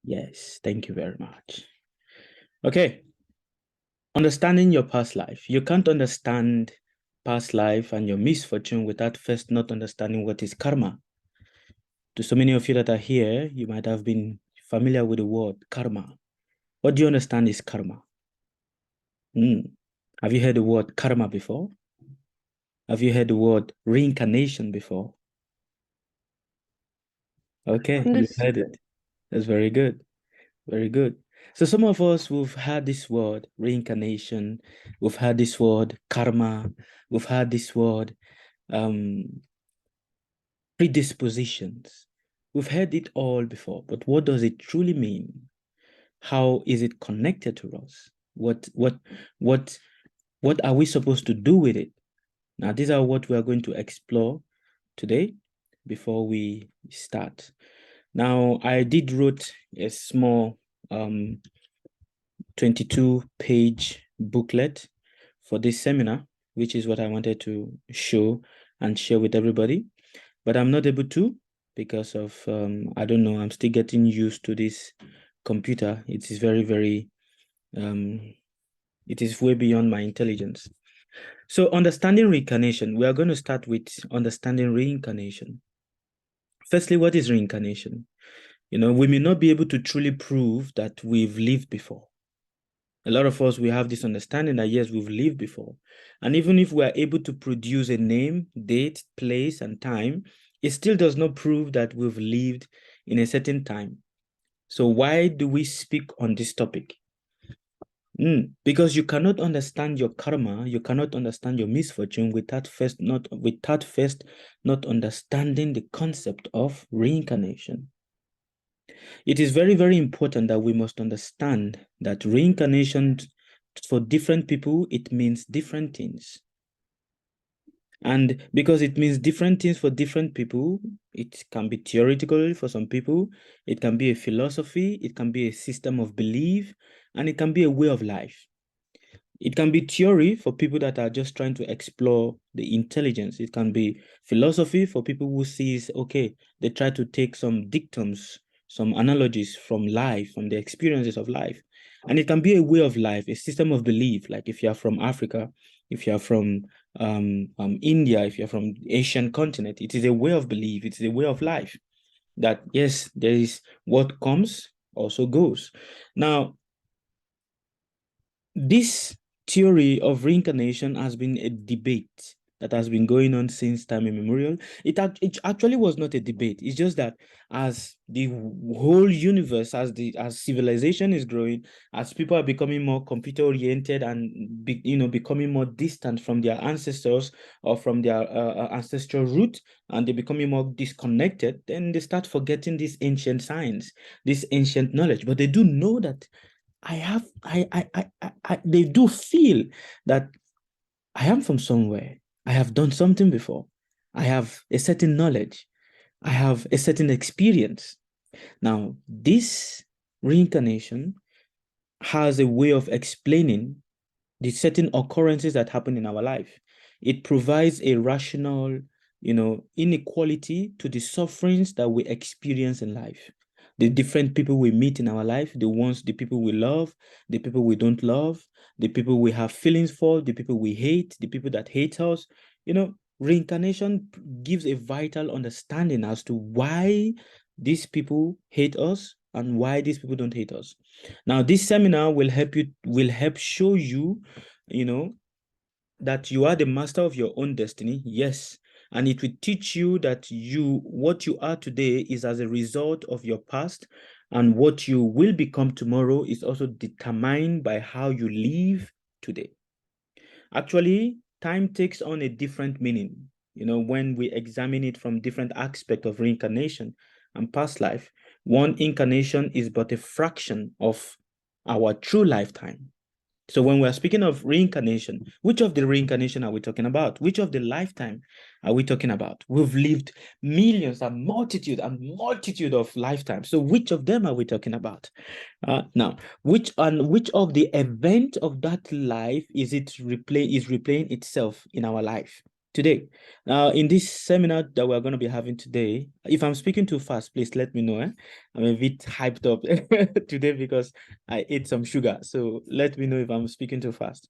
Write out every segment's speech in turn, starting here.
Yes, thank you very much. Okay, understanding your past life. You can't understand past life and your misfortune without first not understanding what is karma. To so many of you that are here, you might have been familiar with the word karma. What do you understand is karma? Have you heard the word karma before? Have you heard the word reincarnation before? Okay, you heard Understood. it. That's very good. Very good. So some of us, we've had this word reincarnation, we've had this word karma, we've had this word um, predispositions. We've heard it all before, but what does it truly mean? How is it connected to us? What what are we supposed to do with it? Now, these are what we are going to explore today before we start. Now, I did wrote a small 22-page booklet for this seminar, which is what I wanted to show and share with everybody. But I'm not able to because of, I don't know, I'm still getting used to this computer. It is very, very, it is way beyond my intelligence. So understanding reincarnation, we are going to start with understanding reincarnation. Firstly, what is reincarnation? We may not be able to truly prove that we've lived before. A lot of us, we have this understanding that yes, we've lived before. And even if we are able to produce a name, date, place, and time, it still does not prove that we've lived in a certain time. So why do we speak on this topic? Because you cannot understand your karma, you cannot understand your misfortune without first not understanding the concept of reincarnation. It is very, very important that we must understand that reincarnation for different people, it means different things. And because it means different things for different people, it can be theoretical for some people, it can be a philosophy, it can be a system of belief, and it can be a way of life. It can be theory for people that are just trying to explore the intelligence. It can be philosophy for people who sees, okay, they try to take some dictums, some analogies from life, from the experiences of life. And it can be a way of life, a system of belief. Like if you're from Africa, if you're from India, if you're from the Asian continent, it is a way of belief. It's a way of life that, yes, there is what comes also goes. Now, this theory of reincarnation has been a debate that has been going on since time immemorial. It actually was not a debate. It's just that as the whole universe, as civilization is growing, as people are becoming more computer oriented and becoming more distant from their ancestors or from their ancestral root, and they're becoming more disconnected, then they start forgetting this ancient science, this ancient knowledge. But they do know that they do feel that I am from somewhere. I have done something before. I have a certain knowledge. I have a certain experience. Now, this reincarnation has a way of explaining the certain occurrences that happen in our life. It provides a rational, inequality to the sufferings that we experience in life. The different people we meet in our life, the people we love, the people we don't love, the people we have feelings for, the people we hate, the people that hate us. Reincarnation gives a vital understanding as to why these people hate us and why these people don't hate us. Now, this seminar will help show you, that you are the master of your own destiny. Yes. And it will teach you that what you are today is as a result of your past, and what you will become tomorrow is also determined by how you live today. Actually, time takes on a different meaning, when we examine it from different aspects of reincarnation and past life. One incarnation is but a fraction of our true lifetime. So when we're speaking of reincarnation, which of the reincarnation are we talking about? Which of the lifetime are we talking about? We've lived millions and multitude of lifetimes. So which of them are we talking about? Now, which of the event of that life is replaying itself in our life? today. Now, in this seminar that we're going to be having today, if I'm speaking too fast, please let me know. I'm a bit hyped up today because I ate some sugar. So let me know if I'm speaking too fast.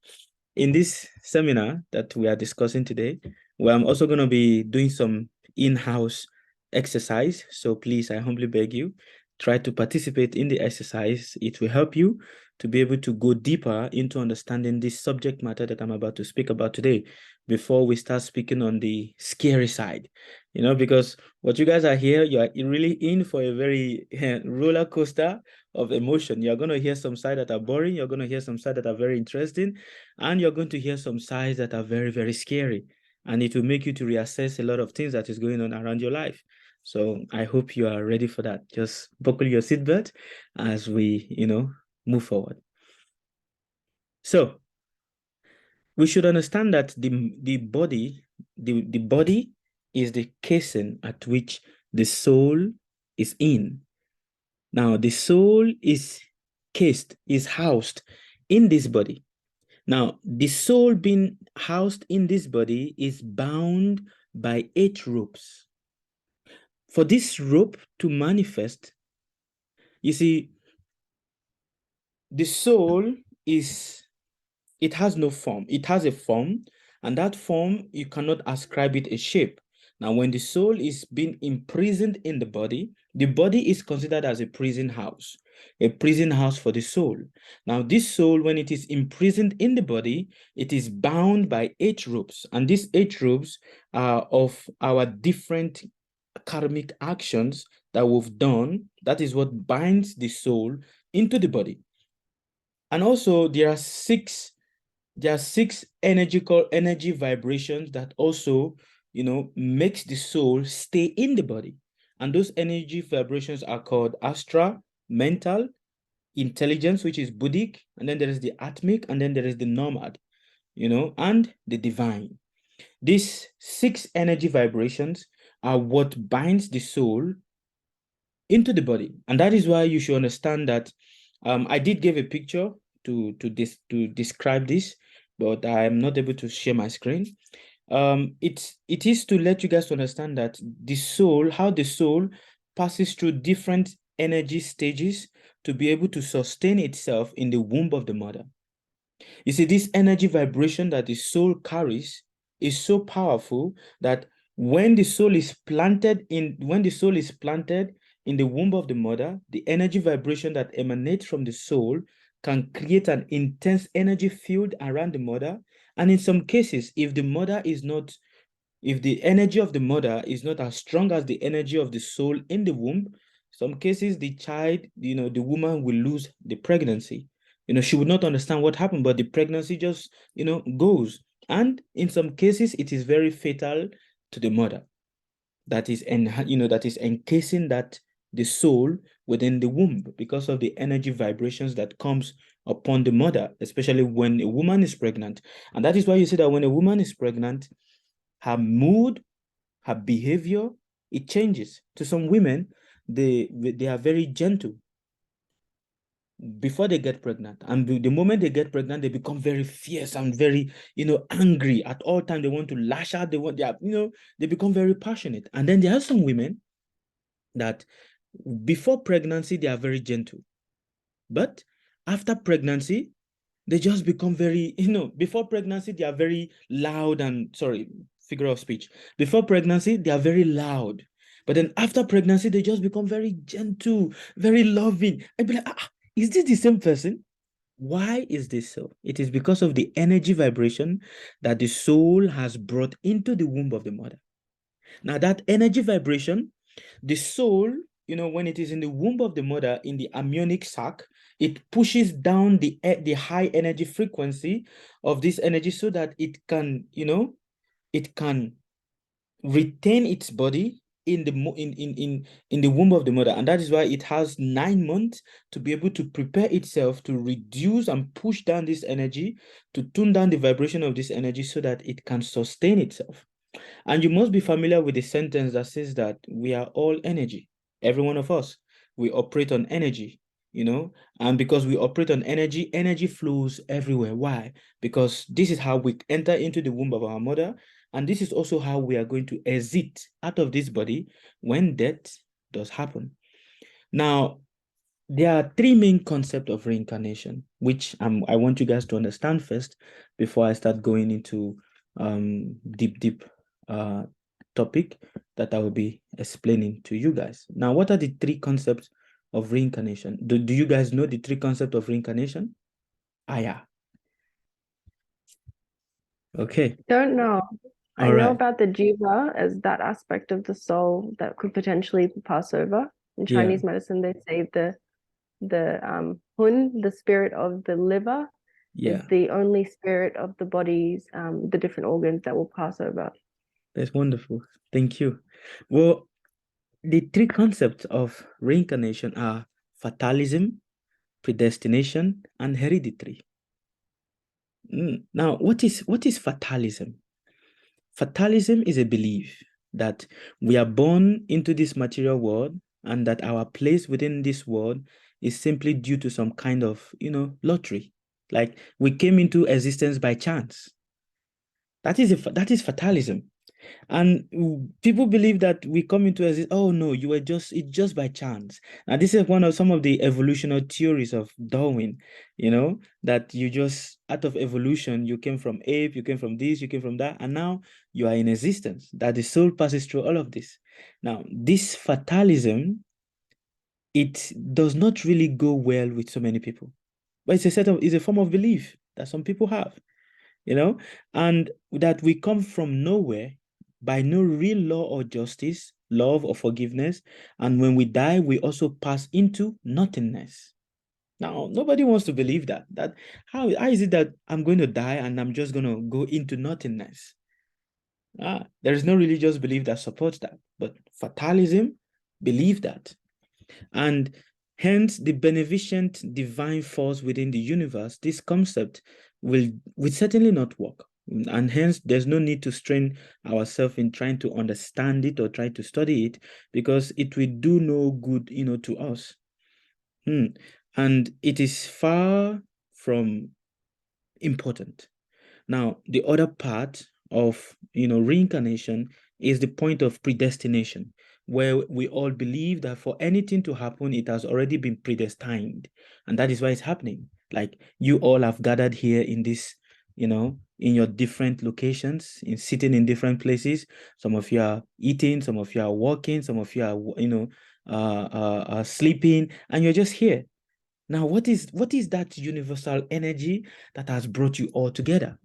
In this seminar that we are discussing today, where I'm also going to be doing some in-house exercise. So please, I humbly beg you, try to participate in the exercise. It will help you to be able to go deeper into understanding this subject matter that I'm about to speak about today before we start speaking on the scary side, because what you guys are here, you are really in for a very roller coaster of emotion. You're going to hear some sides that are boring. You're going to hear some sides that are very interesting. And you're going to hear some sides that are very, very scary. And it will make you to reassess a lot of things that is going on around your life. So I hope you are ready for that. Just buckle your seatbelt as we, move forward. So we should understand that the body is the casing at which the soul is in. Now, the soul is housed in this body. Now, the soul being housed in this body is bound by 8 ropes. For this rope to manifest, you see, the soul it has no form. It has a form, and that form, you cannot ascribe it a shape. Now, when the soul is being imprisoned in the body is considered as a prison house for the soul. Now, this soul, when it is imprisoned in the body, it is bound by 8 ropes, and these 8 ropes are of our different karmic actions that we've done. That is what binds the soul into the body. And also, there are six energy vibrations that also, makes the soul stay in the body. And those energy vibrations are called astral, mental, intelligence, which is Buddhic, and then there is the atmic, and then there is the nomad, and the divine. These 6 energy vibrations are what binds the soul into the body. And that is why you should understand that I did give a picture to describe this, but I'm not able to share my screen. It is to let you guys understand that how the soul passes through different energy stages to be able to sustain itself in the womb of the mother. You see, this energy vibration that the soul carries is so powerful that when the soul is planted in the womb of the mother, the energy vibration that emanates from the soul can create an intense energy field around the mother. And in some cases, if the energy of the mother is not as strong as the energy of the soul in the womb, some cases the child, the woman will lose the pregnancy. She would not understand what happened, but the pregnancy just, goes. And in some cases, it is very fatal to the mother that is encasing the soul within the womb because of the energy vibrations that comes upon the mother, especially when a woman is pregnant. And that is why you see that when a woman is pregnant, her mood, her behavior, it changes. To some women, they are very gentle before they get pregnant, and the moment they get pregnant, they become very fierce and very, angry at all times. They want to lash out. They become very passionate. And then there are some women that before pregnancy they are very gentle, but after pregnancy they just become very, before pregnancy they are very loud and, sorry, figure of speech. Before pregnancy they are very loud, but then after pregnancy they just become very gentle, very loving. I'd be like, is this the same person? Why is this so? It is because of the energy vibration that the soul has brought into the womb of the mother. Now, that energy vibration, the soul, when it is in the womb of the mother, in the amniotic sac, it pushes down the high energy frequency of this energy so that it can, retain its body in the womb of the mother. And that is why it has 9 months to be able to prepare itself to reduce and push down this energy, to tune down the vibration of this energy so that it can sustain itself. And you must be familiar with the sentence that says that we are all energy. Every one of us, we operate on energy, and because we operate on energy, energy flows everywhere. Why? Because this is how we enter into the womb of our mother, And this is also how we are going to exit out of this body when death does happen. Now, there are three main concepts of reincarnation, which I want you guys to understand first before I start going into deep topic that I will be explaining to you guys. Now, what are the three concepts of reincarnation? Do you guys know the three concepts of reincarnation? Ah, yeah. Okay. Don't know. I All know right. about the jiva as that aspect of the soul that could potentially pass over. In Yeah. Chinese medicine, they say the hun, the spirit of the liver, is Yeah. the only spirit of the body's the different organs that will pass over. That's wonderful. Thank you. Well, the three concepts of reincarnation are fatalism, predestination, and hereditary. Now, what is fatalism? Fatalism is a belief that we are born into this material world and that our place within this world is simply due to some kind of, lottery. Like we came into existence by chance. That is fatalism. And people believe that we come into existence, oh no, it's just by chance. And this is one of some of the evolutionary theories of Darwin, that you just, out of evolution, you came from ape, you came from this, you came from that, and now you are in existence, that the soul passes through all of this. Now, this fatalism, it does not really go well with so many people. But it's a form of belief that some people have, and that we come from nowhere by no real law or justice, love or forgiveness. And when we die, we also pass into nothingness. Now, nobody wants to believe that. How is it that I'm going to die and I'm just going to go into nothingness? There is no religious belief that supports that, but fatalism believe that. And hence the beneficent divine force within the universe, this concept will certainly not work. And hence there's no need to strain ourselves in trying to understand it or try to study it, because it will do no good, to us. And it is far from important. Now, the other part of reincarnation is the point of predestination, where we all believe that for anything to happen, it has already been predestined, and that is why it's happening. Like you all have gathered here in this, in your different locations, in sitting in different places. Some of you are eating, some of you are walking, some of you are, sleeping, and you're just here. Now, what is that universal energy that has brought you all together?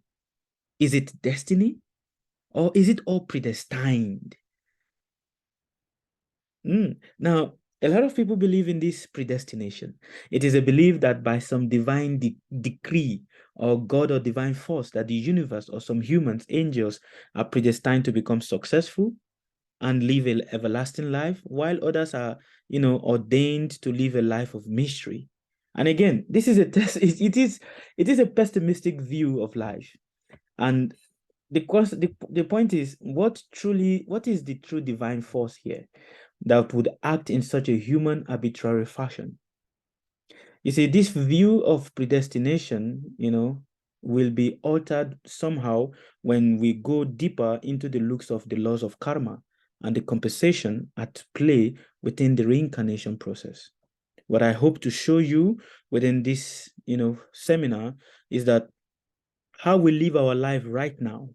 Is it destiny or is it all predestined? Now, a lot of people believe in this predestination. It is a belief that by some divine decree or God or divine force that the universe or some humans, angels, are predestined to become successful and live an everlasting life, while others are, ordained to live a life of mystery. And again, this is a test. It is a pessimistic view of life. And the point is, what is the true divine force here that would act in such a human arbitrary fashion? You see, this view of predestination, will be altered somehow when we go deeper into the looks of the laws of karma and the compensation at play within the reincarnation process. What I hope to show you within this, seminar is that how we live our life right now,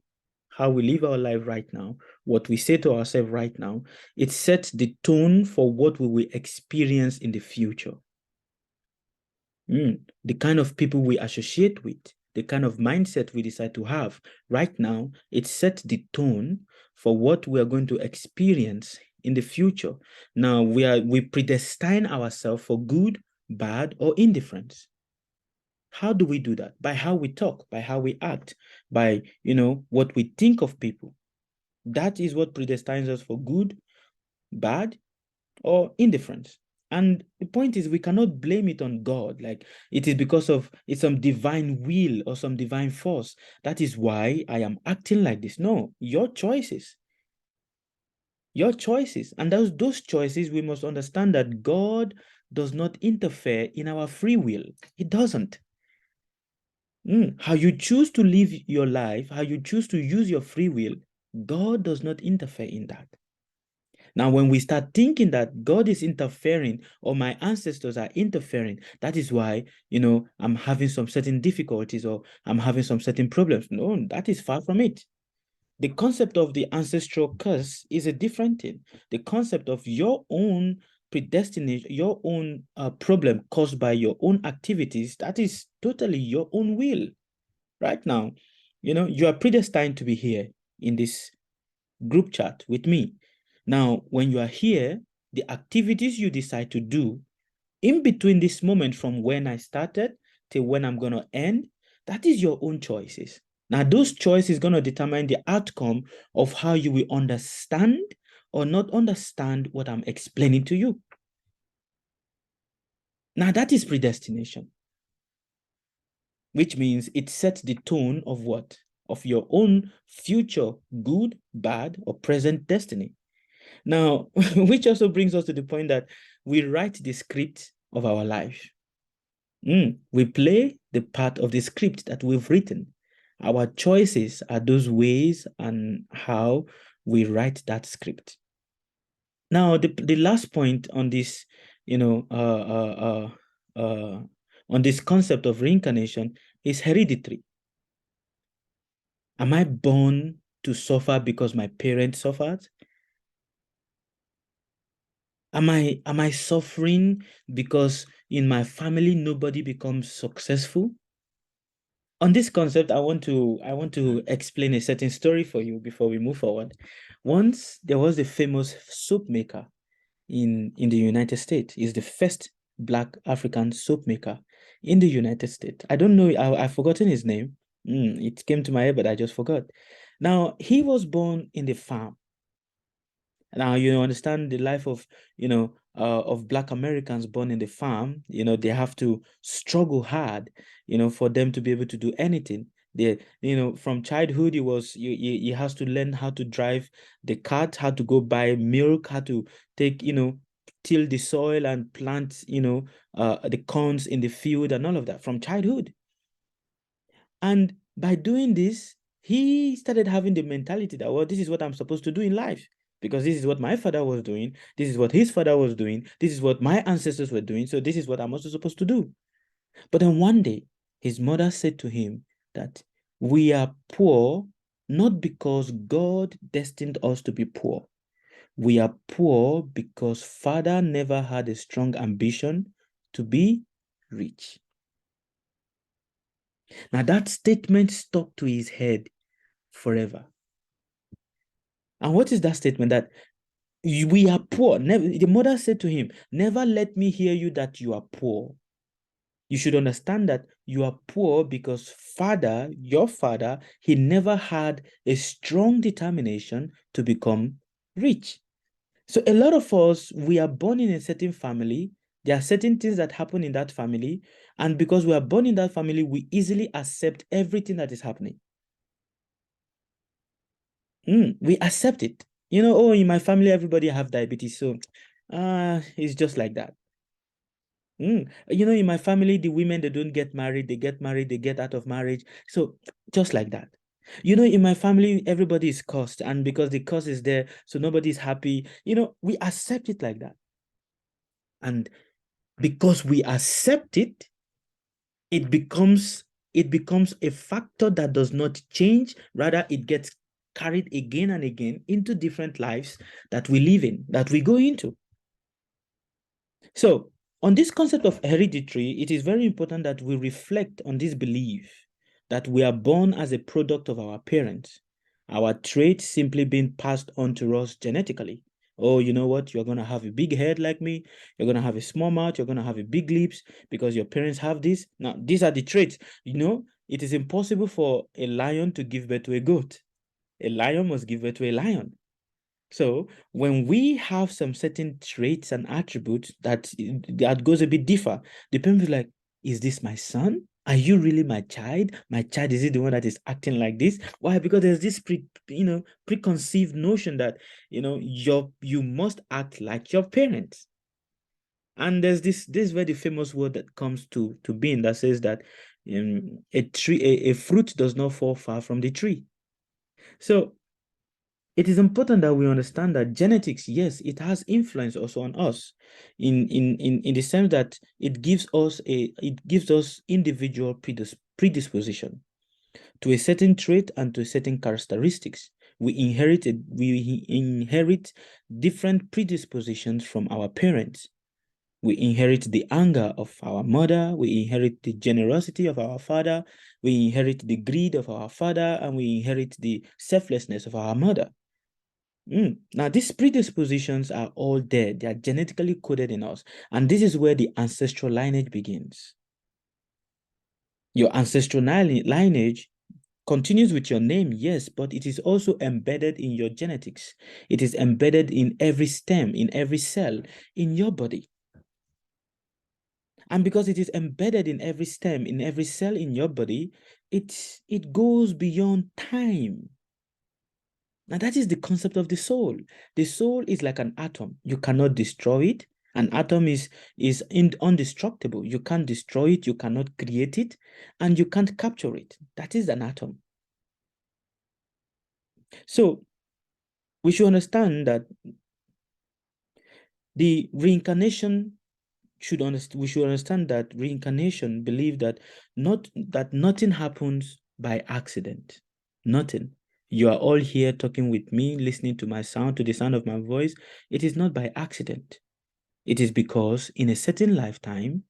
what we say to ourselves right now, it sets the tone for what we will experience in the future. The kind of people we associate with, the kind of mindset we decide to have right now, it sets the tone for what we are going to experience in the future. Now, we predestine ourselves for good, bad, or indifference. How do we do that? By how we talk, by how we act, by, what we think of people. That is what predestines us for good, bad, or indifference. And the point is, we cannot blame it on God. Like it is because of it's some divine will or some divine force. That is why I am acting like this. No, your choices. Your choices. And those choices, we must understand that God does not interfere in our free will. He doesn't. How you choose to live your life, how you choose to use your free will, God does not interfere in that. Now, when we start thinking that God is interfering or my ancestors are interfering, that is why, I'm having some certain difficulties or I'm having some certain problems. No, that is far from it. The concept of the ancestral curse is a different thing. The concept of your own predestination, your own problem caused by your own activities, that is totally your own will. Right now, you are predestined to be here in this group chat with me. Now, when you are here, the activities you decide to do in between this moment from when I started till when I'm going to end, that is your own choices. Now, those choices going to determine the outcome of how you will understand or not understand what I'm explaining to you. Now, that is predestination, which means it sets the tone of what? Of your own future, good, bad, or present destiny. Now, which also brings us to the point that we write the script of our life. We play the part of the script that we've written. Our choices are those ways and how we write that script. Now, the last point on this, on this concept of reincarnation is hereditary. Am I born to suffer because my parents suffered? Am I suffering because in my family nobody becomes successful? On this concept, I want to explain a certain story for you before we move forward. Once there was a famous soap maker in the United States. He's the first Black African soap maker in the United States. I don't know, I've forgotten his name. It came to my head, but I just forgot. Now, he was born in the farm. Now, understand the life of Black Americans born in the farm. They have to struggle hard, for them to be able to do anything. From childhood, he has to learn how to drive the cart, how to go buy milk, how to take, till the soil and plant, the corns in the field and all of that from childhood. And by doing this, he started having the mentality that, well, this is what I'm supposed to do in life because this is what my father was doing. This is what his father was doing. This is what my ancestors were doing. So this is what I'm also supposed to do. But then one day, his mother said to him that we are poor not because God destined us to be poor. We are poor because father never had a strong ambition to be rich. Now that statement stuck to his head forever. And what is that statement? That we are poor. Never, the mother said to him, never let me hear you that you are poor. You should understand that you are poor because your father, he never had a strong determination to become rich. So a lot of us, we are born in a certain family. There are certain things that happen in that family. And because we are born in that family, we easily accept everything that is happening. We accept it. Oh, in my family, everybody have diabetes. So it's just like that. In my family, the women, they don't get married, they get married, they get out of marriage. So just like that. In my family, everybody is cursed, and because the curse is there, so nobody is happy. We accept it like that. And because we accept it, it becomes a factor that does not change. Rather, it gets carried again and again into different lives that we live in, that we go into. So, on this concept of hereditary, it is very important that we reflect on this belief that we are born as a product of our parents, our traits simply being passed on to us genetically. Oh, you know what? You're going to have a big head like me. You're going to have a small mouth. You're going to have a big lips because your parents have this. Now, these are the traits. It is impossible for a lion to give birth to a goat. A lion must give birth to a lion. So when we have some certain traits and attributes that goes a bit differ, the parent is like, is this my son? Are you really my child? My child, is it the one that is acting like this? Why? Because there's this preconceived notion that you must act like your parents. And there's this very famous word that comes to being that says that a fruit does not fall far from the tree. So it is important that we understand that genetics, yes, it has influence also on us in the sense that it gives us individual predisposition to a certain trait and to certain characteristics. We inherit different predispositions from our parents. We inherit the anger of our mother, we inherit the generosity of our father, we inherit the greed of our father, and we inherit the selflessness of our mother. Now, these predispositions are all there. They are genetically coded in us. And this is where the ancestral lineage begins. Your ancestral lineage continues with your name, yes, but it is also embedded in your genetics. It is embedded in every stem, in every cell in your body. And because it is embedded in every stem, in every cell in your body, it goes beyond time. Now, that is the concept of the soul. The soul is like an atom. You cannot destroy it. An atom is indestructible. You can't destroy it, you cannot create it, and you can't capture it. That is an atom. So we should understand that the reincarnation we should understand that reincarnation believe that nothing happens by accident. Nothing. You are all here talking with me, listening to my sound, to the sound of my voice. It is not by accident. It is because in a certain lifetime,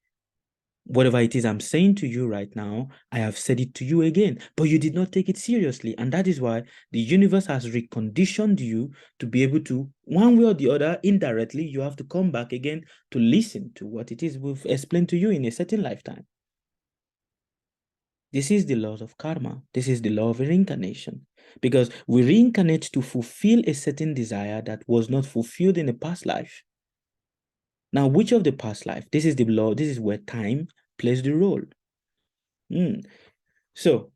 whatever it is I'm saying to you right now, I have said it to you again, but you did not take it seriously. And that is why the universe has reconditioned you to be able to, one way or the other, indirectly, you have to come back again to listen to what it is we've explained to you in a certain lifetime. This is the laws of karma. This is the law of reincarnation. Because we reincarnate to fulfill a certain desire that was not fulfilled in a past life. Now, which of the past life? This is the law. This is where time plays the role. So,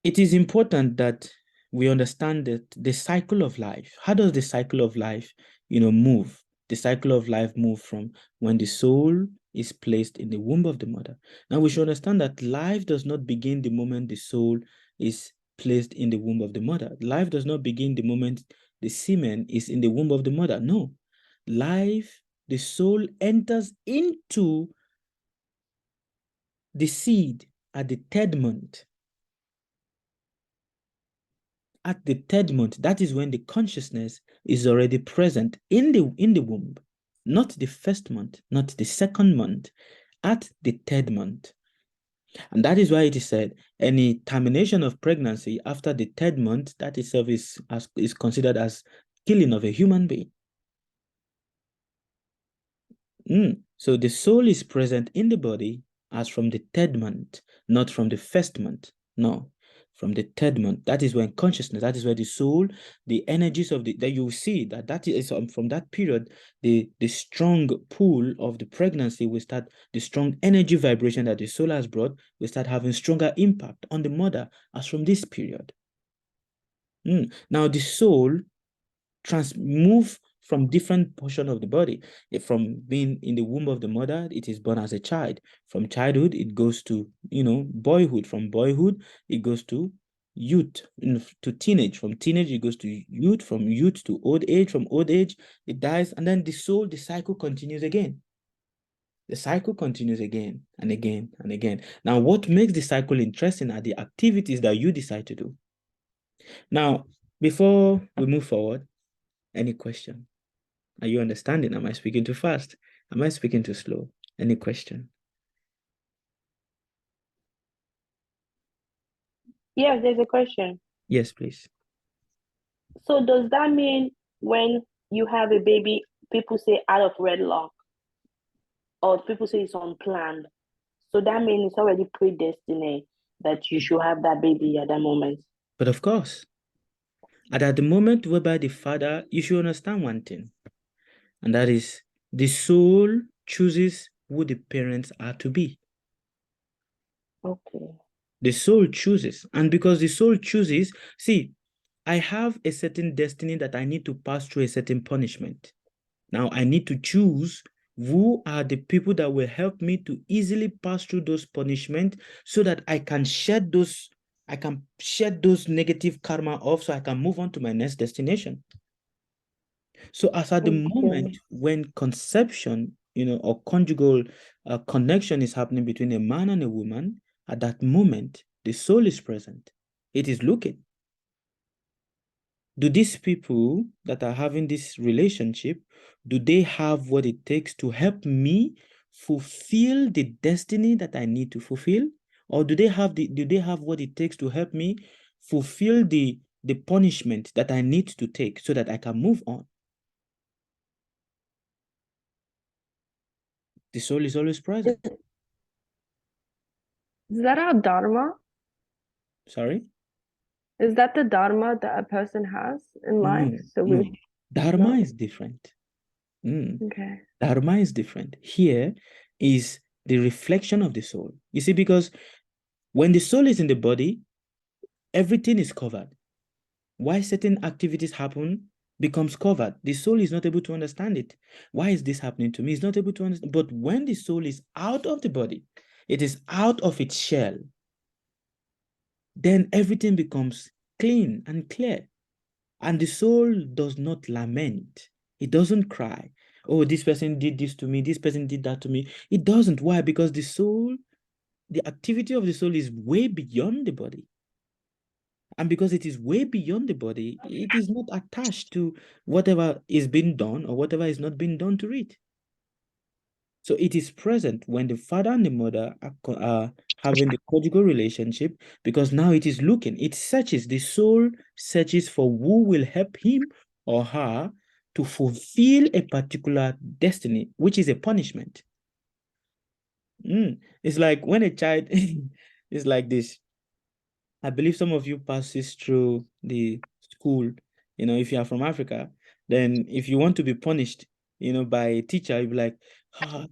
it is important that we understand that the cycle of life. How does the cycle of life, move? The cycle of life move from when the soul is placed in the womb of the mother. Now we should understand that life does not begin the moment the soul is placed in the womb of the mother. Life does not begin the moment the semen is in the womb of the mother. No. Life, the soul enters into the seed at the third month. At the third month, that is when the consciousness is already present in the womb, not the first month, not the second month, at the third month. And that is why it is said any termination of pregnancy after the third month, that itself is considered as killing of a human being. So the soul is present in the body as from the third month, not from the first month. No, from the third month. That is when consciousness, that is where the soul, the energies of that you see that is from that period, the strong pull of the pregnancy will start, the strong energy vibration that the soul has brought will start having stronger impact on the mother as from this period. Now the soul move from different portion of the body. From being in the womb of the mother, it is born as a child. From childhood, it goes to, boyhood. From boyhood, it goes to youth, to teenage. From teenage, it goes to youth. From youth to old age. From old age, it dies. And then the cycle continues again. The cycle continues again and again and again. Now, what makes the cycle interesting are the activities that you decide to do. Now, before we move forward, any question? Are you understanding? Am I speaking too fast? Am I speaking too slow? Any question? Yes, there's a question. Yes, please. So does that mean when you have a baby, people say out of wedlock, or people say it's unplanned? So that means it's already predestined that you should have that baby at that moment. But of course, at the moment whereby the father, you should understand one thing, and that is the soul chooses who the parents are to be. Okay. The soul chooses. And because the soul chooses, see, I have a certain destiny that I need to pass through a certain punishment. Now I need to choose who are the people that will help me to easily pass through those punishments so that I can shed those I can shed those negative karma off so I can move on to my next destination. So as at the moment when conception, or conjugal connection is happening between a man and a woman, at that moment, the soul is present. It is looking. Do these people that are having this relationship, do they have what it takes to help me fulfill the destiny that I need to fulfill? Or do they have what it takes to help me fulfill the punishment that I need to take so that I can move on? The soul is always present. Is that our dharma? Sorry? Is that the dharma that a person has in life? No. Dharma is different. Okay. Dharma is different. Here is the reflection of the soul. You see, because when the soul is in the body, everything is covered. Why certain activities happen becomes covered. The soul is not able to understand it. Why is this happening to me? It's not able to understand. But when the soul is out of the body, it is out of its shell, then everything becomes clean and clear. And the soul does not lament. It doesn't cry. Oh, this person did this to me. This person did that to me. It doesn't. Why? Because the soul, the activity of the soul is way beyond the body. And because it is way beyond the body, it is not attached to whatever is being done or whatever is not being done to it. So it is present when the father and the mother are having the conjugal relationship, because now it is looking, it searches, the soul searches for who will help him or her to fulfill a particular destiny, which is a punishment. It's like when a child is like this. I believe some of you passes through the school. If you are from Africa, then if you want to be punished, by a teacher, you'll be like,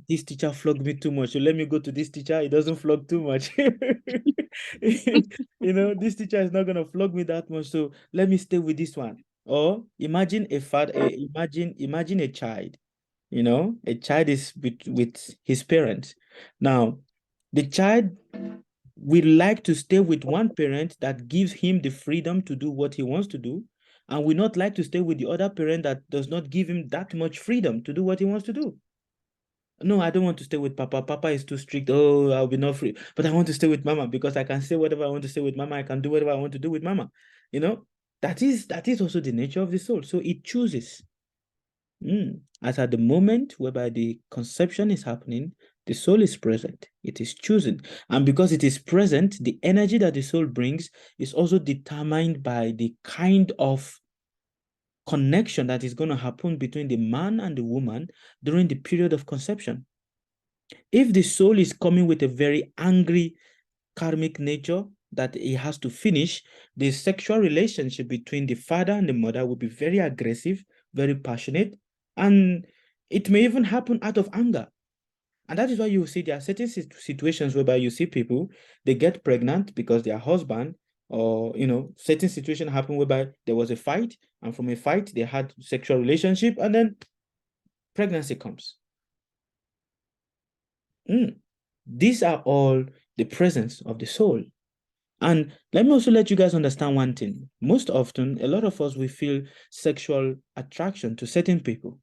this teacher flogged me too much. So let me go to this teacher. It doesn't flog too much. This teacher is not gonna flog me that much. So let me stay with this one. Or imagine a father, imagine a child. A child is with his parents. Now, the child we like to stay with one parent that gives him the freedom to do what he wants to do, and we not like to stay with the other parent that does not give him that much freedom to do what he wants to do. No, I don't want to stay with Papa. Papa is too strict. Oh, I'll be not free. But I want to stay with Mama because I can say whatever I want to say with Mama. I can do whatever I want to do with Mama. That is also the nature of the soul. So it chooses. As at the moment whereby the conception is happening, the soul is present. It is choosing. And because it is present, the energy that the soul brings is also determined by the kind of connection that is going to happen between the man and the woman during the period of conception. If the soul is coming with a very angry karmic nature that it has to finish, the sexual relationship between the father and the mother will be very aggressive, very passionate, and it may even happen out of anger. And that is why you see there are certain situations whereby you see people, they get pregnant because their husband, or certain situation happen whereby there was a fight, and from a fight they had sexual relationship, and then pregnancy comes. These are all the presence of the soul. And let me also let you guys understand one thing. Most often, a lot of us, we feel sexual attraction to certain people.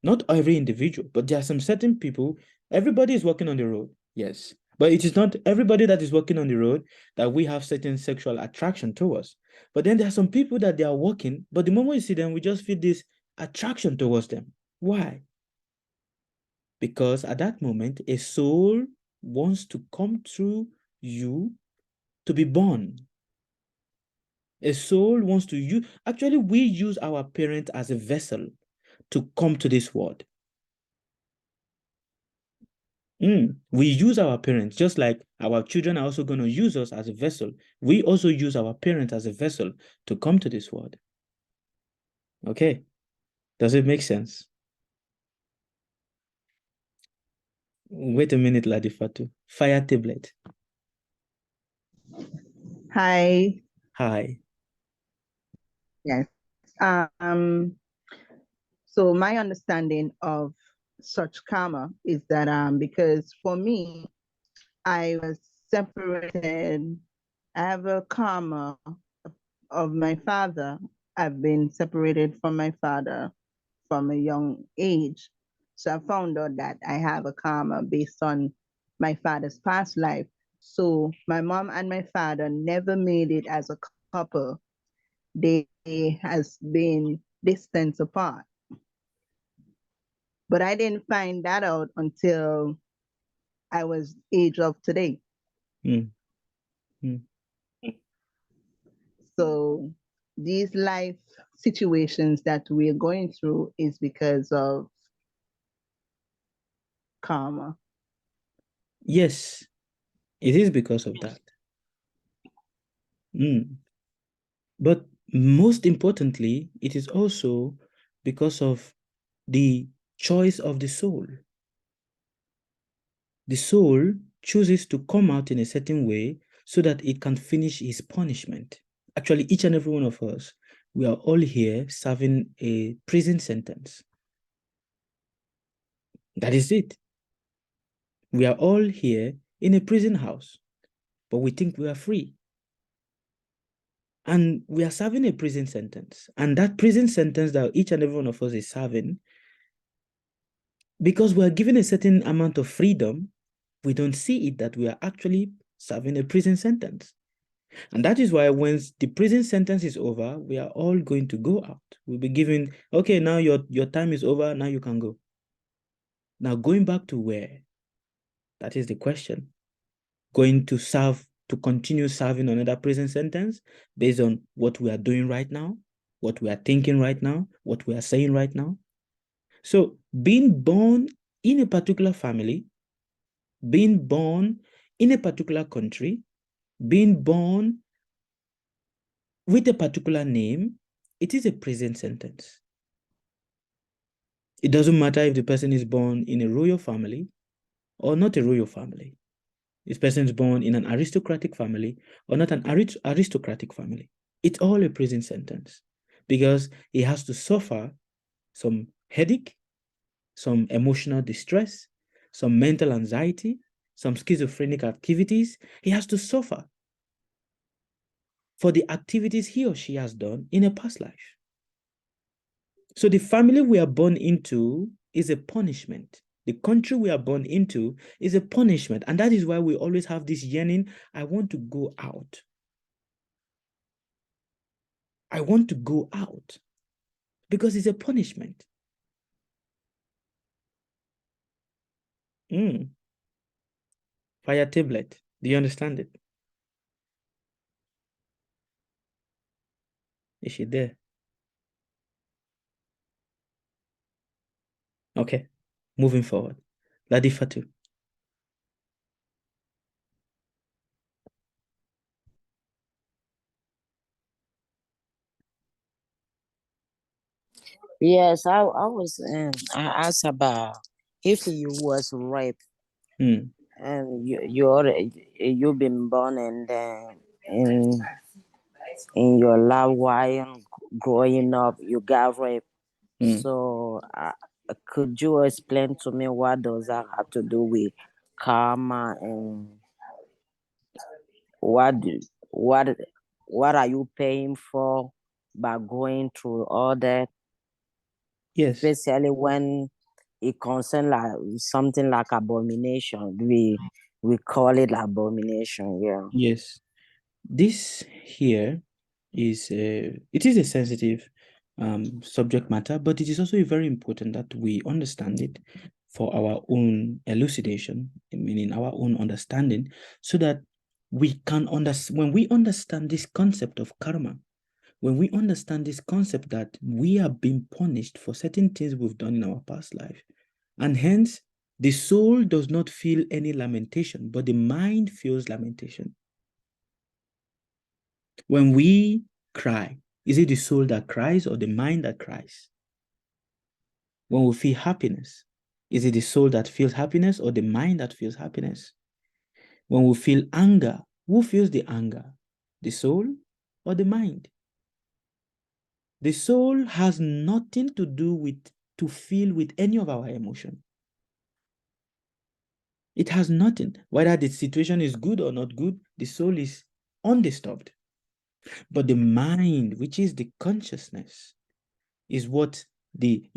Not every individual, but there are some certain people. Everybody is walking on the road, yes. But it is not everybody that is walking on the road that we have certain sexual attraction towards. But then there are some people that they are walking, but the moment you see them, we just feel this attraction towards them. Why? Because at that moment, a soul wants to come through you to be born. A soul wants to use, actually, we use our parent as a vessel to come to this world. We use our parents, just like our children are also going to use us as a vessel. We also use our parents as a vessel to come to this world. Okay. Does it make sense? Wait a minute, Ladifatu. Fire tablet. Hi. Hi. Yes. So my understanding of such karma is that because for me, I was separated I have a karma of my father. I've been separated from my father from a young age. So I found out that I have a karma based on my father's past life. So my mom and my father never made it as a couple. They has been distance apart. But I didn't find that out until I was age of today. Mm. Mm. So these life situations that we're going through is because of karma. Yes, it is because of that. But most importantly, it is also because of the choice of the soul. The soul chooses to come out in a certain way so that it can finish his punishment. Actually, each and every one of us, we are all here serving a prison sentence. That is it. We are all here in a prison house, but we think we are free. And we are serving a prison sentence. And that prison sentence that each and every one of us is serving, because we are given a certain amount of freedom, we don't see it that we are actually serving a prison sentence. And that is why when the prison sentence is over, we are all going to go out. We'll be given, okay, now your time is over, now you can go. Now going back to where? That is the question. Going to serve, to continue serving another prison sentence based on what we are doing right now, what we are thinking right now, what we are saying right now. So being born in a particular family, being born in a particular country, being born with a particular name, it is a prison sentence. It doesn't matter if the person is born in a royal family or not a royal family. This person is born in an aristocratic family or not an aristocratic family. It's all a prison sentence because he has to suffer some headache, some emotional distress, some mental anxiety, some schizophrenic activities. He has to suffer for the activities he or she has done in a past life. So the family we are born into is a punishment. The country we are born into is a punishment. And that is why we always have this yearning, I want to go out. I want to go out because it's a punishment. Fire tablet. Do you understand it? Is she there? Okay, moving forward. Ladi Fatu. Yes, I asked about if you was raped and you've been born and then in your life while growing up you got raped. So could you explain to me what does that have to do with karma and what do- what are you paying for by going through all that? Yes. Especially when it concerns like something like abomination. We call it abomination, yeah. Yes. This here is it is a sensitive subject matter, but it is also very important that we understand it for our own elucidation, meaning our own understanding, so that we can understand. When we understand this concept of karma, when we understand this concept that we are being punished for certain things we've done in our past life, and hence the soul does not feel any lamentation, but the mind feels lamentation. When we cry, is it the soul that cries or the mind that cries? When we feel happiness, is it the soul that feels happiness or the mind that feels happiness? When we feel anger, who feels the anger? The soul or the mind? The soul has nothing to do with, to feel with any of our emotion. It has nothing. Whether the situation is good or not good, the soul is undisturbed. But the mind, which is the consciousness, is what the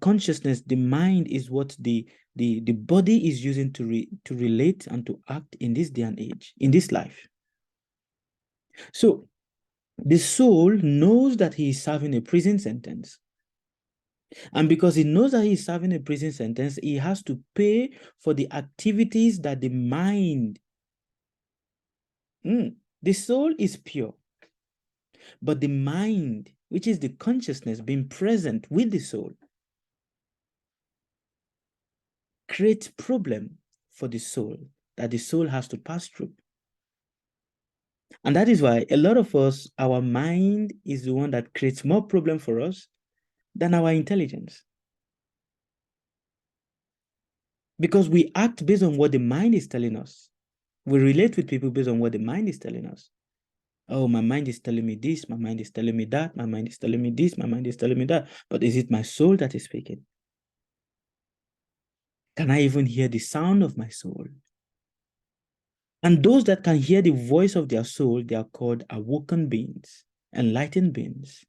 consciousness, the mind is what the body is using to relate and to act in this day and age, in this life. So the soul knows that he is serving a prison sentence. And because he knows that he is serving a prison sentence, he has to pay for the activities that the mind. The soul is pure, but the mind, which is the consciousness being present with the soul, creates problem for the soul that the soul has to pass through. And that is why a lot of us, our mind is the one that creates more problem for us than our intelligence. Because we act based on what the mind is telling us. We relate with people based on what the mind is telling us. Oh, my mind is telling me this, my mind is telling me that, my mind is telling me this, my mind is telling me that. But is it my soul that is speaking? Can I even hear the sound of my soul? And those that can hear the voice of their soul, they are called awoken beings, enlightened beings.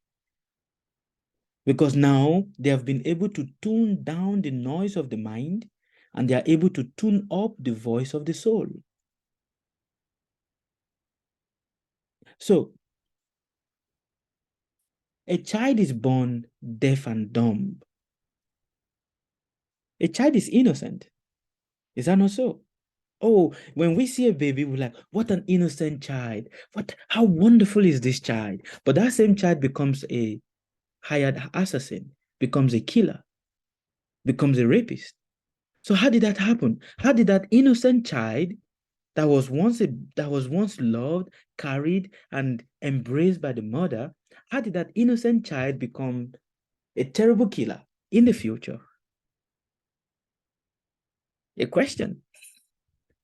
Because now they have been able to tune down the noise of the mind, and they are able to tune up the voice of the soul. So, a child is born deaf and dumb. A child is innocent. Is that not so? Oh, when we see a baby, we're like, what an innocent child. How wonderful is this child? But that same child becomes a hired assassin, becomes a killer, becomes a rapist. So how did that happen? How did that innocent child that was once loved, carried, and embraced by the mother, how did that innocent child become a terrible killer in the future? A question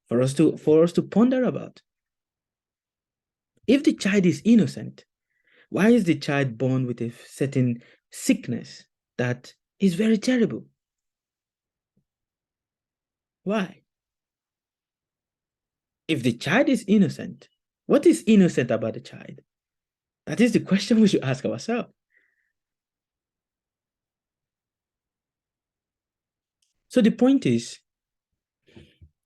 for us to ponder about. If the child is innocent, why is the child born with a certain sickness that is very terrible? Why? If the child is innocent, what is innocent about the child? That is the question we should ask ourselves. So the point is,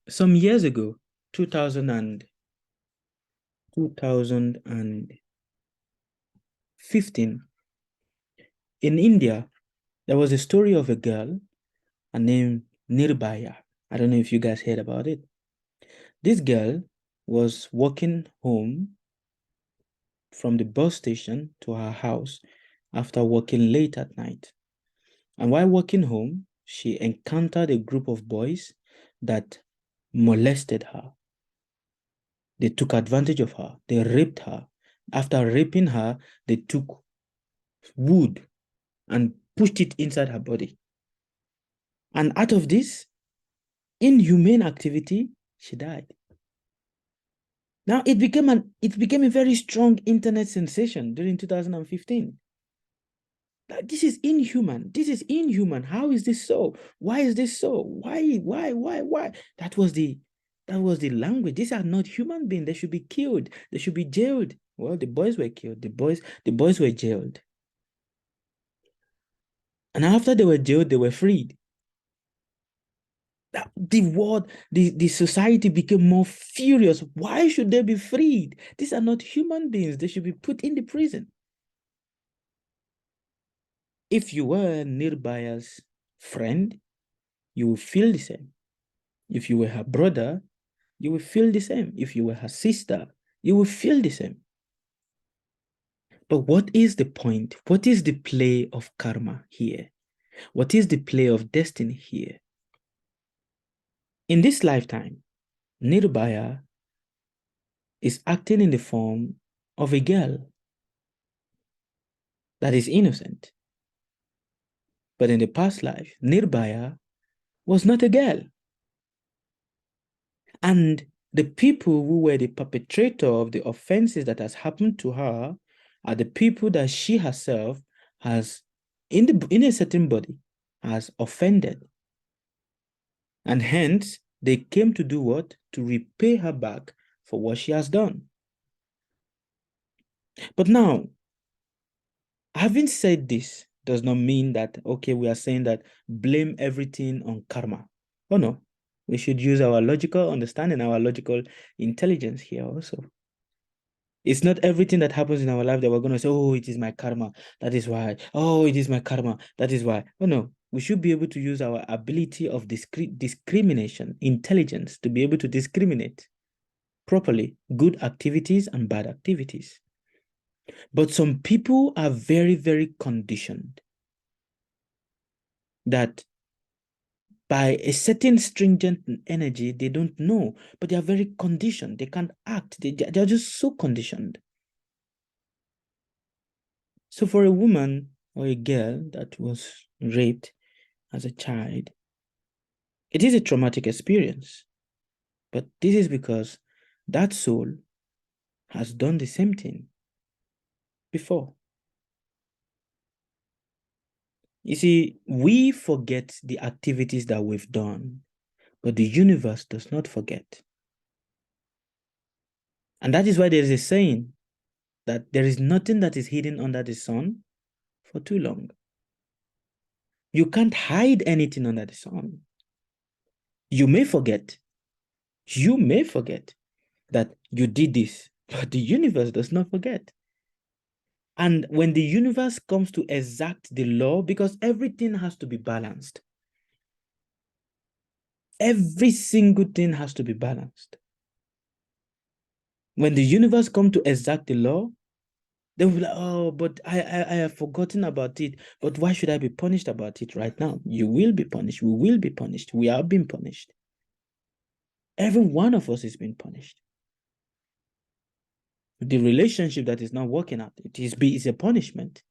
some years ago, 2015, in India, there was a story of a girl named Nirbhaya. I don't know if you guys heard about it. This girl was walking home from the bus station to her house after working late at night. And while walking home, she encountered a group of boys that molested her. They took advantage of her. They raped her. After raping her, they took wood and pushed it inside her body. And out of this inhumane activity, she died. Now, it became a very strong internet sensation during 2015. This is inhuman. This is inhuman. How is this so? Why is this so? Why? That was the language. These are not human beings. They should be killed. They should be jailed. Well, the boys were killed. The boys were jailed. And after they were jailed, they were freed. The society became more furious. Why should they be freed? These are not human beings. They should be put in the prison. If you were Nirbhaya's friend, you will feel the same. If you were her brother, you will feel the same. If you were her sister, you will feel the same. But what is the point? What is the play of karma here? What is the play of destiny here? In this lifetime, Nirbhaya is acting in the form of a girl that is innocent. But in the past life, Nirbhaya was not a girl. And the people who were the perpetrator of the offenses that has happened to her are the people that she herself has, in a certain body, has offended. And hence, they came to do what? To repay her back for what she has done. But now, having said this does not mean that, okay, we are saying that blame everything on karma. Oh no, we should use our logical understanding, our logical intelligence here also. It's not everything that happens in our life that we're going to say, oh, it is my karma. That is why. Oh, it is my karma. That is why. Oh, no. We should be able to use our ability of discrimination, intelligence, to be able to discriminate properly good activities and bad activities. But some people are very, very conditioned that by a certain stringent energy, they don't know, but they are very conditioned. They can't act. They're just so conditioned. So for a woman or a girl that was raped as a child, it is a traumatic experience. But this is because that soul has done the same thing before. You see, we forget the activities that we've done, but the universe does not forget. And that is why there is a saying that there is nothing that is hidden under the sun for too long. You can't hide anything under the sun. You may forget that you did this, but the universe does not forget. And when the universe comes to exact the law, because everything has to be balanced, every single thing has to be balanced. When the universe comes to exact the law, they will be like, oh, but I have forgotten about it. But why should I be punished about it right now? You will be punished. We will be punished. We are being punished. Every one of us is being punished. The relationship that is not working out, it's a punishment.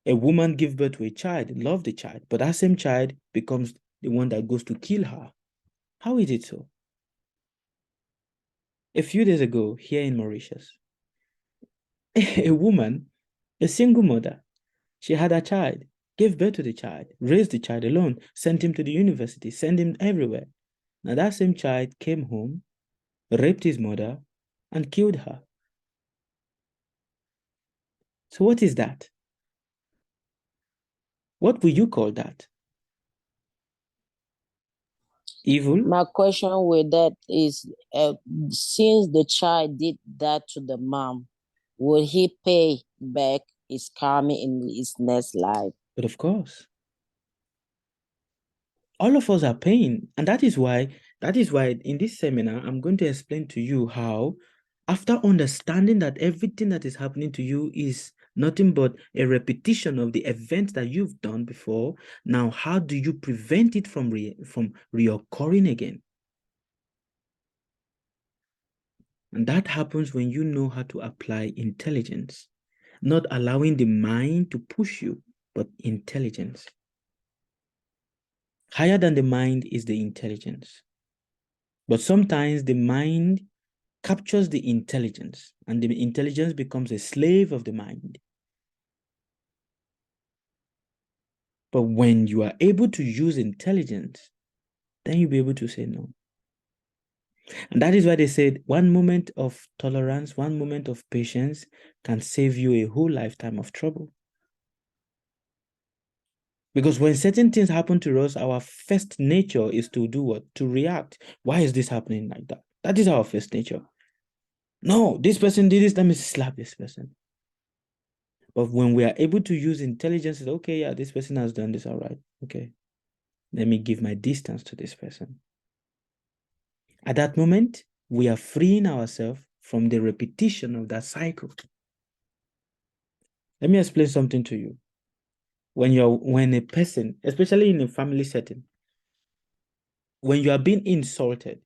A woman gives birth to a child, love the child, but that same child becomes the one that goes to kill her. How is it so? A few days ago, here in Mauritius, a woman, a single mother, she had a child, gave birth to the child, raised the child alone, sent him to the university, sent him everywhere. Now that same child came home, raped his mother, and killed her. So what is that? What will you call that? Evil? My question with that is, since the child did that to the mom, will he pay back his karma in his next life? But of course. All of us are paying. And that is why in this seminar, I'm going to explain to you how, after understanding that everything that is happening to you is nothing but a repetition of the events that you've done before, now how do you prevent it from reoccurring again? And that happens when you know how to apply intelligence, not allowing the mind to push you, but intelligence. Higher than the mind is the intelligence. But sometimes the mind captures the intelligence, and the intelligence becomes a slave of the mind. But when you are able to use intelligence, then you'll be able to say no. And that is why they said 1 moment of tolerance, 1 moment of patience can save you a whole lifetime of trouble. Because when certain things happen to us, our first nature is to do what? To react. Why is this happening like that? That is our first nature. No, this person did this, let me slap this person. But when we are able to use intelligence, okay, yeah, this person has done this, all right, okay. Let me give my distance to this person. At that moment, we are freeing ourselves from the repetition of that cycle. Let me explain something to you. When a person, especially in a family setting, when you are being insulted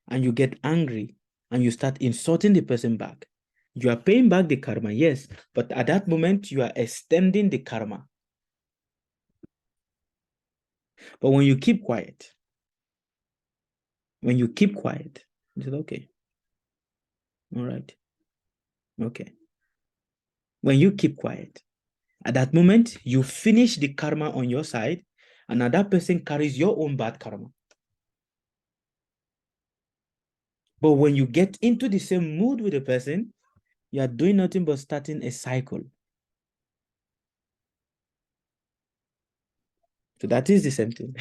and you get angry and you start insulting the person back, you are paying back the karma, yes, but at that moment, you are extending the karma. But when you keep quiet, you said, okay, all right, okay. When you keep quiet, at that moment, you finish the karma on your side, and now that person carries your own bad karma. But when you get into the same mood with the person, You are doing nothing but starting a cycle. So that is the same thing.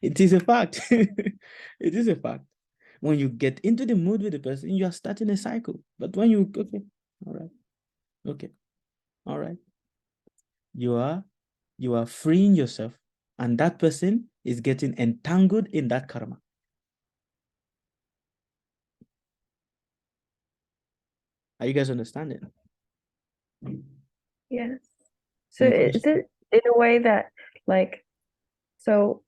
It is a fact. It is a fact. When you get into the mood with the person, you are starting a cycle. But when you, okay, all right, okay, all right, you are freeing yourself, and that person is getting entangled in that karma. Are you guys understanding? Yes. So Any is question? it in a way that, like, so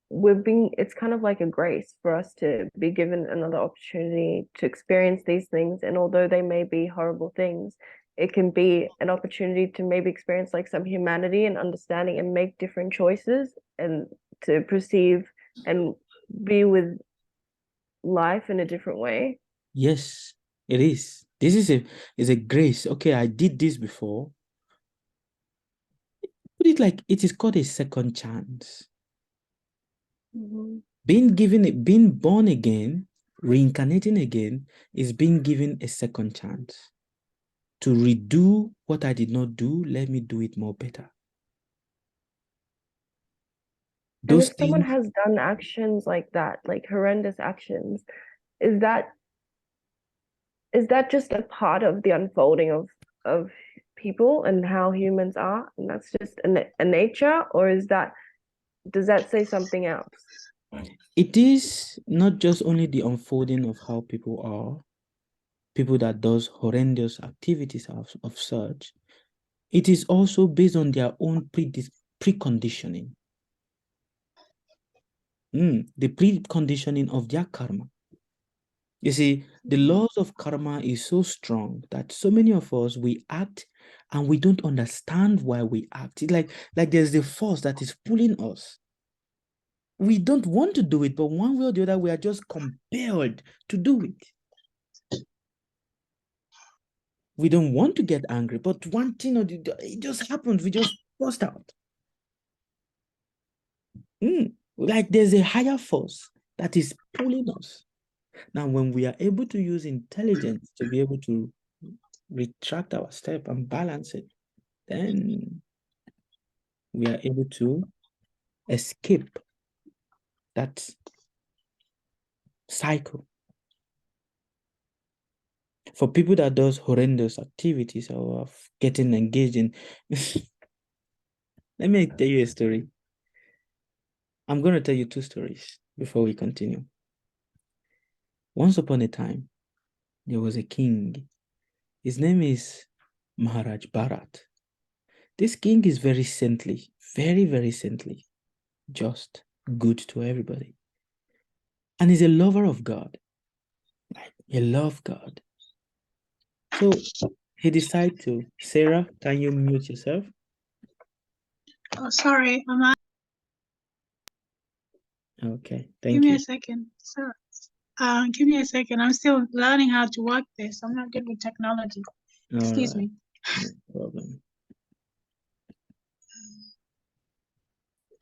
it's kind of like a grace for us to be given another opportunity to experience these things, and although they may be horrible things, it can be an opportunity to maybe experience like some humanity and understanding and make different choices and to perceive and be with life in a different way. Yes, it is. This is a grace. Okay, I did this before. Put it like it is called a second chance. Being born again, reincarnating again, is being given a second chance to redo what I did not do. Let me do it more better. And Those if someone things, has done actions like that, like horrendous actions, is that just a part of the unfolding of people and how humans are, and that's just a nature, or does that say something else? it is not just only the unfolding of how people are, people that does horrendous activities of such. It is also based on their own preconditioning. The preconditioning of their karma. You see, the laws of karma is so strong that so many of us, we act and we don't understand why we act. It's like there's the force that is pulling us. We don't want to do it, but one way or the other, we are just compelled to do it. We don't want to get angry, but one thing or the other, it just happens. We just burst out. Like there's a higher force that is pulling us. Now, when we are able to use intelligence to be able to retract our step and balance it, then we are able to escape that cycle. For people that does horrendous activities or getting engaged in, let me tell you a story. I'm going to tell you two stories before we continue. Once upon a time, there was a king. His name is Maharaj Bharat. This king is very saintly, very, very saintly, just, good to everybody. And he's a lover of God. Like, he loves God. So he decided to, Sarah, can you mute yourself? Oh, sorry, Okay, give thank me you. a second. Sorry. Give me a second. I'm still learning how to work this. I'm not good with technology. Excuse me. No problem.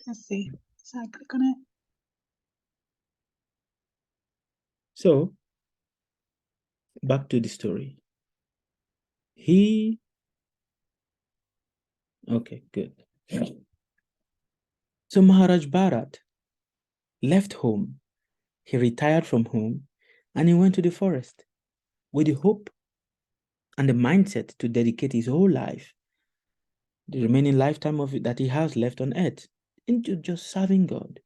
Let's see. So I click on it. So back to the story. Okay, good. So Maharaj Bharat left home. He retired from home and he went to the forest with the hope and the mindset to dedicate his whole life, the remaining lifetime of it that he has left on earth, into just serving God.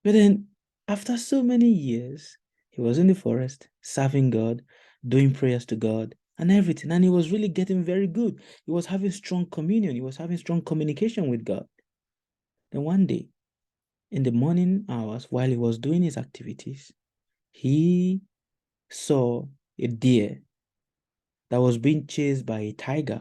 But then, after so many years, he was in the forest, serving God, doing prayers to God, and everything. And he was really getting very good. He was having strong communion. He was having strong communication with God. Then one day, in the morning hours, while he was doing his activities, he saw a deer that was being chased by a tiger.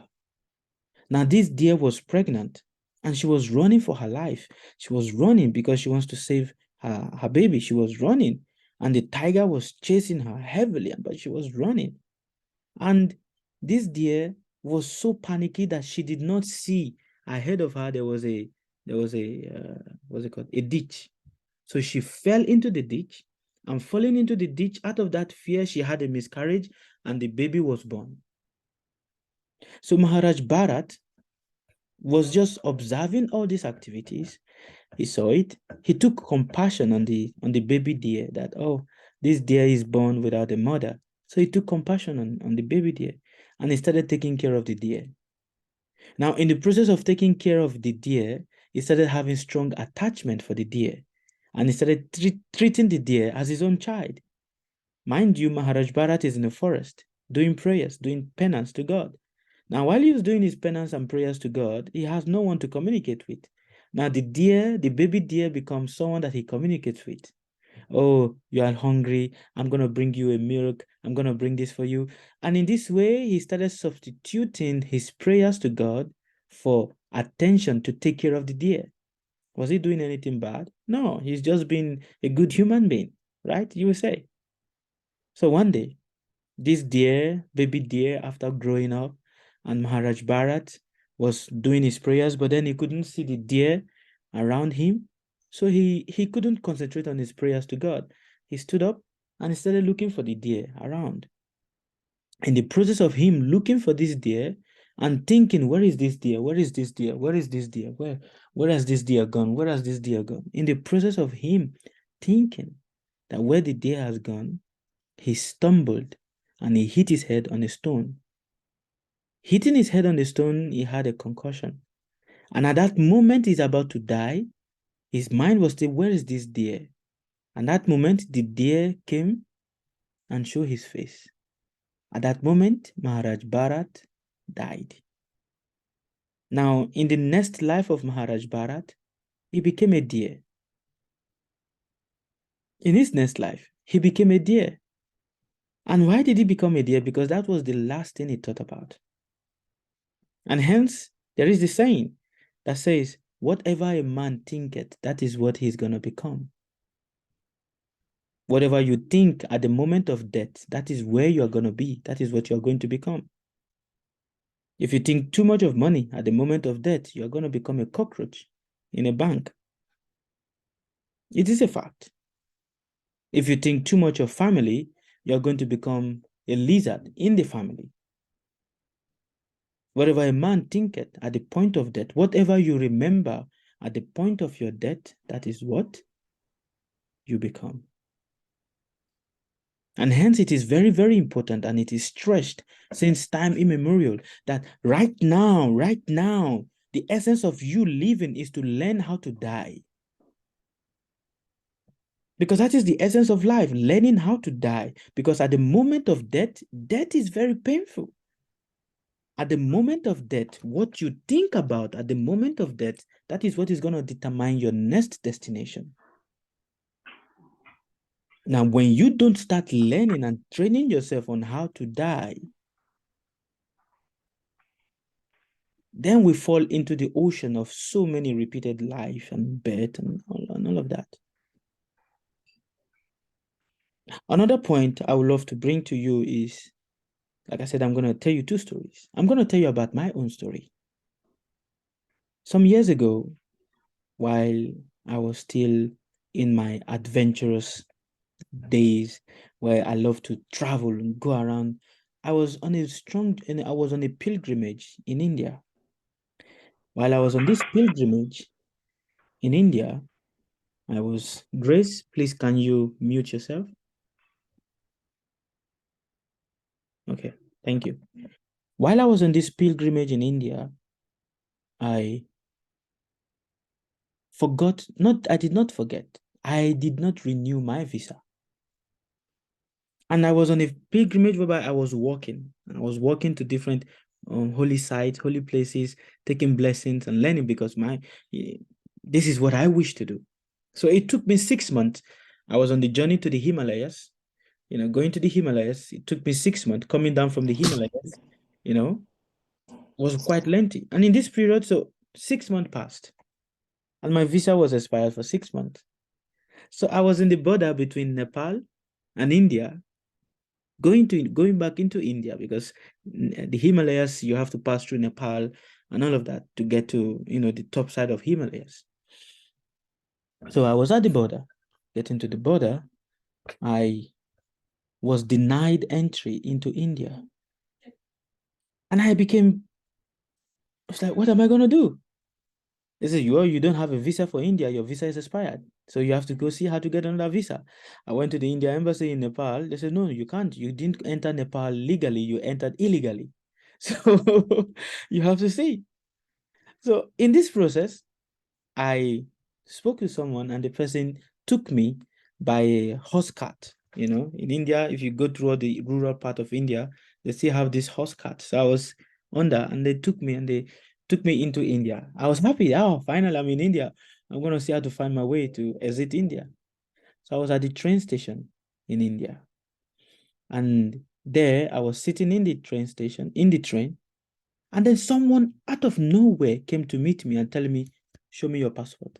Now, this deer was pregnant and she was running for her life. She was running because she wants to save her baby. She was running and the tiger was chasing her heavily, but she was running. And this deer was so panicky that she did not see ahead of her. There was a what's it called? A ditch. So she fell into the ditch, and falling into the ditch, out of that fear, she had a miscarriage and the baby was born. So Maharaj Bharat was just observing all these activities. He saw it. He took compassion on the baby deer, that, oh, this deer is born without a mother. So he took compassion on the baby deer, and he started taking care of the deer. Now, in the process of taking care of the deer, he started having strong attachment for the deer, and he started treating the deer as his own child. Mind you, Maharaj Bharat is in the forest, doing prayers, doing penance to God. Now, while he was doing his penance and prayers to God, he has no one to communicate with. Now, the baby deer becomes someone that he communicates with. Oh, you are hungry. I'm going to bring you a milk. I'm going to bring this for you. And in this way, he started substituting his prayers to God for attention to take care of the deer. Was he doing anything bad? No, he's just being a good human being, right? You will say. So one day, this baby deer, after growing up, and Maharaj Bharat was doing his prayers, but then he couldn't see the deer around him. So he couldn't concentrate on his prayers to God. He stood up and he started looking for the deer around. In the process of him looking for this deer and thinking, where is this deer? Where is this deer? Where is this deer? Where has this deer gone? Where has this deer gone? In the process of him thinking that where the deer has gone, he stumbled and he hit his head on a stone. Hitting his head on the stone, he had a concussion. And at that moment he's about to die, his mind was still, where is this deer? And that moment, the deer came and showed his face. At that moment, Maharaj Bharat died. Now, in the next life of Maharaj Bharat, he became a deer. In his next life, he became a deer. And why did he become a deer? Because that was the last thing he thought about. And hence, there is the saying that says, whatever a man thinketh, that is what he's going to become. Whatever you think at the moment of death, that is where you are going to be. That is what you are going to become. If you think too much of money at the moment of death, you are going to become a cockroach in a bank. It is a fact. If you think too much of family, you are going to become a lizard in the family. Whatever a man thinketh at the point of death, whatever you remember at the point of your death, that is what you become. And hence it is very, very important, and it is stressed since time immemorial, that right now, the essence of you living is to learn how to die. Because that is the essence of life, learning how to die. Because at the moment of death, death is very painful. At the moment of death, what you think about at the moment of death, that is what is going to determine your next destination. Now, when you don't start learning and training yourself on how to die, then we fall into the ocean of so many repeated life and birth and all of that. Another point I would love to bring to you is, like I said, I'm going to tell you two stories. I'm going to tell you about my own story. Some years ago, while I was still in my adventurous days where I love to travel and go around, I was on a pilgrimage in India. While I was on this pilgrimage in India, Grace, please, can you mute yourself? Okay, thank you. While I was on this pilgrimage in India, I did not forget. I did not renew my visa. And I was on a pilgrimage whereby I was walking. I was walking to different holy sites, holy places, taking blessings and learning, because this is what I wish to do. So it took me 6 months. I was on the journey to the Himalayas, going to the Himalayas. It took me 6 months coming down from the Himalayas, was quite lengthy. And in this period, so 6 months passed and my visa was expired for 6 months. So I was in the border between Nepal and India, going back into India, because the Himalayas, you have to pass through Nepal and all of that to get to, the top side of Himalayas. So I was at the border. Getting to the border, I was denied entry into India. And I was like, what am I going to do? They said, you don't have a visa for India. Your visa is expired. So you have to go see how to get another visa. I went to the India embassy in Nepal. They said, no, you can't. You didn't enter Nepal legally. You entered illegally. So you have to see. So in this process, I spoke to someone and the person took me by a horse cart. You know, in India, if you go through the rural part of India, they still have this horse cart. So I was on that and they took me into India. I was happy. Oh, finally, I'm in India. I'm going to see how to find my way to exit India. So I was at the train station in India. And there I was sitting in the train station, in the train. And then someone out of nowhere came to meet me and telling me, show me your passport.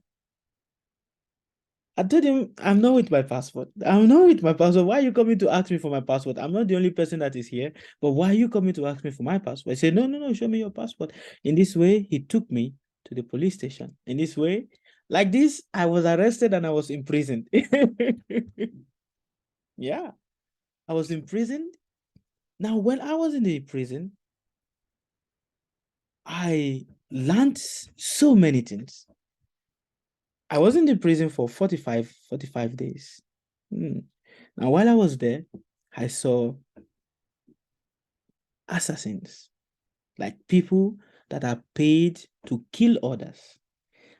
I told him, I'm not with my passport. I'm not with my passport. Why are you coming to ask me for my passport? I'm not the only person that is here, but why are you coming to ask me for my passport? I said, no, show me your passport. In this way, he took me to the police station. In this way, like this, I was arrested and I was imprisoned. Yeah, I was imprisoned. Now, when I was in the prison, I learned so many things. I was in the prison for 45 days. Now, while I was there, I saw assassins, like people that are paid to kill others.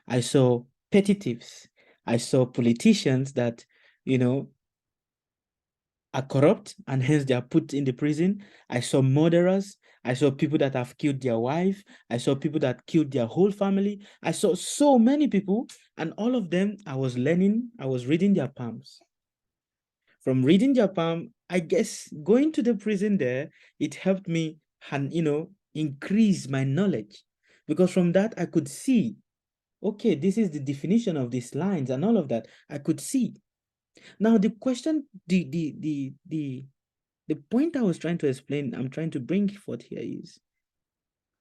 I saw petty thieves. I saw politicians that, are corrupt and hence they are put in the prison. I saw murderers. I saw people that have killed their wife. I saw people that killed their whole family. I saw so many people, and all of them, I was reading their palms. From reading their palm, I guess going to the prison there, it helped me and, increase my knowledge. Because from that, I could see, okay, this is the definition of these lines and all of that. I could see. Now, the question, the point I was trying to explain, I'm trying to bring forth here is,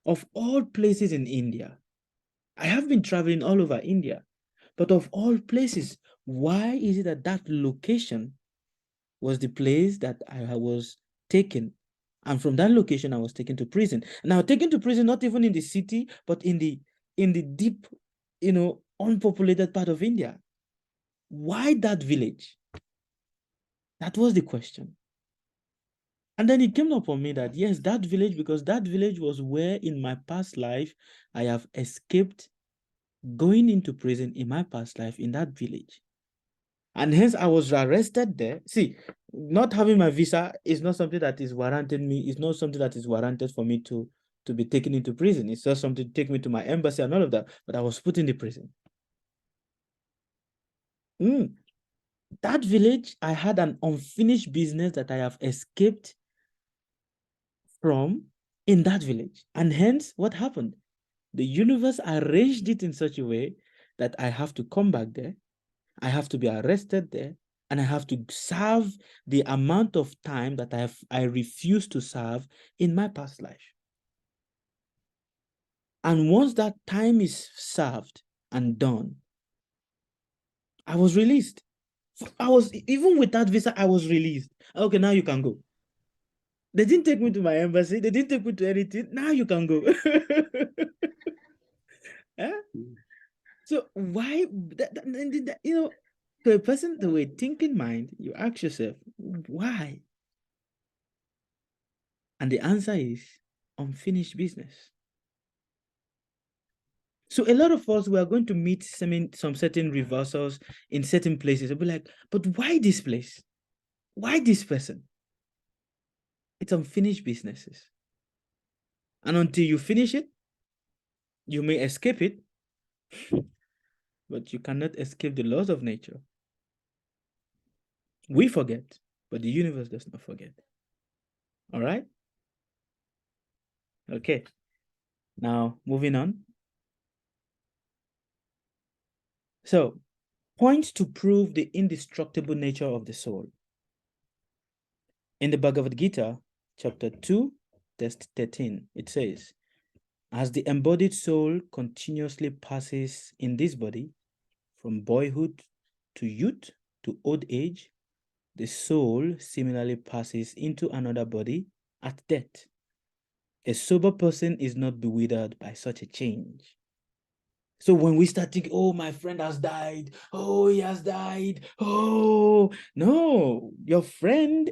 of all places in India, I have been traveling all over India, but of all places, why is it that that location was the place that I was taken? And from that location, I was taken to prison. Now, taken to prison, not even in the city, but in the deep, unpopulated part of India. Why that village? That was the question. And then it came upon me that, yes, that village, because that village was where in my past life I have escaped going into prison in my past life in that village. And hence I was arrested there. See, not having my visa is not something that is warranted me. It's not something that is warranted for me to be taken into prison. It's just something to take me to my embassy and all of that. But I was put in the prison. That village, I had an unfinished business that I have escaped from in that village. And hence, what happened? The universe arranged it in such a way that I have to come back there. I have to be arrested there. And I have to serve the amount of time that I refused to serve in my past life. And once that time is served and done, I was released. Even with that visa, I was released. Okay, now you can go. They didn't take me to my embassy. They didn't take me to anything. Now you can go. Yeah? So why, to a person, to a thinking mind, you ask yourself, why? And the answer is unfinished business. So a lot of us, we are going to meet some certain reversals in certain places. We'll be like, but why this place? Why this person? It's unfinished businesses. And until you finish it, you may escape it, but you cannot escape the laws of nature. We forget, but the universe does not forget. All right? Okay. Now, moving on. So, points to prove the indestructible nature of the soul. In the Bhagavad Gita, chapter 2, text 13, it says, as the embodied soul continuously passes in this body, from boyhood to youth to old age, The soul similarly passes into another body at death. A sober person is not bewildered by such a change. So when we start thinking, oh, my friend has died, oh, he has died, oh, no, your friend,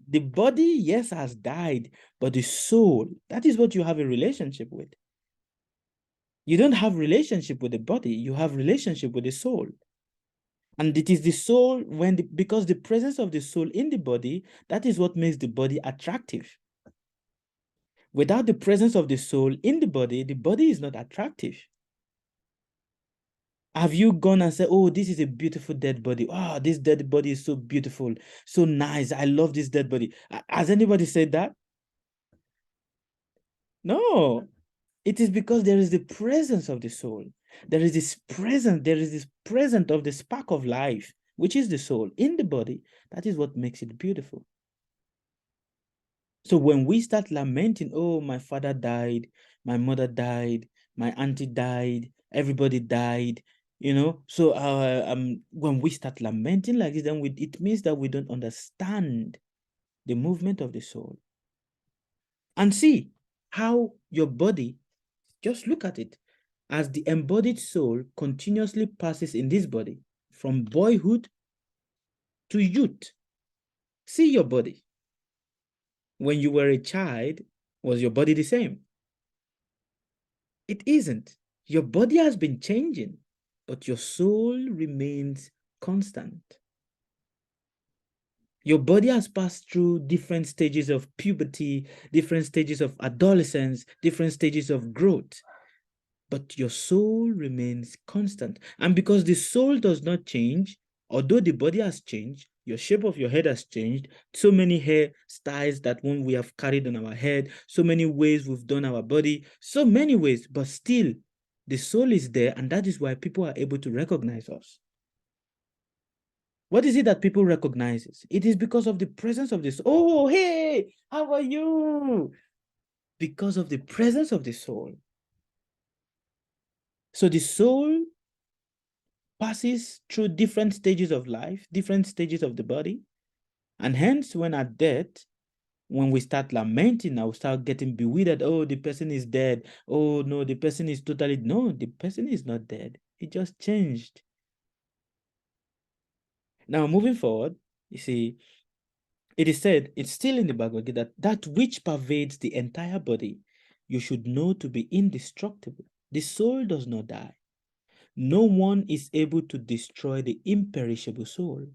the body, yes, has died, but the soul, that is what you have a relationship with. You don't have relationship with the body, you have relationship with the soul. And it is the soul, because the presence of the soul in the body, that is what makes the body attractive. Without the presence of the soul in the body is not attractive. Have you gone and said, oh, this is a beautiful dead body. Oh, this dead body is so beautiful, so nice. I love this dead body. Has anybody said that? No. It is because there is the presence of the soul. There is this presence of the spark of life, which is the soul in the body. That is what makes it beautiful. So when we start lamenting, oh, my father died, my mother died, my auntie died, everybody died, you know, so when we start lamenting like this, then it means that we don't understand the movement of the soul. And see how your body, just look at it, as the embodied soul continuously passes in this body from boyhood to youth. See your body. When you were a child, was your body the same? It isn't. Your body has been changing, but your soul remains constant. Your body has passed through different stages of puberty, different stages of adolescence, different stages of growth, but your soul remains constant. And because the soul does not change, although the body has changed, your shape of your head has changed, so many hair styles that one we have carried on our head, so many ways we've done our body, so many ways, but still the soul is there, and that is why people are able to recognize us. What is it that people recognize? It is because of the presence of this. Oh, hey, how are you? Because of the presence of the soul. So the soul passes through different stages of life, different stages of the body. And hence, when at death, when we start lamenting, I will start getting bewildered. Oh, the person is dead. Oh, no, the person is totally... No, the person is not dead. He just changed. Now, moving forward, you see, it is said, it's still in the Bhagavad Gita, that which pervades the entire body, you should know to be indestructible. The soul does not die. No one is able to destroy the imperishable soul.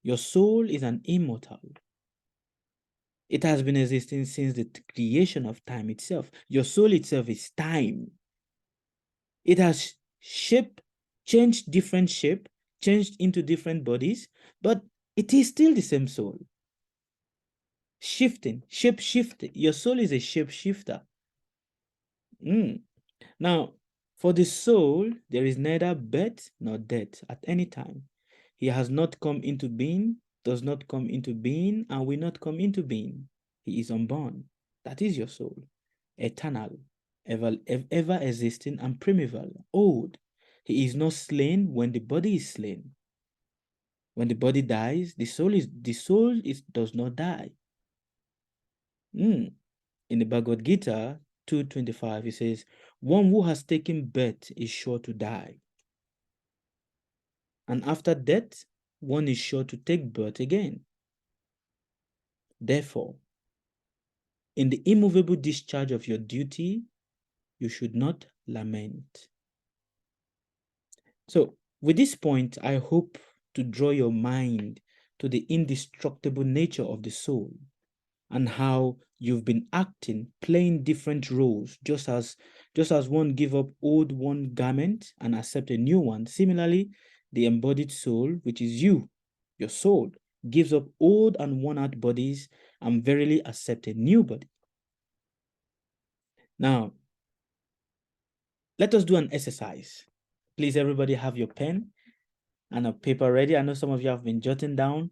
Your soul is an immortal. It has been existing since the creation of time itself. Your soul itself is time. It has changed different shape, changed into different bodies, but it is still the same soul. Shifting, shape-shifting. Your soul is a shape-shifter. Now, for the soul, there is neither birth nor death at any time. He has not come into being, does not come into being, and will not come into being. He is unborn. That is your soul. Eternal, ever existing and primeval, old. He is not slain when the body is slain. When the body dies, the soul does not die. In the Bhagavad Gita 2:25, it says, one who has taken birth is sure to die. And after death, one is sure to take birth again. Therefore, in the immovable discharge of your duty, you should not lament. So, with this point, I hope to draw your mind to the indestructible nature of the soul and how you've been acting, playing different roles, just as one give up old one garment and accept a new one. Similarly, the embodied soul, which is you, your soul, gives up old and worn-out bodies and verily accept a new body. Now, let us do an exercise. Please, everybody have your pen and a paper ready. I know some of you have been jotting down.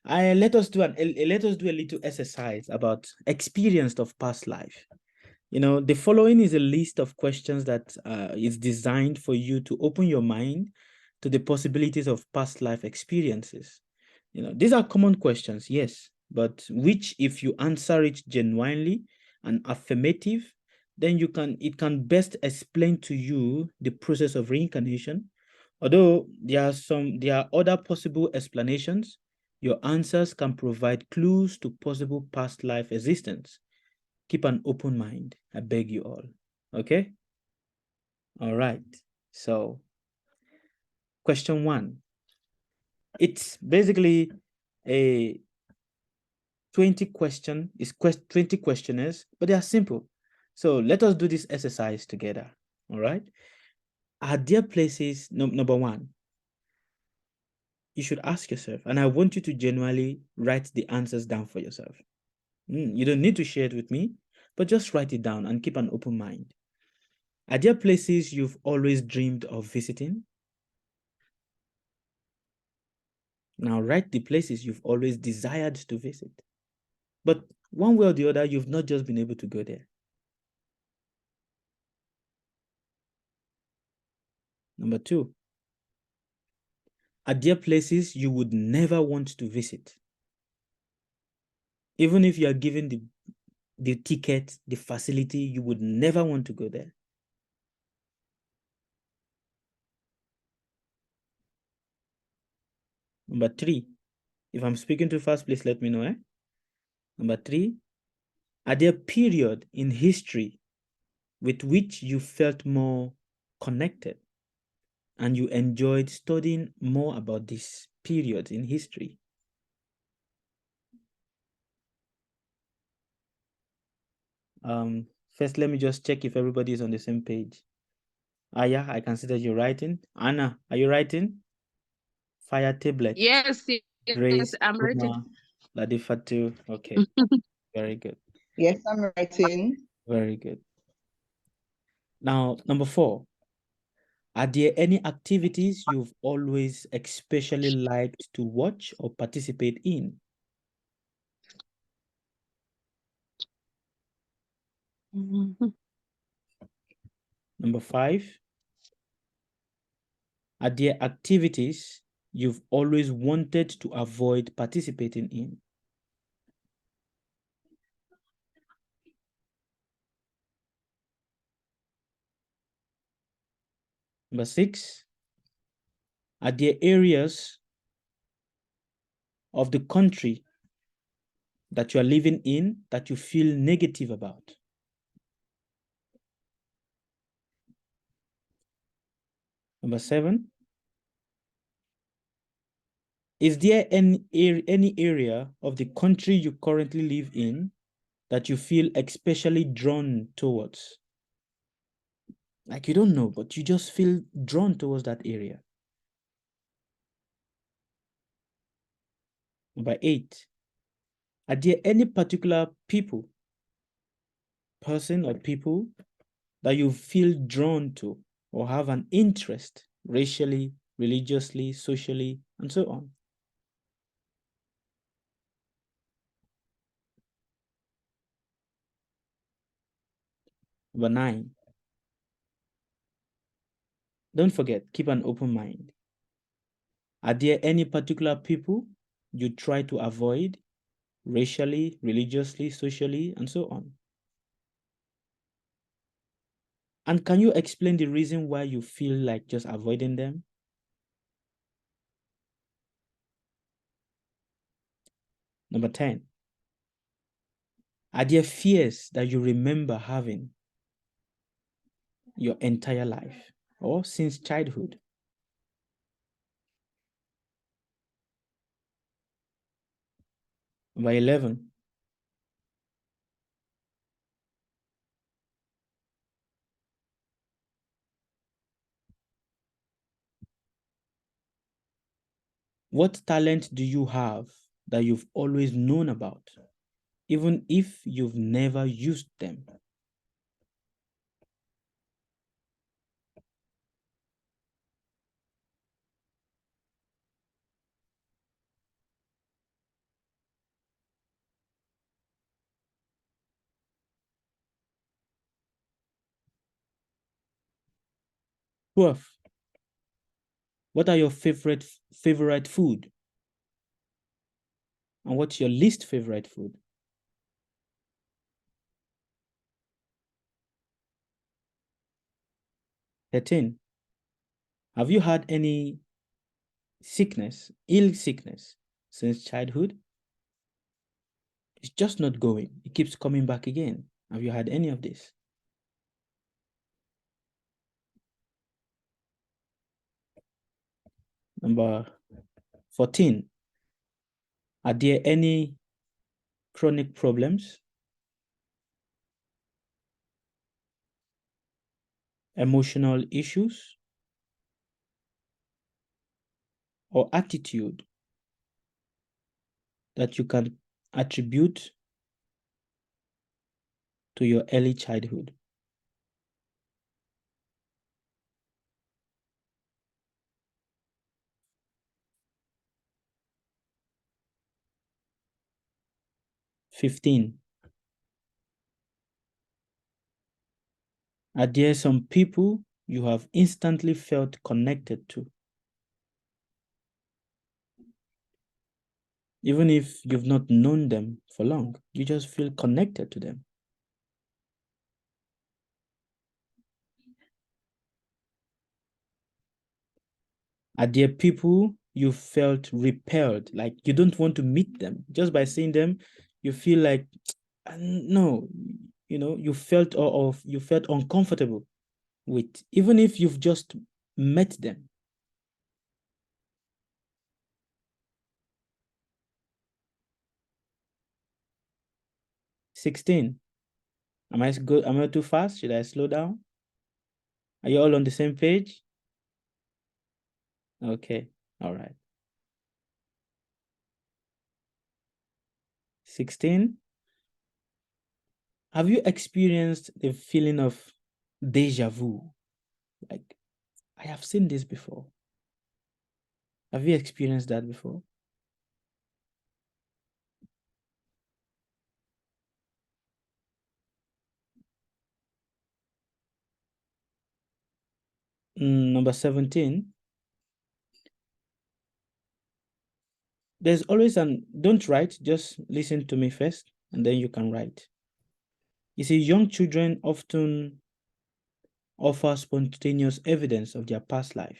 Let us do a little exercise about experience of past life. You know, the following is a list of questions that is designed for you to open your mind to the possibilities of past life experiences. These are common questions, yes, but which, if you answer it genuinely and affirmative, then it can best explain to you the process of reincarnation. Although there are other possible explanations, your answers can provide clues to possible past life existence. Keep an open mind, I beg you all. Okay? All right. So, question 1. It's basically a 20 questionnaires, but they are simple. So let us do this exercise together. All right. Are there places, number 1, you should ask yourself, and I want you to genuinely write the answers down for yourself. You don't need to share it with me, but just write it down and keep an open mind. Are there places you've always dreamed of visiting? Now write the places you've always desired to visit. But one way or the other, you've not just been able to go there. Number 2, are there places you would never want to visit? Even if you are given the ticket, the facility, you would never want to go there. Number 3, if I'm speaking too fast, please let me know. Number 3, are there periods in history with which you felt more connected and you enjoyed studying more about this period in history? First, let me just check if everybody is on the same page. Yeah, I can see that you're writing. Anna, are you writing? Fire tablet. Yes, Grace, I'm writing. Uma, Ladifatu. Okay, very good. Yes, I'm writing. Very good. Now, number 4, are there any activities you've always especially liked to watch or participate in? Number 5, are there activities you've always wanted to avoid participating in? Number 6, are there areas of the country that you are living in that you feel negative about? Number 7, is there any area of the country you currently live in that you feel especially drawn towards? Like you don't know, but you just feel drawn towards that area. Number 8, are there any particular person or people that you feel drawn to or have an interest racially, religiously, socially, and so on? Number 9, don't forget, keep an open mind. Are there any particular people you try to avoid racially, religiously, socially, and so on? And can you explain the reason why you feel like just avoiding them? Number 10, are there fears that you remember having your entire life or since childhood? Number 11, what talent do you have that you've always known about, even if you've never used them? Twelve, what are your favorite food? And what's your least favorite food? Thirteen. Have you had any sickness, ill sickness, since childhood? It's just not going. It keeps coming back again. Have you had any of this? Number 14. Are there any chronic problems, emotional issues, or attitude that you can attribute to your early childhood? Fifteen. Are there some people you have instantly felt connected to? Even if you've not known them for long, you just feel connected to them. Are there people you felt repelled, like you don't want to meet them? Just by seeing them, you feel like, no, you felt you felt uncomfortable with, even if you've just met them. Sixteen. Am I too fast? Should I slow down? Are you all on the same page? Okay, all right. 16. Have you experienced the feeling of deja vu? Like, I have seen this before. Have you experienced that before? Number 17. There's always don't write, just listen to me first, and then you can write. You see, young children often offer spontaneous evidence of their past life.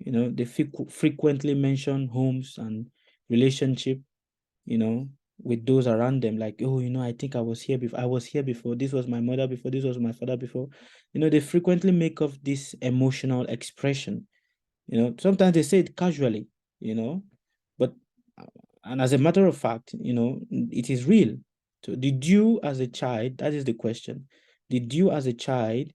They frequently mention homes and relationship, with those around them, like, oh, I think I was here before, this was my mother before, this was my father before. They frequently make of this emotional expression. Sometimes they say it casually, but and as a matter of fact, it is real. So did you as a child, that is the question, did you as a child,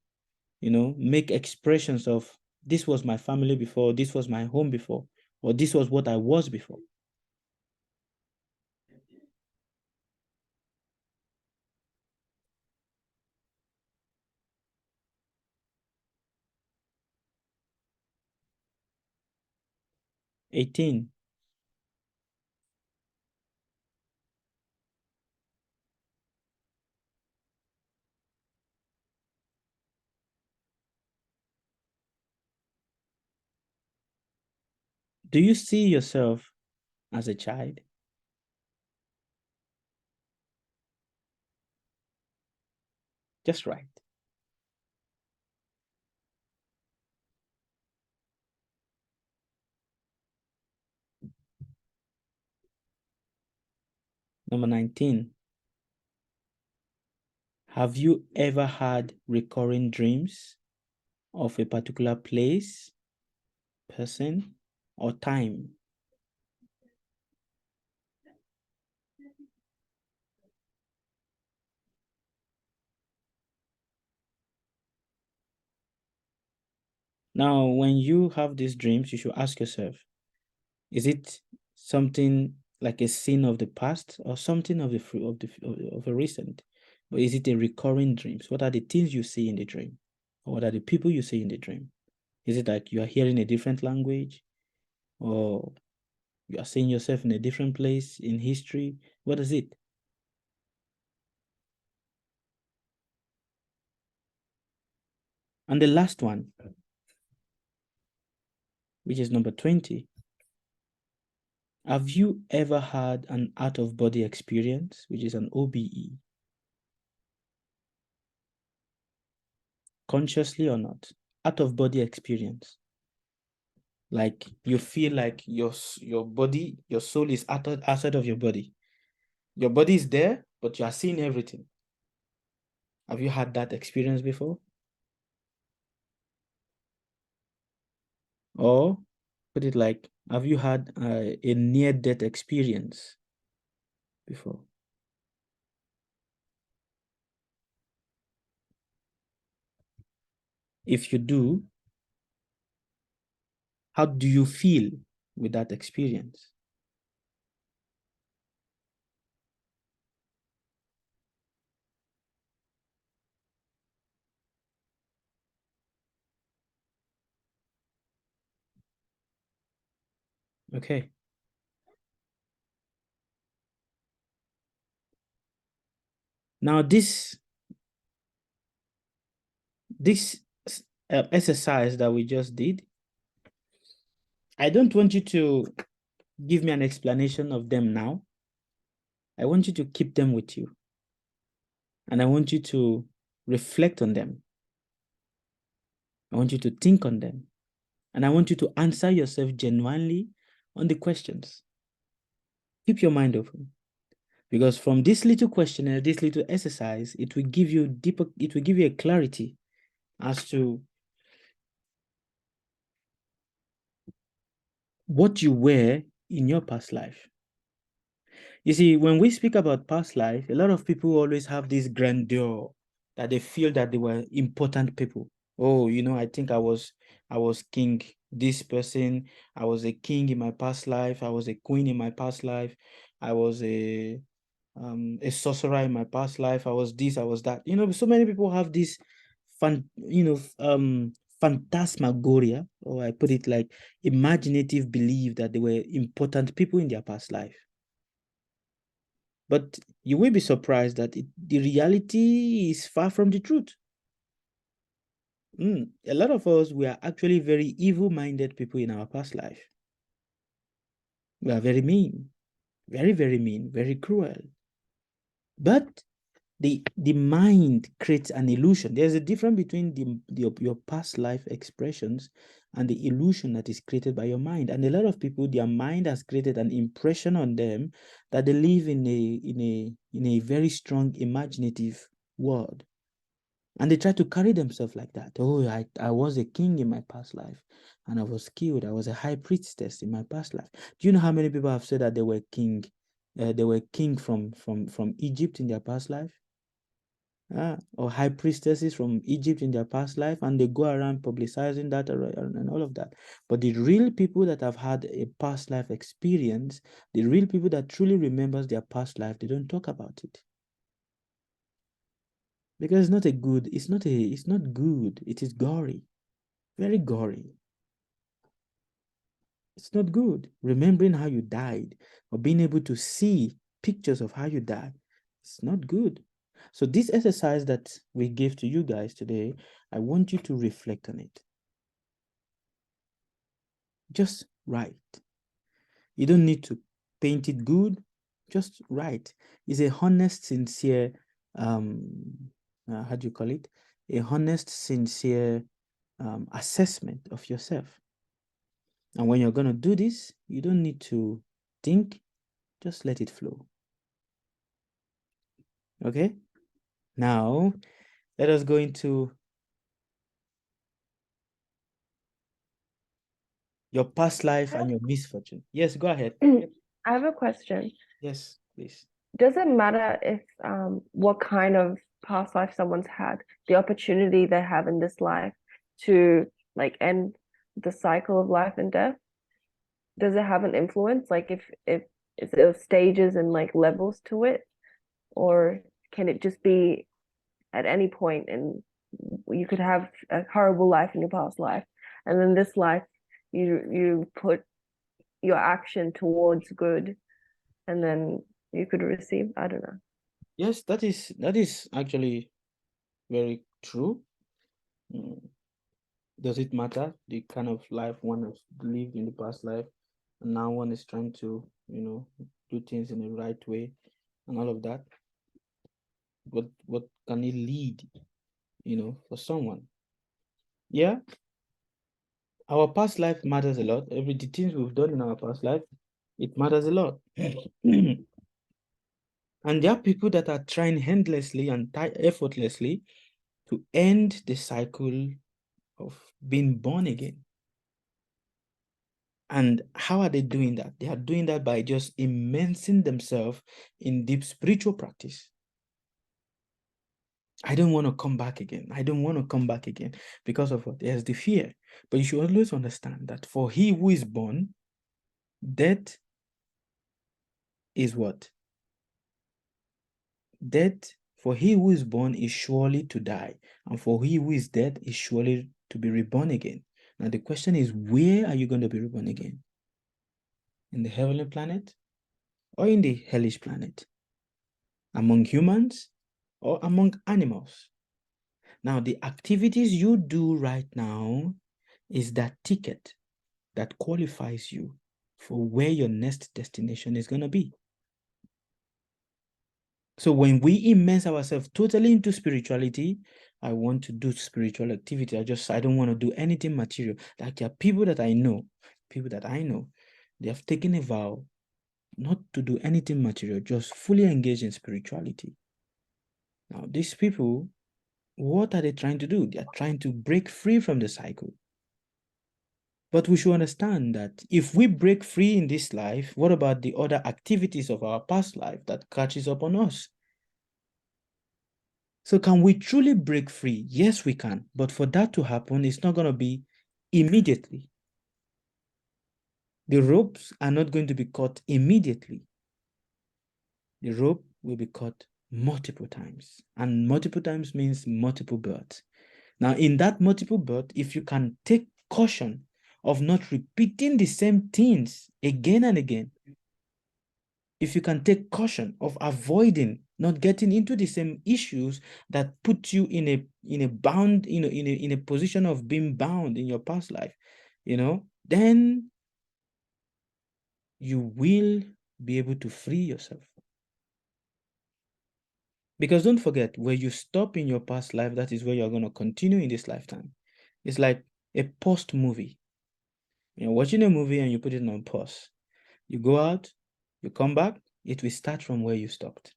make expressions of, this was my family before, this was my home before, or this was what I was before? Eighteen. Do you see yourself as a child? Just right. Number 19. Have you ever had recurring dreams of a particular place, person, or time? Now, when you have these dreams, you should ask yourself, is it something like a scene of the past or something of a recent? Or is it a recurring dream? So what are the things you see in the dream? Or what are the people you see in the dream? Is it like you are hearing a different language? Or you are seeing yourself in a different place in history? What is it? And the last one, which is number 20. Have you ever had an out-of-body experience, which is an OBE? Consciously or not? Out-of-body experience. Like you feel like your body, your soul is outside of your body. Your body is there, but you are seeing everything. Have you had that experience before? Or put it like, have you had a near-death experience before? If you do, how do you feel with that experience? Okay. Now this exercise that we just did, I don't want you to give me an explanation of them now. I want you to keep them with you. And I want you to reflect on them. I want you to think on them. And I want you to answer yourself genuinely on the questions. Keep your mind open. Because from this little questionnaire, this little exercise, it will give you deeper, it will give you a clarity as to what you were in your past life. You see, when we speak about past life, a lot of people always have this grandeur that they feel that they were important people. Oh, you know, I think I was king, this person, I was a king in my past life, I was a queen in my past life, I was a sorcerer in my past life, I was this, I was that. You know, so many people have this phantasmagoria, or I put it like imaginative belief that they were important people in their past life. But you will be surprised that the reality is far from the truth. A lot of us, we are actually very evil-minded people in our past life. We are very mean, very, very mean, very cruel. But the mind creates an illusion. There's a difference between your past life expressions and the illusion that is created by your mind. And a lot of people, their mind has created an impression on them that they live in a very strong imaginative world. And they try to carry themselves like that. Oh, I was a king in my past life and I was killed. I was a high priestess in my past life. Do you know how many people have said that they were king? They were king from Egypt in their past life? Or high priestesses from Egypt in their past life, and they go around publicizing that and all of that. But the real people that have had a past life experience, the real people that truly remembers their past life, they don't talk about it. Because it's not good. It is gory, very gory. It's not good. Remembering how you died or being able to see pictures of how you died, it's not good. So this exercise that we gave to you guys today, I want you to reflect on it. Just write. You don't need to paint it good. Just write. It's a honest, sincere, how do you call it? A honest, sincere assessment of yourself. And when you're going to do this, you don't need to think, just let it flow. Okay? Now, let us go into your past life and your misfortune. Yes, go ahead. I have a question. Yes, please. Does it matter if what kind of past life someone's had, the opportunity they have in this life to like end the cycle of life and death? Does it have an influence? Like if there stages and like levels to it, or can it just be at any point and you could have a horrible life in your past life, and then this life you put your action towards good, and then you could receive, I don't know. Yes, that is actually very true. Does it matter the kind of life one has lived in the past life, and now one is trying to do things in the right way and all of that. What can it lead, for someone? Yeah. Our past life matters a lot. The things we've done in our past life, it matters a lot. And there are people that are trying endlessly and effortlessly to end the cycle of being born again. And how are they doing that? They are doing that by just immersing themselves in deep spiritual practice. I don't want to come back again. I don't want to come back again because of what? There's the fear. But you should always understand that for he who is born, death is what? Death, for he who is born is surely to die. And for he who is dead is surely to be reborn again. Now the question is, where are you going to be reborn again? In the heavenly planet or in the hellish planet? Among humans or among animals? Now, the activities you do right now is that ticket that qualifies you for where your next destination is going to be. So when we immerse ourselves totally into spirituality, I want to do spiritual activity. I don't want to do anything material. Like there are people that I know, they have taken a vow not to do anything material, just fully engage in spirituality. Now, these people, what are they trying to do? They are trying to break free from the cycle. But we should understand that if we break free in this life, what about the other activities of our past life that catches up on us? So can we truly break free? Yes, we can. But for that to happen, it's not going to be immediately. The ropes are not going to be cut immediately. The rope will be cut multiple times. And multiple times means multiple births. Now, in that multiple birth, if you can take caution of not repeating the same things again and again, if you can take caution of avoiding not getting into the same issues that put you in a bound, in a position of being bound in your past life, then you will be able to free yourself. Because don't forget, where you stop in your past life, that is where you're going to continue in this lifetime. It's like a post movie. You're watching a movie and you put it on pause. You go out, you come back, it will start from where you stopped.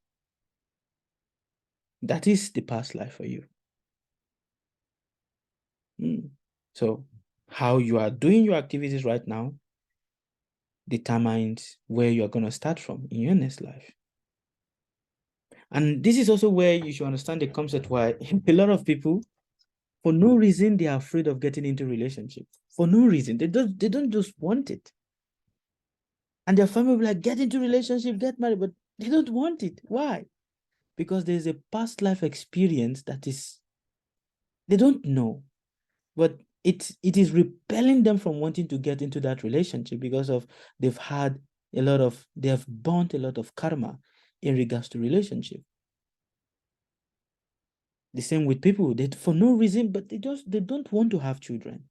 That is the past life for you. So how you are doing your activities right now determines where you're going to start from in your next life. And this is also where you should understand the concept why a lot of people, for no reason, they are afraid of getting into relationship. For no reason. They don't just want it. And their family will be like, get into relationship, get married, but they don't want it. Why? Because there's a past life experience that is, they don't know, but it is repelling them from wanting to get into that relationship because of they have burnt a lot of karma in regards to relationship. The same with people, they for no reason, but they don't want to have children.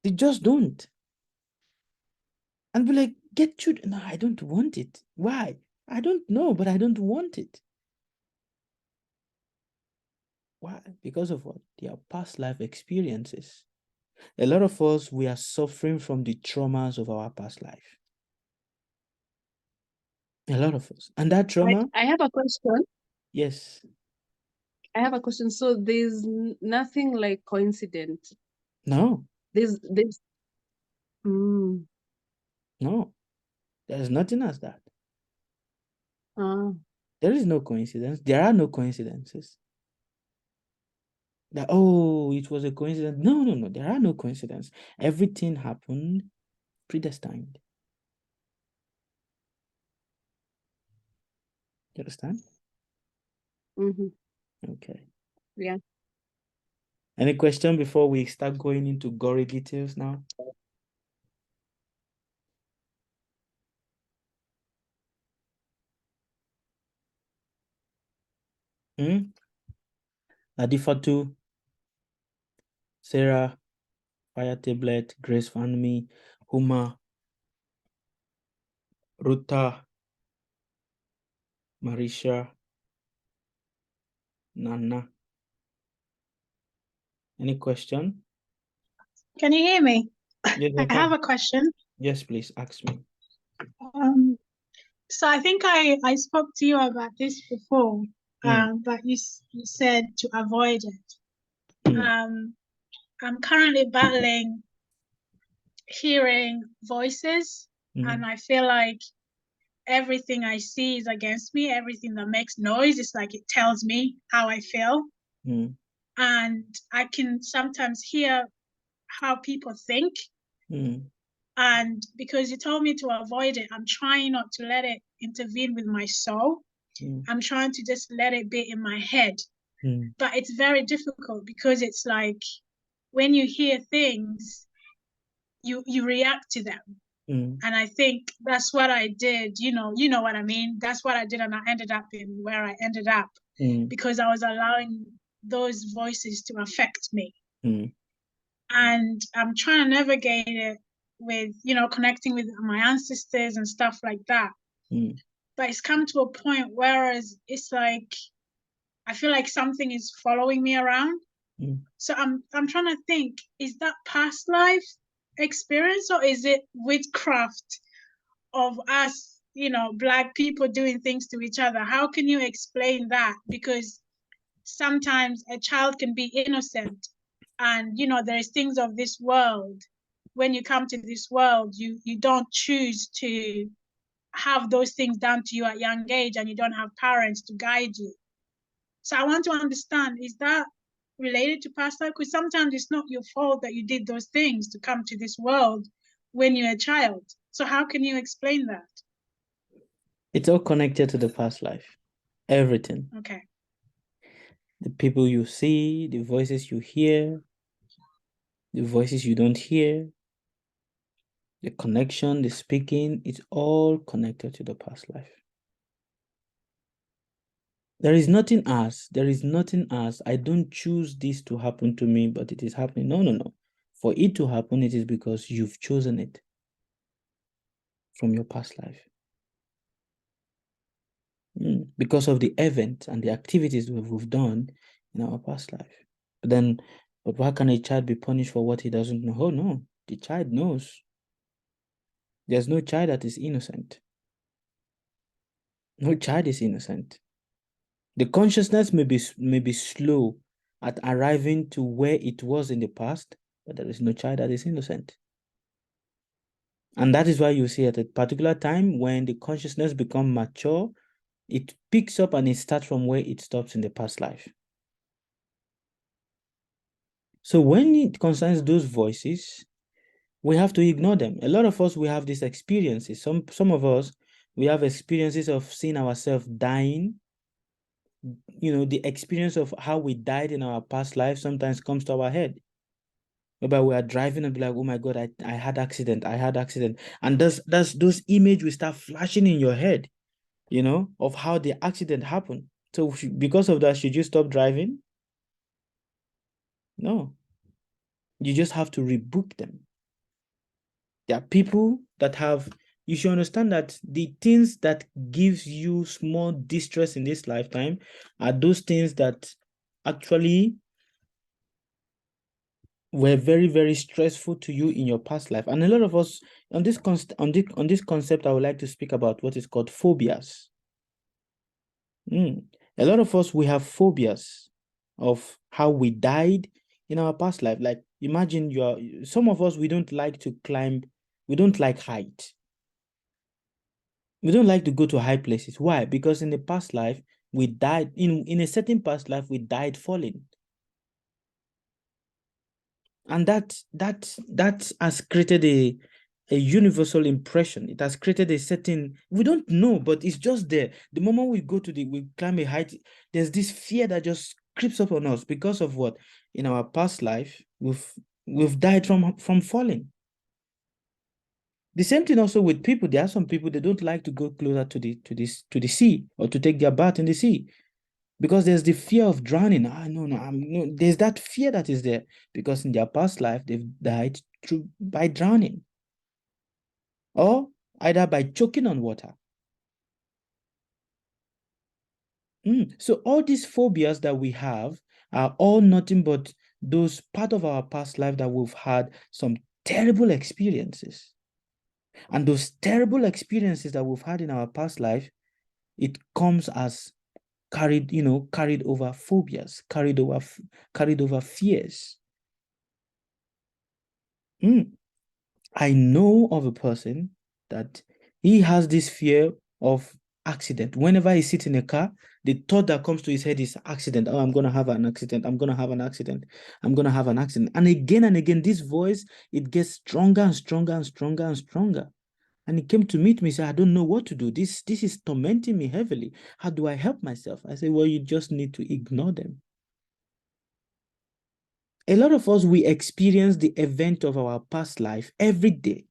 They just don't. And be like, get children. No, I don't want it. Why? I don't know, but I don't want it. Why? Because of what? Their past life experiences. A lot of us, we are suffering from the traumas of our past life. A lot of us. And that trauma? I have a question. Yes. I have a question. So there's nothing like coincidence. No. There's No. There's nothing as that. There is no coincidence. There are no coincidences. That, oh, it was a coincidence. No. There are no coincidences. Everything happened predestined. You understand? Okay. Yeah. Any question before we start going into gory details now? Adifatu, Sarah, Fire Tablet, Grace found me. Huma, Ruta, Marisha, Nana. Any question? Can you hear me? Yes, I have a question. Yes, please ask me. So I think I spoke to you about this before, but you said to avoid it. I'm currently battling hearing voices, and I feel like everything I see is against me. Everything that makes noise, it's like it tells me how I feel. And I can sometimes hear how people think. And because you told me to avoid it, I'm trying not to let it intervene with my soul. I'm trying to just let it be in my head. But it's very difficult because it's like when you hear things, you react to them. And I think that's what I did. You know what I mean? That's what I did, and I ended up in where I ended up because I was allowing those voices to affect me. And I'm trying to navigate it with, connecting with my ancestors and stuff like that. But it's come to a point whereas it's like I feel like something is following me around. So I'm trying to think, is that past life experience or is it witchcraft of us, Black people doing things to each other? How can you explain that? Because sometimes a child can be innocent and, there's things of this world. When you come to this world, you don't choose to have those things done to you at young age and you don't have parents to guide you. So I want to understand, is that related to past life? Because sometimes it's not your fault that you did those things to come to this world when you're a child. So how can you explain that? It's all connected to the past life. Everything. Okay. The people you see, the voices you hear, the voices you don't hear, the connection, the speaking, it's all connected to the past life. There is nothing else. I don't choose this to happen to me, but it is happening. No. For it to happen, it is because you've chosen it from your past life. Because of the events and the activities we've done in our past life. But why can a child be punished for what he doesn't know? Oh no, the child knows. There's no child that is innocent. No child is innocent. The consciousness may be slow at arriving to where it was in the past, but there is no child that is innocent. And that is why you see at a particular time when the consciousness becomes mature, it picks up and it starts from where it stops in the past life. So when it concerns those voices, we have to ignore them. A lot of us, we have these experiences. Some of us, we have experiences of seeing ourselves dying. The experience of how we died in our past life sometimes comes to our head. Whereby we are driving and be like, oh my God, I had accident. And those images will start flashing in your head, of how the accident happened. So because of that, should you stop driving? No. You just have to rebook them. There are people that you should understand that the things that gives you small distress in this lifetime are those things that actually were very, very stressful to you in your past life. And a lot of us, on this concept, I would like to speak about what is called phobias. A lot of us, we have phobias of how we died in our past life. Like imagine some of us, we don't like to climb, we don't like height. We don't like to go to high places. Why? Because in the past life, we died, in a certain past life, we died falling. And that has created a universal impression. It has created a certain, we don't know, but it's just there. The moment we climb a height, there's this fear that just creeps up on us because of what? In our past life, we've died from falling. The same thing also with people. There are some people, they don't like to go closer to the sea or to take their bath in the sea because there's the fear of drowning. No. There's that fear that is there because in their past life, they've died by drowning. or either by choking on water. So all these phobias that we have are all nothing but those part of our past life that we've had some terrible experiences. And those terrible experiences that we've had in our past life, it comes as carried over phobias, carried over fears. I know of a person that he has this fear of accident. Whenever he sits in a car, the thought that comes to his head is accident. Oh, I'm going to have an accident. I'm going to have an accident. I'm going to have an accident. And again, this voice, it gets stronger and stronger and stronger and stronger. And he came to meet me, said, I don't know what to do. This is tormenting me heavily. How do I help myself? I said, well, you just need to ignore them. A lot of us, we experience the event of our past life every day.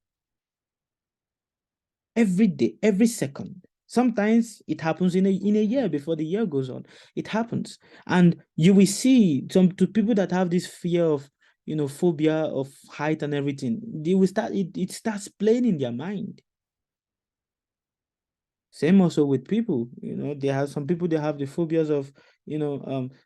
Every day, every second. Sometimes it happens in a year before the year goes on. It happens. And you will see to people that have this fear of, phobia of height and everything, they will it starts playing in their mind. Same also with people, they have some people, they have the phobias of,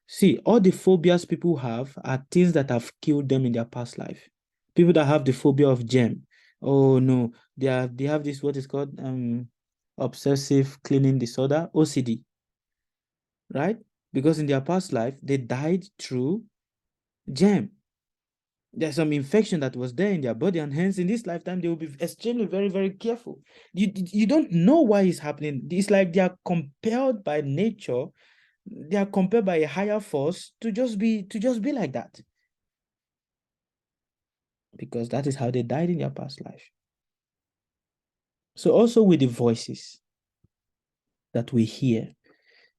see, all the phobias people have are things that have killed them in their past life. People that have the phobia of germ, oh no, they have this, what is called obsessive cleaning disorder, OCD, right? Because in their past life, they died through germ. There's some infection that was there in their body, and hence in this lifetime, they will be extremely, very, very careful. You don't know why it's happening. It's like they are compelled by nature, they are compelled by a higher force to just be like that. Because that is how they died in their past life. So also with the voices that we hear,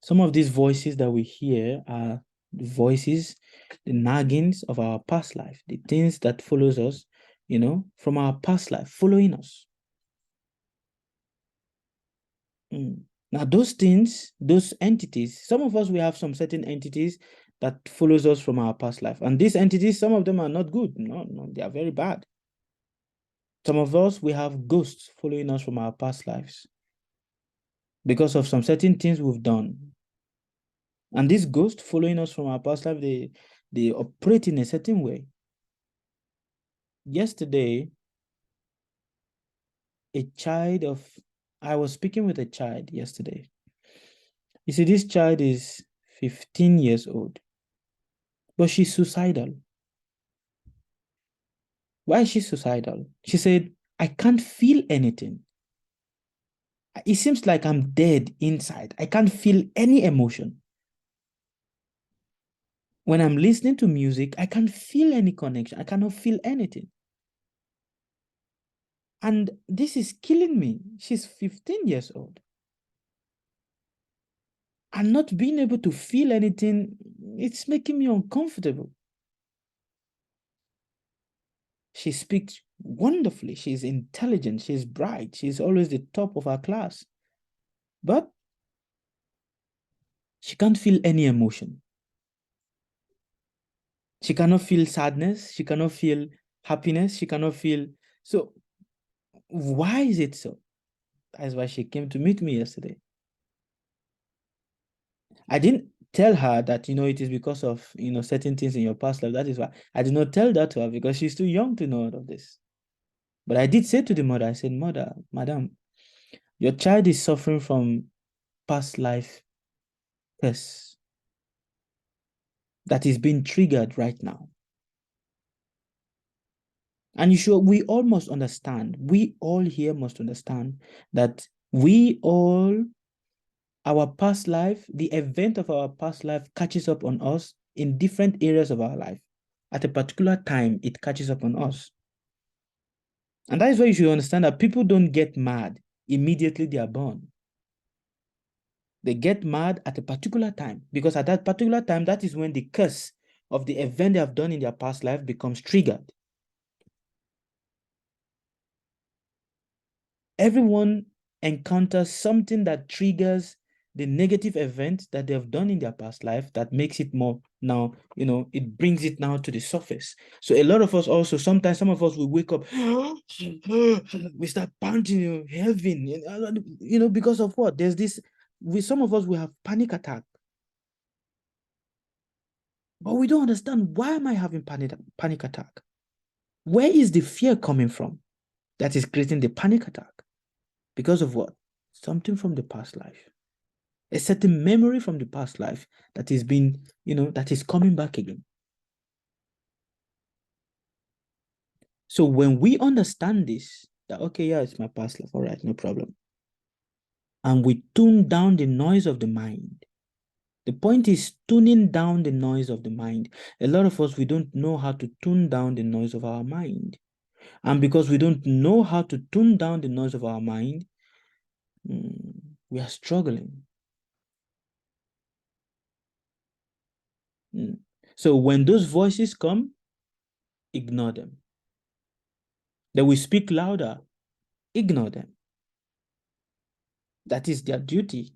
some of these voices that we hear are the voices, the naggings of our past life, the things that follows us, from our past life, following us. Now, those things, those entities, some of us, we have some certain entities that follows us from our past life. And these entities, some of them are not good. No, they are very bad. Some of us, we have ghosts following us from our past lives because of some certain things we've done. And these ghosts following us from our past life, they operate in a certain way. Yesterday, I was speaking with a child yesterday. You see, this child is 15 years old, but she's suicidal. Why is she suicidal? She said, I can't feel anything. It seems like I'm dead inside. I can't feel any emotion. When I'm listening to music, I can't feel any connection. I cannot feel anything. And this is killing me. She's 15 years old. And not being able to feel anything, it's making me uncomfortable. She speaks wonderfully. She's intelligent. She's bright. She's always the top of her class. But she can't feel any emotion. She cannot feel sadness. She cannot feel happiness. She cannot feel... So why is it so? That's why she came to meet me yesterday. I didn't tell her that, it is because of, certain things in your past life. That is why I did not tell that to her, because she's too young to know all of this. But I did say to the mother, I said, Mother, Madam, your child is suffering from past life curse that is being triggered right now. And we all must understand, we all here must understand that our past life, the event of our past life catches up on us in different areas of our life. At a particular time, it catches up on us. And that is why you should understand that people don't get mad immediately they are born. They get mad at a particular time, because at that particular time, that is when the curse of the event they have done in their past life becomes triggered. Everyone encounters something that triggers the negative event that they have done in their past life that makes it more now, it brings it now to the surface. So a lot of us also, sometimes some of us will wake up, we start panting, heaven, because of what? There's this, some of us will have panic attack. But we don't understand, why am I having panic attack? Where is the fear coming from that is creating the panic attack? Because of what? Something from the past life. A certain memory from the past life that is being, that is coming back again. So when we understand this, that, okay, yeah, it's my past life, all right, no problem. And we tune down the noise of the mind. The point is tuning down the noise of the mind. A lot of us, we don't know how to tune down the noise of our mind. And because we don't know how to tune down the noise of our mind, we are struggling. So when those voices come, ignore them. They will speak louder, ignore them. That is their duty.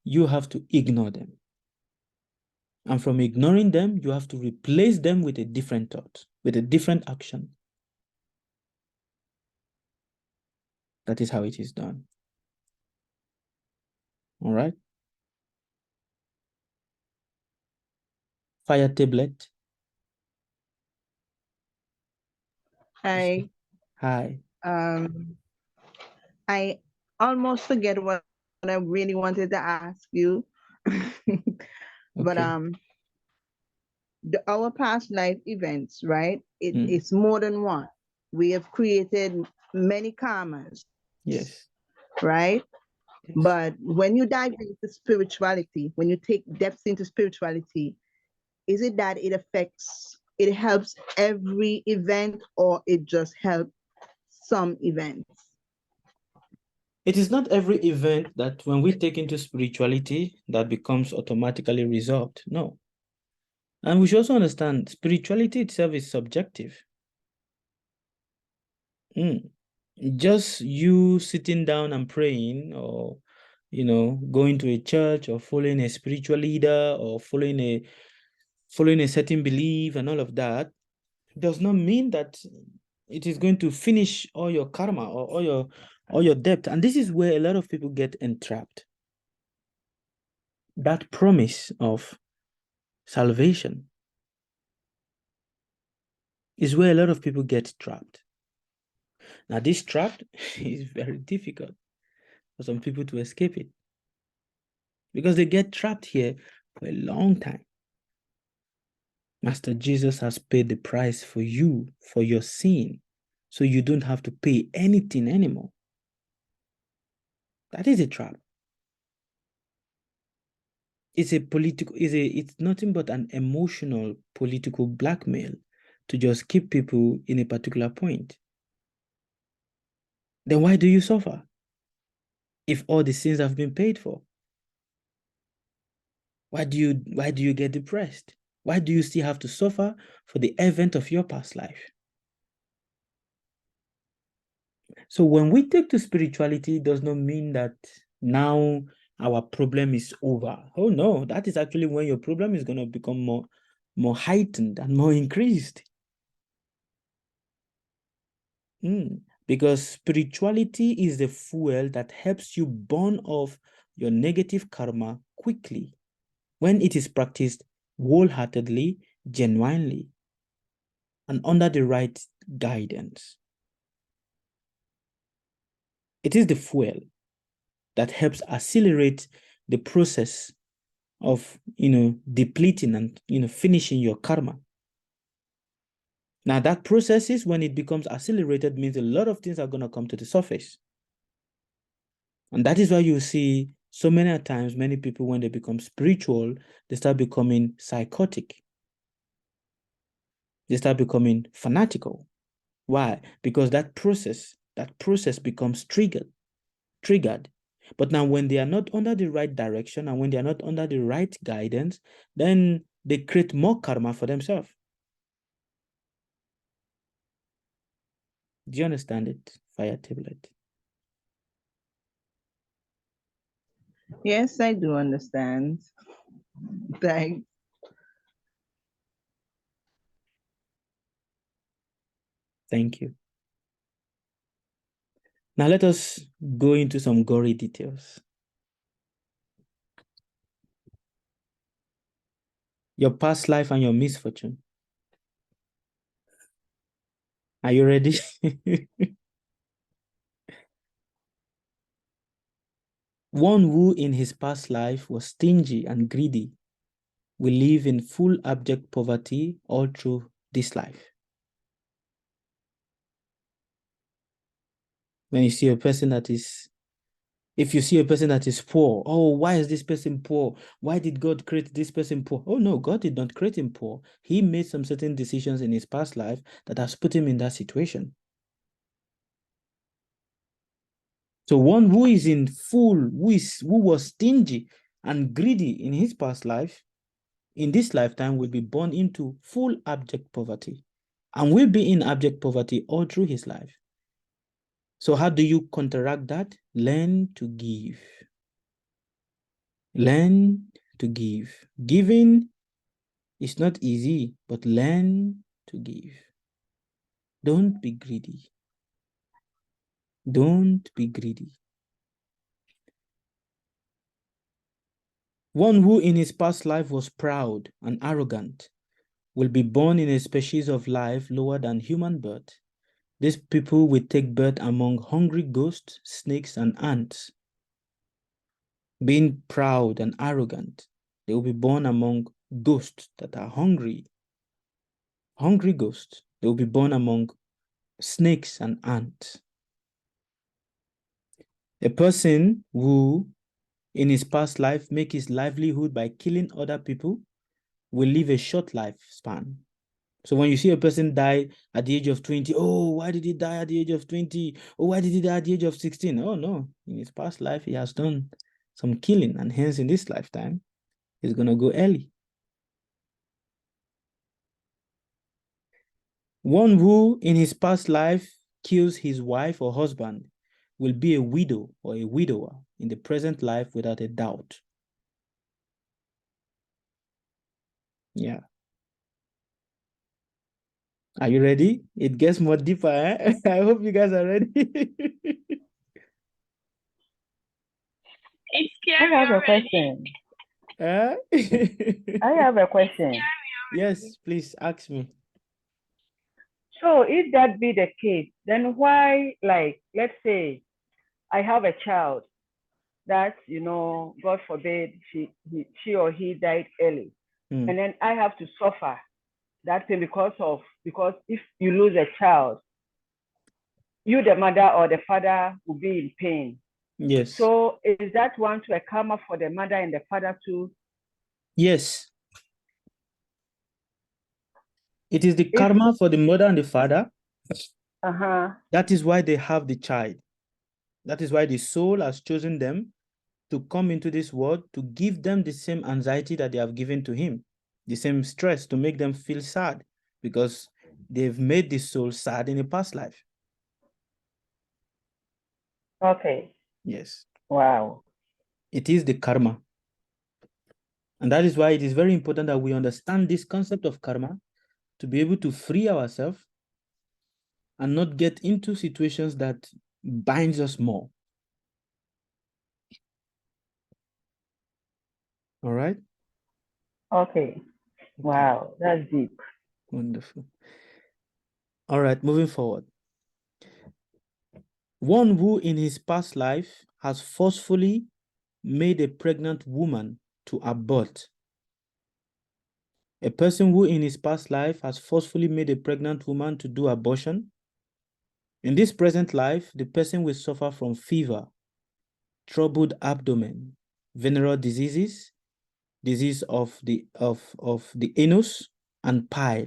You have to ignore them. And from ignoring them, you have to replace them with a different thought, with a different action. That is how it is done. All right? Fire tablet. Hi. Hi. I almost forget what I really wanted to ask you. But our past life events, right? It's more than one. We have created many karmas. Yes. Right? Yes. But when you dive into spirituality, when you take depths into spirituality, is it that it helps every event, or it just helps some events? It is not every event that when we take into spirituality that becomes automatically resolved. No. And we should also understand spirituality itself is subjective. Just you sitting down and praying, or going to a church, or following a spiritual leader, or following a certain belief and all of that, does not mean that it is going to finish all your karma or all your debt. And this is where a lot of people get entrapped. That promise of salvation is where a lot of people get trapped. Now, this trap is very difficult for some people to escape it, because they get trapped here for a long time. Master Jesus has paid the price for you, for your sin, so you don't have to pay anything anymore. That is a trap. It's nothing but an emotional political blackmail to just keep people in a particular point. Then why do you suffer if all the sins have been paid for? Why do you get depressed? Why do you still have to suffer for the event of your past life? So when we take to spirituality, it does not mean that now our problem is over. Oh no, that is actually when your problem is going to become more heightened and more increased. Because spirituality is the fuel that helps you burn off your negative karma quickly when it is practiced wholeheartedly, genuinely, and under the right guidance. It is the fuel that helps accelerate the process of, depleting and, finishing your karma. Now, that process is when it becomes accelerated, means a lot of things are going to come to the surface. And that is why you see so many times, many people, when they become spiritual, they start becoming psychotic. They start becoming fanatical. Why? Because that process becomes triggered. But now when they are not under the right direction, and when they are not under the right guidance, then they create more karma for themselves. Do you understand it, Fire Tablet? Yes, I do understand. Thanks. Thank you. Now let us go into some gory details. Your past life and your misfortune. Are you ready? One who in his past life was stingy and greedy will live in full abject poverty all through this life. When you see a person that is, if you see a person that is poor, oh, why is this person poor? Why did God create this person poor? Oh no, God did not create him poor. He made some certain decisions in his past life that has put him in that situation. So one who is in full, who was stingy and greedy in his past life, in this lifetime will be born into full abject poverty and will be in abject poverty all through his life. So how do you counteract that? Learn to give. Learn to give. Giving is not easy, but learn to give. Don't be greedy. Don't be greedy. One who in his past life was proud and arrogant will be born in a species of life lower than human birth. These people will take birth among hungry ghosts, snakes, and ants. Being proud and arrogant, they will be born among ghosts that are hungry. Hungry ghosts. They will be born among snakes and ants. A person who, in his past life, make his livelihood by killing other people will live a short lifespan. So when you see a person die at the age of 20, oh, why did he die at the age of 20? Oh, why did he die at the age of 16? Oh, no. In his past life, he has done some killing, and hence in this lifetime, he's going to go early. One who in his past life kills his wife or husband will be a widow or a widower in the present life without a doubt. Yeah. Are you ready? It gets more deeper, eh? I hope you guys are ready. It's I scary have a already. question. Eh? I have a question. Yes, please ask me. So if that be the case, then why, like, let's say I have a child that, God forbid, she or he died early. And then I have to suffer that thing because if you lose a child, you, the mother or the father, will be in pain. Yes. So is that one to a karma for the mother and the father too? Yes. It is the karma for the mother and the father. That is why they have the child. That is why the soul has chosen them to come into this world to give them the same anxiety that they have given to him, the same stress to make them feel sad because they've made the soul sad in a past life. Okay. Yes. Wow. It is the karma. And that is why it is very important that we understand this concept of karma to be able to free ourselves and not get into situations that binds us more. All right? Okay. Wow, that's deep. Wonderful. All right, moving forward. One who in his past life has forcefully made a pregnant woman to abort. A person who in his past life has forcefully made a pregnant woman to do abortion. In this present life, the person will suffer from fever, troubled abdomen, venereal diseases, disease of the anus, and pile.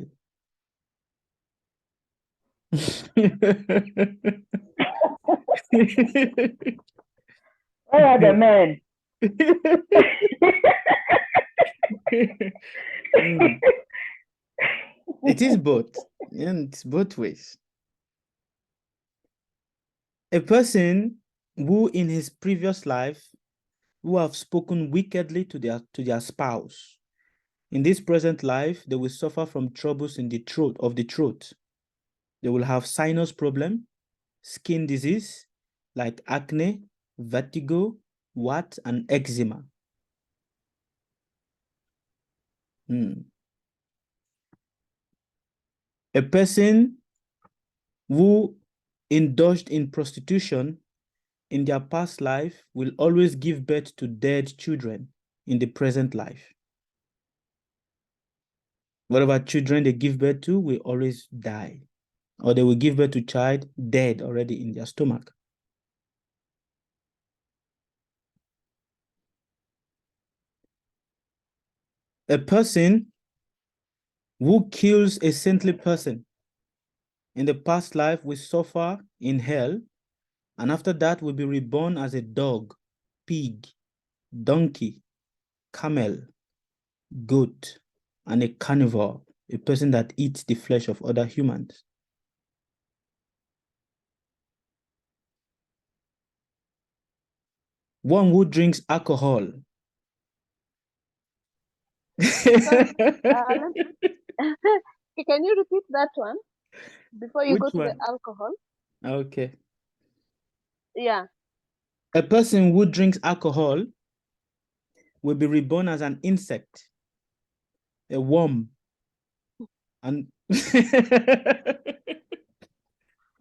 Where are the men? It is both, and it's both ways. A person who in his previous life who have spoken wickedly to their spouse. In this present life, they will suffer from troubles in the throat of the throat. They will have sinus problem, skin disease like acne, vertigo, warts, and eczema. A person who indulged in prostitution in their past life will always give birth to dead children in the present life. Whatever children they give birth to will always die, or they will give birth to child dead already in their stomach. A person who kills a saintly person in the past life will suffer in hell, and after that will be reborn as a dog, pig, donkey, camel, goat, and a carnivore, a person that eats the flesh of other humans. One who drinks alcohol. Can you repeat that one before you go to the alcohol? Okay. Yeah. A person who drinks alcohol will be reborn as an insect, a worm, and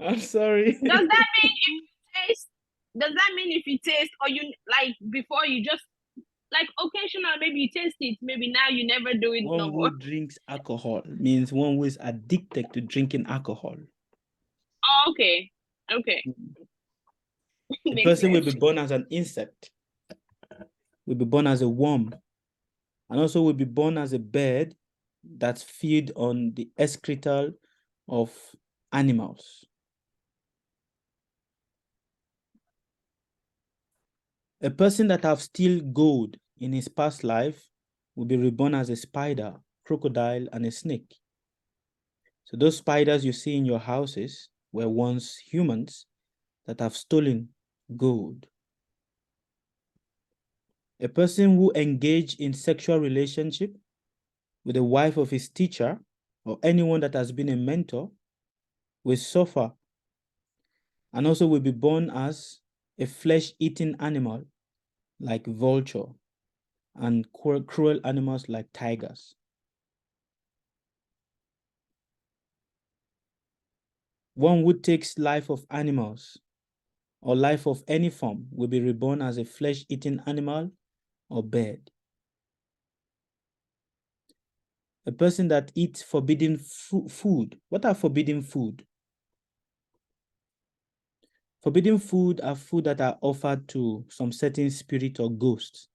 I'm sorry. Does that mean if you taste? Does that mean if you taste, or you like before you just like occasional, maybe you taste it, maybe now you never do it One no more? who drinks alcohol means one who is addicted to drinking alcohol. Oh, okay. Okay. The person will be born as an insect, will be born as a worm, and also will be born as a bird that's feed on the excreta of animals. A person that have still gold in his past life will be reborn as a spider, crocodile, and a snake. So those spiders you see in your houses were once humans that have stolen gold. A person who engaged in sexual relationship with the wife of his teacher or anyone that has been a mentor will suffer, and also will be born as a flesh-eating animal like vulture and cruel animals like tigers. One who takes life of animals or life of any form will be reborn as a flesh-eating animal or bird. A person that eats forbidden food. What are forbidden food? Forbidden food are food that are offered to some certain spirit or ghosts.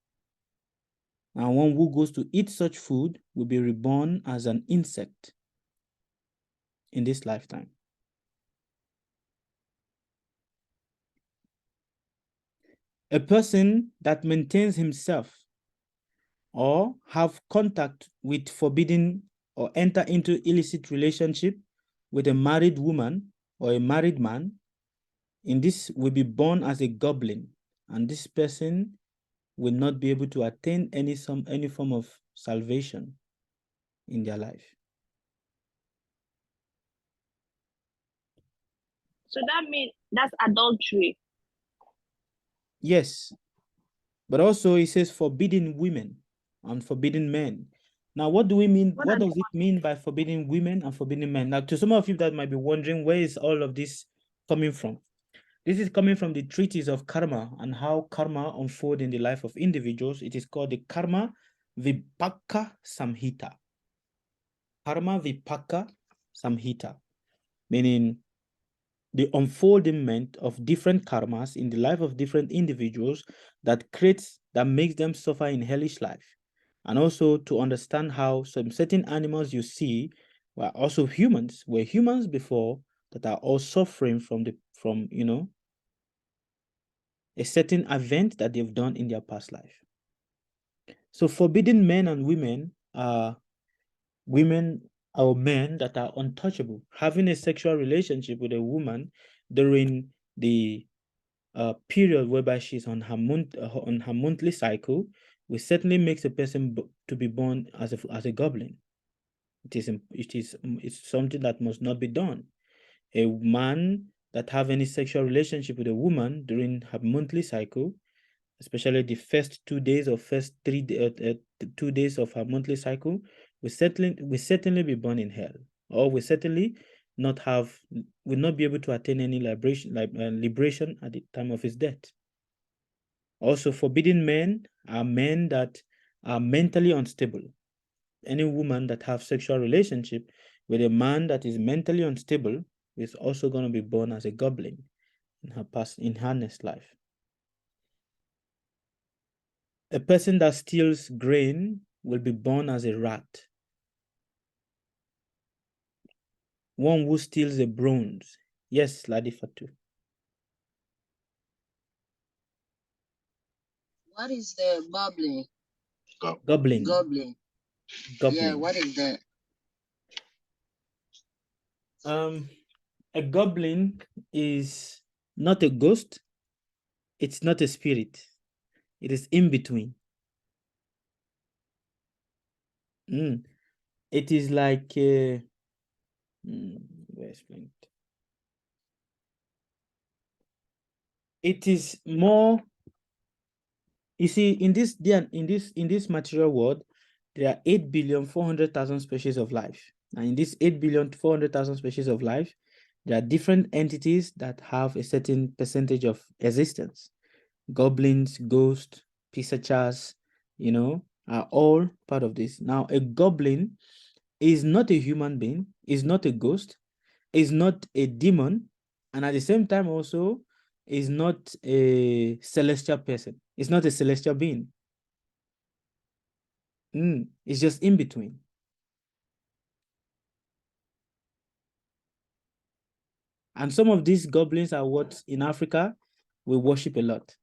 And one who goes to eat such food will be reborn as an insect in this lifetime. A person that maintains himself or have contact with forbidden or enter into illicit relationship with a married woman or a married man, in this will be born as a goblin, and this person will not be able to attain any form of salvation in their life. So that means that's adultery. Yes, but also it says forbidden women and forbidden men. Now, what do we mean? What does it mean by forbidden women and forbidden men? Now, to some of you that might be wondering, where is all of this coming from? This is coming from the treatise of karma and how karma unfolds in the life of individuals. It is called the Karma Vipaka Samhita. Karma Vipaka Samhita, meaning the unfoldment of different karmas in the life of different individuals that makes them suffer in hellish life. And also to understand how some certain animals you see were also humans, were humans before, that are all suffering from a certain event that they've done in their past life. So forbidden men and women are women or men that are untouchable. Having a sexual relationship with a woman during the period whereby she's on her monthly cycle, will certainly makes a person to be born as a goblin. It's something that must not be done. A man that have any sexual relationship with a woman during her monthly cycle, especially the first 2 days or first 2 days of her monthly cycle, will certainly be born in hell, or will certainly will not be able to attain any liberation at the time of his death. Also, forbidden men are men that are mentally unstable. Any woman that have sexual relationship with a man that is mentally unstable is also going to be born as a goblin in her next life. A person that steals grain will be born as a rat. One who steals a bronze. Yes, Ladi Fatu. What is the goblin? Goblin. Goblin. Yeah, what is that? A goblin is not a ghost. It's not a spirit. It is in between. It is like explain it. It is more. You see, in this material world, there are 8,400,000 species of life. And in this 8,400,000 species of life, there are different entities that have a certain percentage of existence. Goblins, ghosts, pisachas, are all part of this. Now, a goblin is not a human being, is not a ghost, is not a demon, and at the same time also is not a celestial person. It's not a celestial being. It's just in between. And some of these goblins are what in Africa we worship a lot.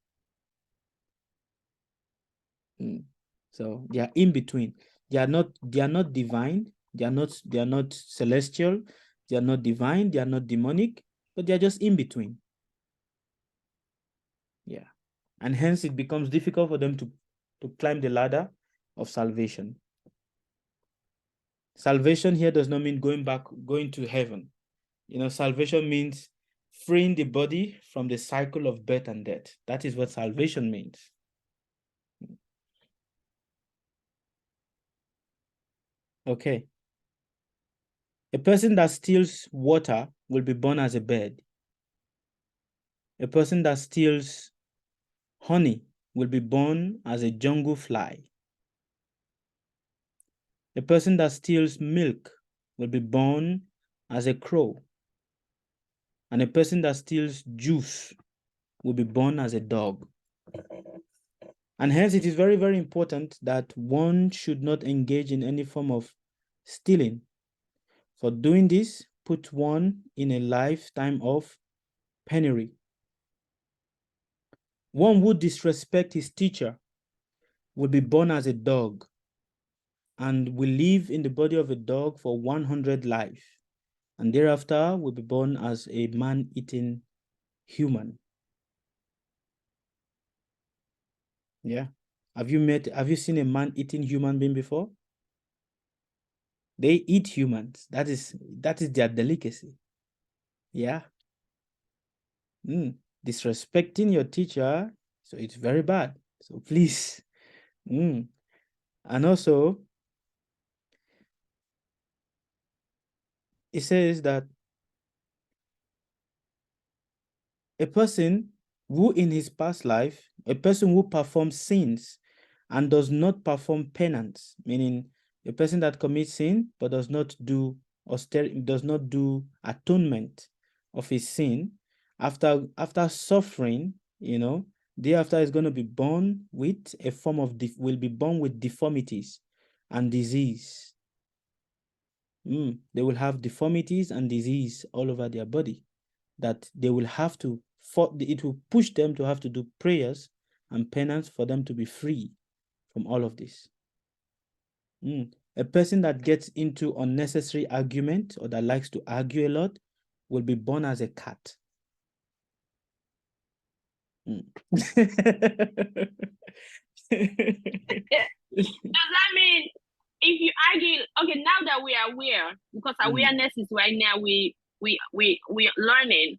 So they are in between. They are not divine. They are not celestial. They are not divine. They are not demonic, but they are just in between. Yeah. And hence it becomes difficult for them to climb the ladder of salvation. Salvation here does not mean going to heaven. Salvation means freeing the body from the cycle of birth and death. That is what salvation means. Okay. A person that steals water will be born as a bird. A person that steals honey will be born as a jungle fly. A person that steals milk will be born as a crow. And a person that steals juice will be born as a dog. And hence it is very, very important that one should not engage in any form of stealing. For doing this, put one in a lifetime of penury. One who disrespects his teacher will be born as a dog and will live in the body of a dog for 100 lives. And thereafter will be born as a man-eating human. Yeah. Have you seen a man-eating human being before? They eat humans. That is their delicacy. Yeah. Disrespecting your teacher, so it's very bad. So please. And also, it says that a person who in his past life, a person who performs sins and does not perform penance, meaning a person that commits sin but does not do atonement of his sin, after suffering, thereafter is going to be born with a form of will be born with deformities and disease. They will have deformities and disease all over their body that they will have to it will push them to have to do prayers and penance for them to be free from all of this. A person that gets into unnecessary argument or that likes to argue a lot will be born as a cat. Does that mean if you argue, okay, now that we are aware, because awareness is right now we learning.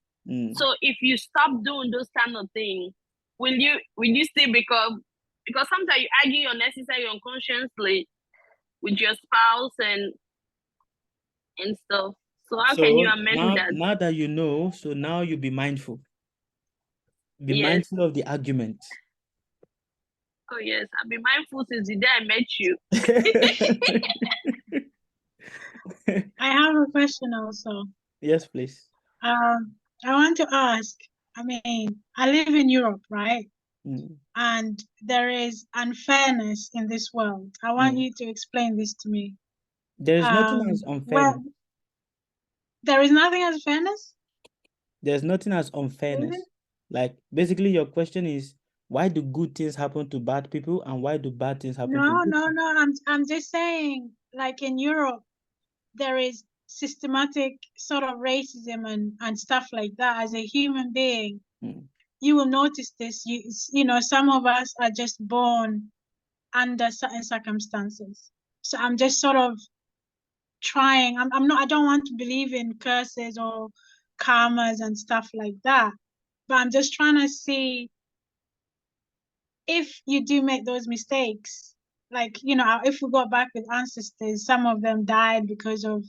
So if you stop doing those kind of things, will you still become, because sometimes you argue unnecessarily unconsciously with your spouse and stuff. So how can you amend that? Now that you know, so now you be mindful. Be mindful of the argument. Oh yes, I've been mindful since the day I met you. I have a question also. Yes, please. I want to ask, I mean, I live in Europe, right? And there is unfairness in this world. I want you to explain this to me. There is nothing as unfairness. Well, there is nothing as fairness? There's nothing as unfairness. Really? Like, basically, your question is, why do good things happen to bad people and why do bad things happen to good people? No. I'm just saying, like in Europe, there is systematic sort of racism and stuff like that. As a human being, you will notice this. You know, some of us are just born under certain circumstances. So I'm just sort of trying. I don't want to believe in curses or karmas and stuff like that. But I'm just trying to see if you do make those mistakes. Like, you know, if we go back with ancestors, some of them died because of,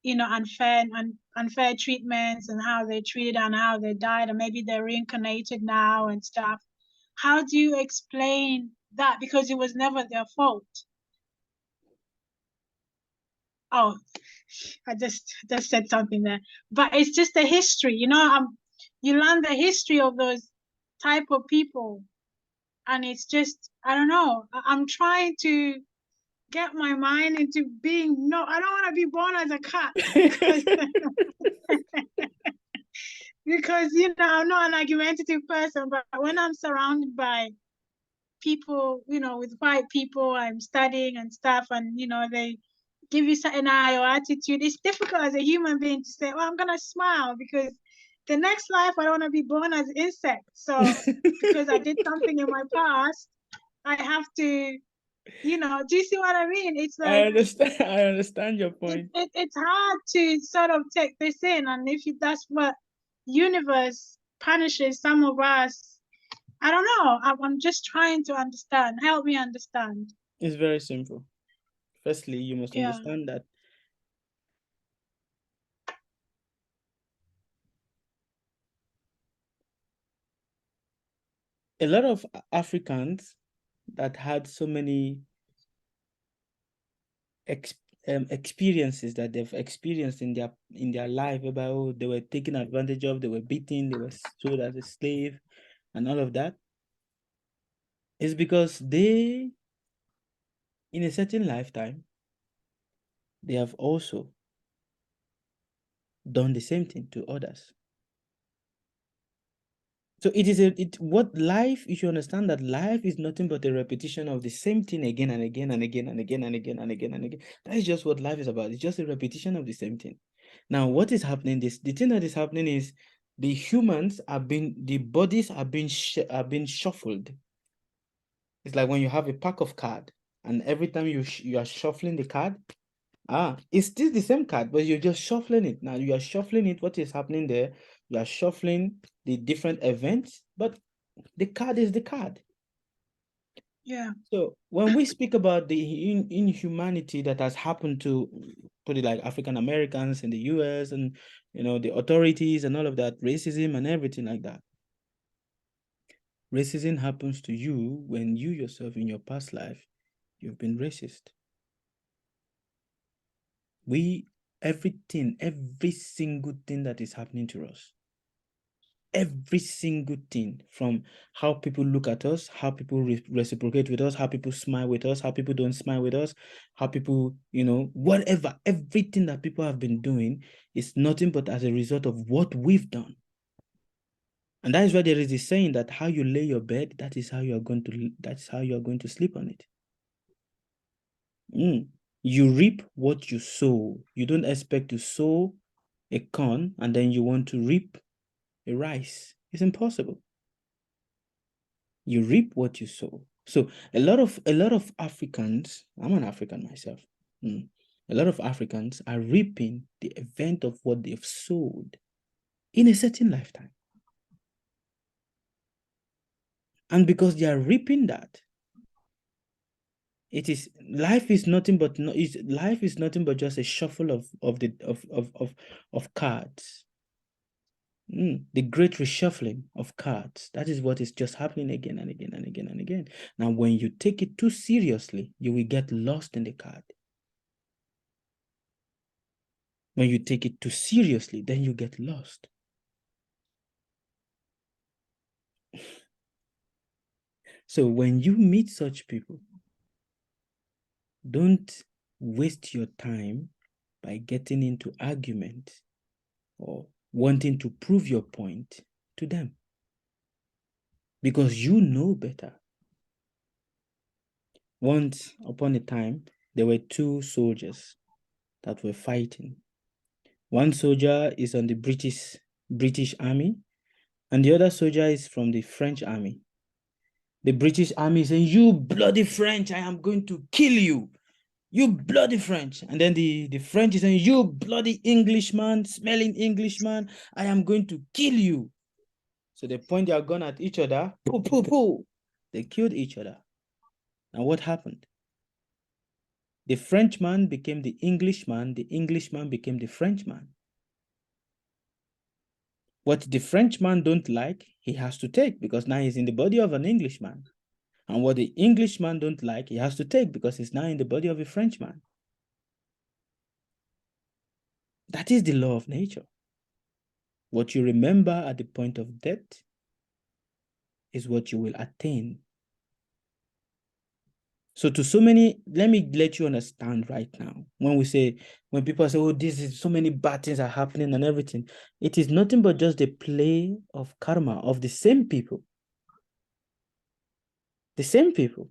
you know, unfair treatments and how they treated and how they died, and maybe they're reincarnated now and stuff. How do you explain that? Because it was never their fault. Oh, I just said something there. But it's just the history, you know, you learn the history of those type of people. And it's just, I don't know, I'm trying to get my mind into being, I don't want to be born as a cat. Because, you know, I'm not an argumentative person, but when I'm surrounded by people, you know, with white people, I'm studying and stuff, and, you know, they give you certain eye or attitude, it's difficult as a human being to say, oh, I'm going to smile because the next life I don't want to be born as an insect. So because I did something in my past, I have to, you know, do you see what I mean? It's like I understand your point. It's hard to sort of take this in, and if that's what universe punishes some of us, I don't know. I'm just trying to understand. Help me understand. It's very simple. Firstly, you must understand that a lot of Africans that had so many experiences that they've experienced in their life about they were taken advantage of, they were beaten, they were sold as a slave, and all of that is because they, in a certain lifetime, they have also done the same thing to others. So it is what life, you should understand that life is nothing but a repetition of the same thing again and again and again and again and again and again and again. That is just what life is about. It's just a repetition of the same thing. Now, what is happening? The thing that is happening is the bodies are being shuffled. It's like when you have a pack of cards, and every time you are shuffling the card, it's still the same card, but you're just shuffling it. Now you are shuffling it. What is happening there? You are shuffling the different events, but the card is the card. Yeah. So when we speak about the inhumanity that has happened to, put it like African Americans in the US and, you know, the authorities and all of that, racism and everything like that. Racism happens to you when you yourself in your past life, you've been racist. Every single thing that is happening to us, every single thing, from how people look at us, how people reciprocate with us, how people smile with us, how people don't smile with us, how people, you know, whatever, everything that people have been doing is nothing but as a result of what we've done. And that is why there is this saying that how you lay your bed, that is how you are going to sleep on it. You reap what you sow. You don't expect to sow a corn and then you want to reap a rice. It's impossible. You reap what you sow. So a lot of Africans, I'm an African myself. A lot of Africans are reaping the event of what they've sowed in a certain lifetime. And because they are reaping that, life is nothing but just a shuffle of cards. The great reshuffling of cards. That is what is just happening again and again and again and again. Now, when you take it too seriously, you will get lost in the card. When you take it too seriously, then you get lost. So when you meet such people, don't waste your time by getting into argument or wanting to prove your point to them, because you know better. Once upon a time, there were two soldiers that were fighting. One soldier is on the British Army, and the other soldier is from the French Army. The British Army is saying, "You bloody French, I am going to kill you. You bloody French." And then the French is saying, "You bloody Englishman, smelling Englishman, I am going to kill you." So they point their gun at each other. Poo, poo, poo. They killed each other. Now what happened? The Frenchman became the Englishman became the Frenchman. What the Frenchman don't like, he has to take, because now he's in the body of an Englishman. And what the Englishman don't like, he has to take, because he's now in the body of a Frenchman. That is the law of nature. What you remember at the point of death is what you will attain. So to so many, let me let you understand right now, when people say, "Oh, this is so many bad things are happening and everything," it is nothing but just the play of karma of the same people. The same people.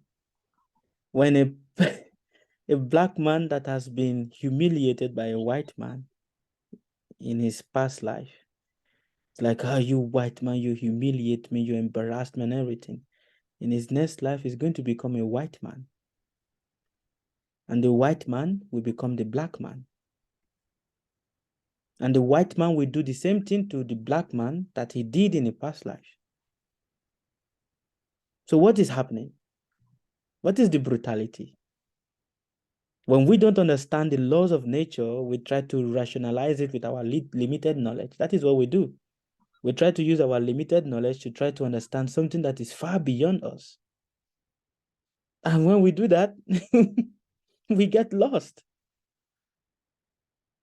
When a black man that has been humiliated by a white man in his past life, it's like, "Oh, you white man, you humiliate me, you embarrassed me and everything." In his next life, he's going to become a white man. And the white man will become the black man. And the white man will do the same thing to the black man that he did in a past life. So what is happening? What is the brutality? When we don't understand the laws of nature, we try to rationalize it with our limited knowledge. That is what we do. We try to use our limited knowledge to try to understand something that is far beyond us. And when we do that, we get lost.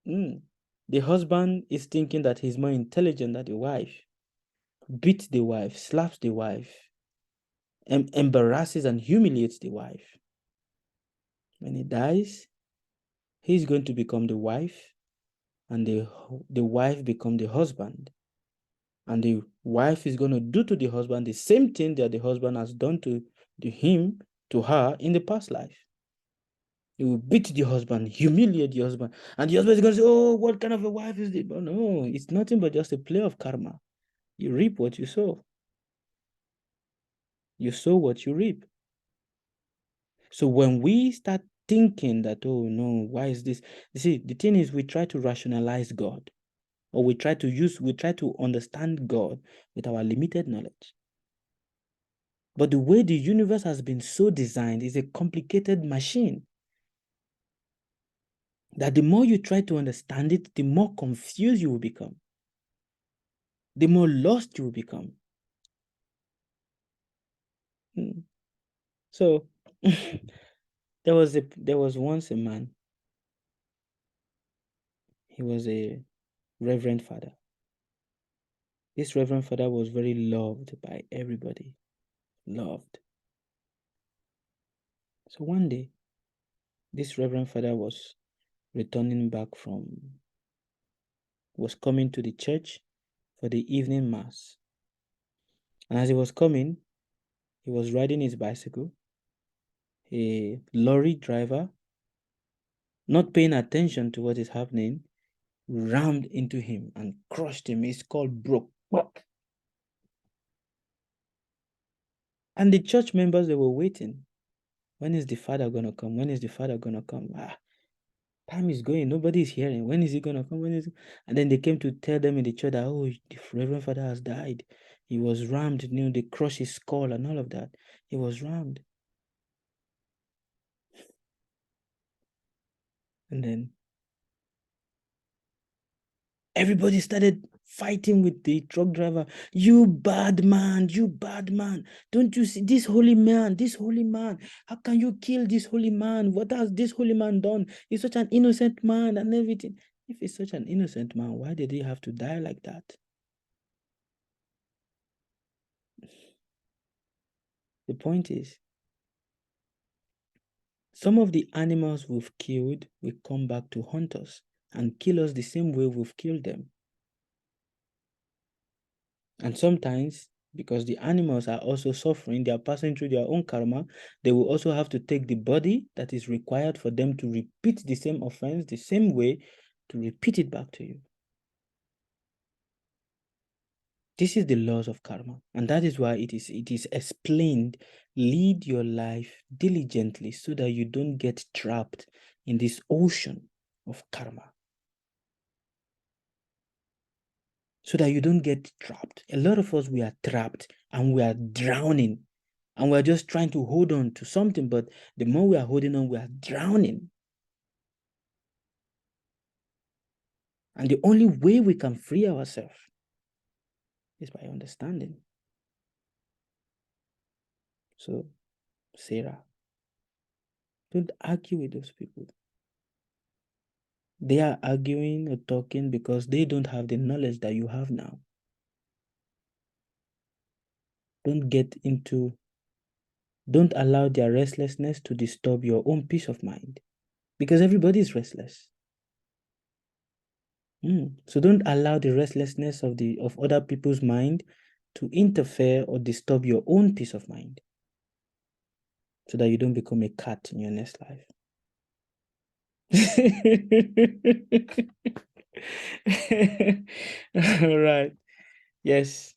The husband is thinking that he's more intelligent than the wife, beats the wife, slaps the wife, embarrasses and humiliates the wife. When he dies, he's going to become the wife, and the wife become the husband. And the wife is going to do to the husband the same thing that the husband has done to her in the past life. He will beat the husband, humiliate the husband, and the husband is going to say, "Oh, what kind of a wife is this?" But no, it's nothing but just a play of karma. You reap what you sow. You sow what you reap. So when we start thinking that, "Oh no, why is this?" You see, the thing is, we try to rationalize God, or we try to understand God with our limited knowledge. But the way the universe has been so designed is a complicated machine, that the more you try to understand it, the more confused you will become, the more lost you will become. So there was once a man. He was a reverend father. This reverend father was very loved by everybody. Loved. So one day, this reverend father was coming to the church for the evening mass. And as he was coming, he was riding his bicycle. A lorry driver, not paying attention to what is happening, rammed into him and crushed him. His skull broke. And the church members, they were waiting. When is the father going to come? When is the father going to come? Time is going. Nobody's hearing. When is he going to come? And then they came to tell them in the church that, oh, the Reverend Father has died. He was rammed. They crushed his skull and all of that. He was rammed. And then everybody started fighting with the truck driver. You bad man, you bad man. Don't you see this holy man, this holy man? How can you kill this holy man? What has this holy man done? He's such an innocent man and everything. If he's such an innocent man, why did he have to die like that? The point is, some of the animals we've killed will come back to haunt us and kill us the same way we've killed them. And sometimes, because the animals are also suffering, they are passing through their own karma, they will also have to take the body that is required for them to repeat the same offense the same way, to repeat it back to you. This is the laws of karma, and that is why it is explained. Lead your life diligently so that you don't get trapped in this ocean of karma. So that you don't get trapped. A lot of us, we are trapped and we are drowning, and we're just trying to hold on to something, but the more we are holding on, we are drowning. And the only way we can free ourselves is by understanding. So, Sarah, don't argue with those people. They are arguing or talking because they don't have the knowledge that you have now. Don't allow their restlessness to disturb your own peace of mind, because everybody is restless. So don't allow the restlessness of other people's mind to interfere or disturb your own peace of mind, so that you don't become a cat in your next life. All right. Yes.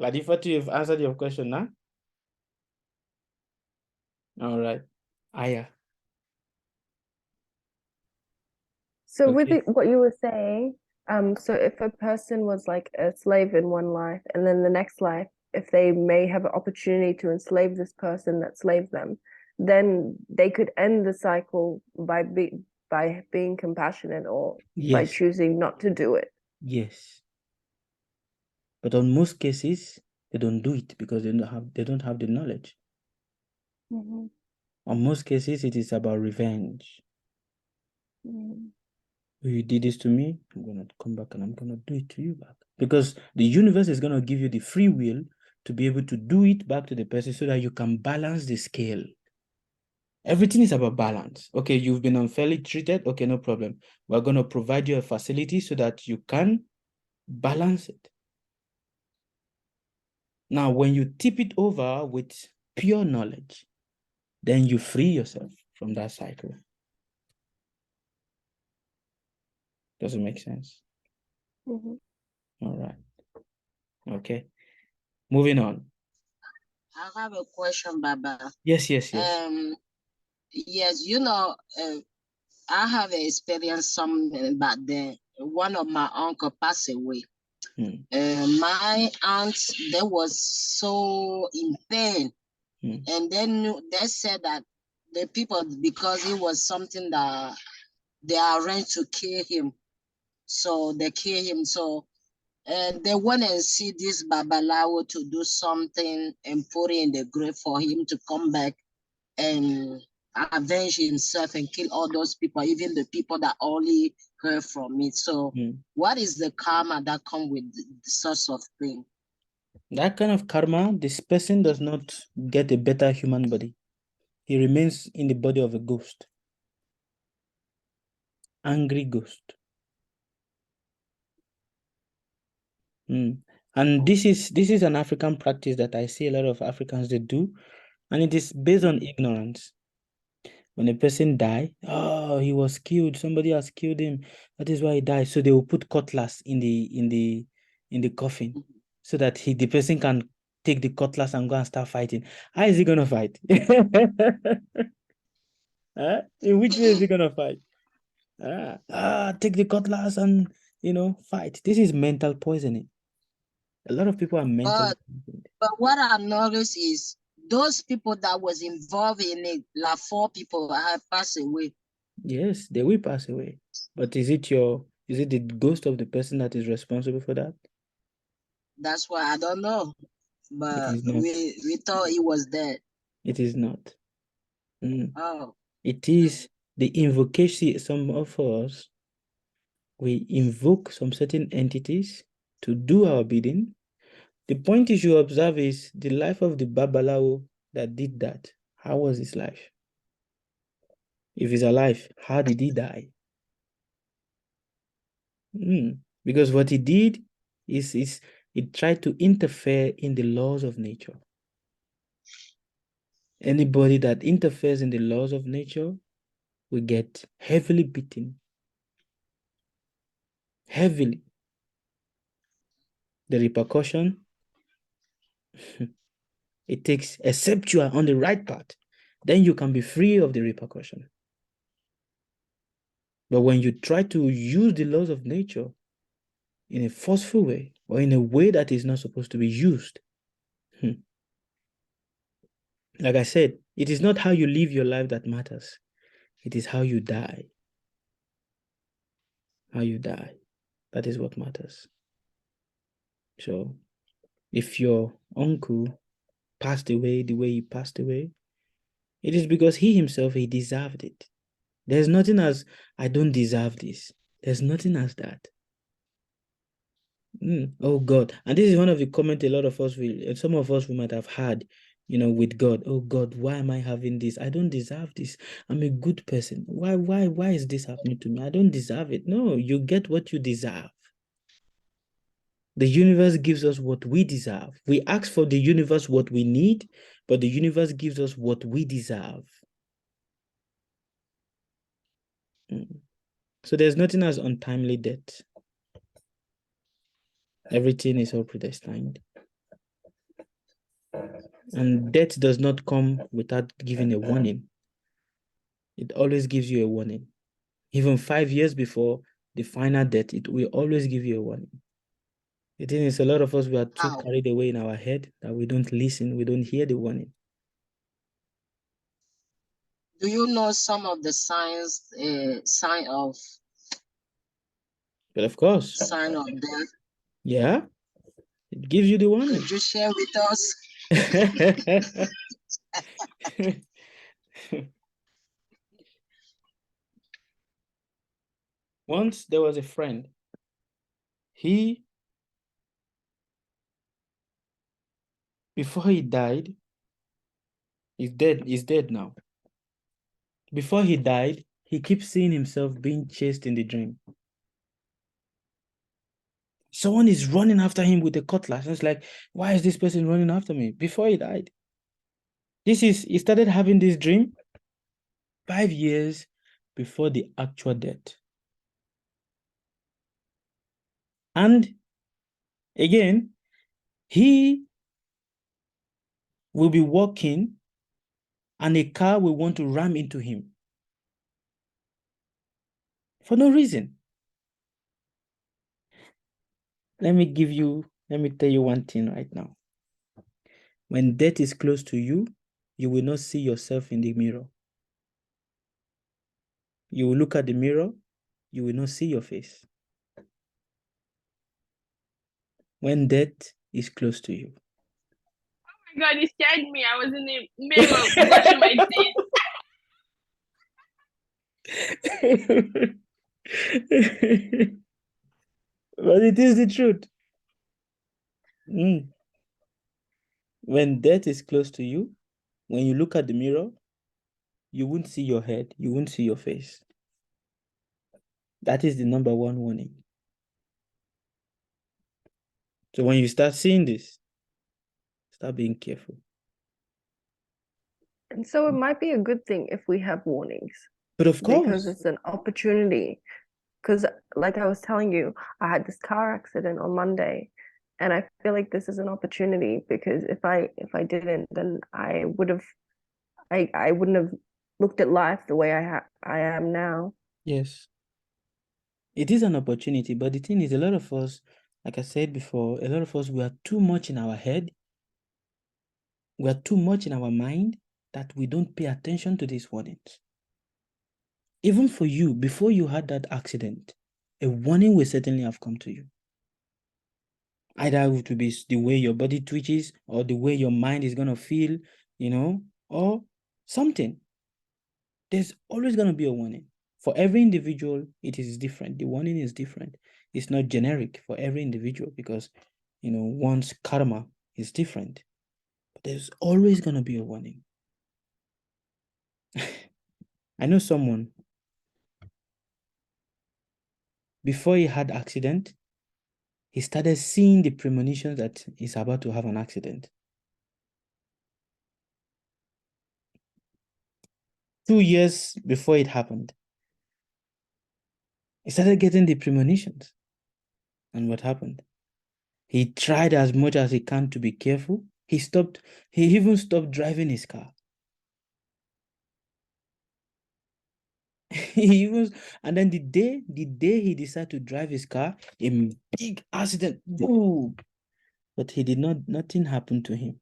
Ladifatu, you've answered your question now? All right. Aya. So with what you were saying, so if a person was like a slave in one life, and then the next life, if they may have an opportunity to enslave this person that slaved them, then they could end the cycle by being compassionate, or by choosing not to do it. Yes. But on most cases, they don't do it because they don't have the knowledge. Mm-hmm. On most cases, it is about revenge. You did this to me, I'm going to come back and I'm going to do it to you back. Because the universe is going to give you the free will to be able to do it back to the person so that you can balance the scale. Everything is about balance. Okay, you've been unfairly treated. Okay, no problem. We're going to provide you a facility so that you can balance it. Now, when you tip it over with pure knowledge, then you free yourself from that cycle. Does it make sense? Mm-hmm. All right. Okay. Moving on. I have a question, Baba. Yes. Yes, I have experienced something back then. One of my uncle passed away. My aunt, they was so in pain. And then they said that the people, because it was something that they arranged to kill him. So they kill him. So they went and see this Babalawo to do something and put it in the grave for him to come back and avenge himself and kill all those people, even the people that only heard from it. So what is the karma that comes with such of thing? That kind of karma, this person does not get a better human body. He remains in the body of a ghost. Angry ghost. And this is an African practice that I see a lot of Africans they do, and it is based on ignorance. When a person dies, oh, he was killed, somebody has killed him, that is why he died. So they will put cutlass in the coffin so that the person can take the cutlass and go and start fighting. How is he gonna fight? In which way is he gonna fight? Take the cutlass and fight. This is mental poisoning. A lot of people are mentally poisoned. But what I noticed is those people that was involved in it, like 4 people have passed away. Yes, they will pass away. But is it the ghost of the person that is responsible for that? That's why I don't know. But It is not. we thought he was dead. It is not. Oh. It is the invocation. Some of us, we invoke some certain entities to do our bidding. The point you should observe is the life of the Babalawo that did that. How was his life? If he's alive, how did he die? Because what he did is he tried to interfere in the laws of nature. Anybody that interferes in the laws of nature will get heavily beaten. Heavily. The repercussion, it takes, except you are on the right path, then you can be free of the repercussion. But when you try to use the laws of nature in a forceful way or in a way that is not supposed to be used, like I said, it is not how you live your life that matters. It is how you die. How you die. That is what matters. So, if your uncle passed away the way he passed away, it is because he himself, he deserved it. There's nothing as, I don't deserve this. There's nothing as that. Oh God. And this is one of the comments a lot of us will, some of us we might have had, with God. Oh God, why am I having this? I don't deserve this. I'm a good person. Why is this happening to me? I don't deserve it. No, you get what you deserve. The universe gives us what we deserve. We ask for the universe what we need, but the universe gives us what we deserve. So there's nothing as untimely death. Everything is all predestined. And death does not come without giving a warning. It always gives you a warning. Even 5 years before the final death, it will always give you a warning. The thing is, a lot of us, we are too carried away in our head that we don't listen, we don't hear the warning. Do you know some of the signs, sign of? But of course. Sign of death. Yeah. It gives you the warning. Could you share with us? Once there was a friend. Before he died, he's dead now. Before he died, he keeps seeing himself being chased in the dream. Someone is running after him with a cutlass. It's like, why is this person running after me? Before he died. He started having this dream 5 years before the actual death. And again, he will be walking and a car will want to ram into him. For no reason. Let me tell you one thing right now. When death is close to you, you will not see yourself in the mirror. You will look at the mirror, you will not see your face. When death is close to you. Oh my God, you scared me. I was in the mirror washing my teeth. But it is the truth. When death is close to you, when you look at the mirror, you won't see your head, you won't see your face. That is the number one warning. So when you start seeing this, start being careful. And so it might be a good thing if we have warnings. But of course. Because it's an opportunity. Because like I was telling you, I had this car accident on Monday And I feel like this is an opportunity, because if I didn't, then I wouldn't have looked at life the way I am now. Yes. It is an opportunity, but the thing is, a lot of us, like I said before, a lot of us, we are too much in our head. We are too much in our mind that we don't pay attention to these warnings. Even for you, before you had that accident, a warning will certainly have come to you. Either it will be the way your body twitches, or the way your mind is going to feel, or something. There's always going to be a warning. For every individual, it is different. The warning is different. It's not generic for every individual, because, one's karma is different. But there's always going to be a warning. I know someone, before he had accident, he started seeing the premonitions that he's about to have an accident. 2 years before it happened, he started getting the premonitions. And what happened? He tried as much as he can to be careful. He even stopped driving his car. And then the day he decided to drive his car, a big accident, boom. But nothing happened to him.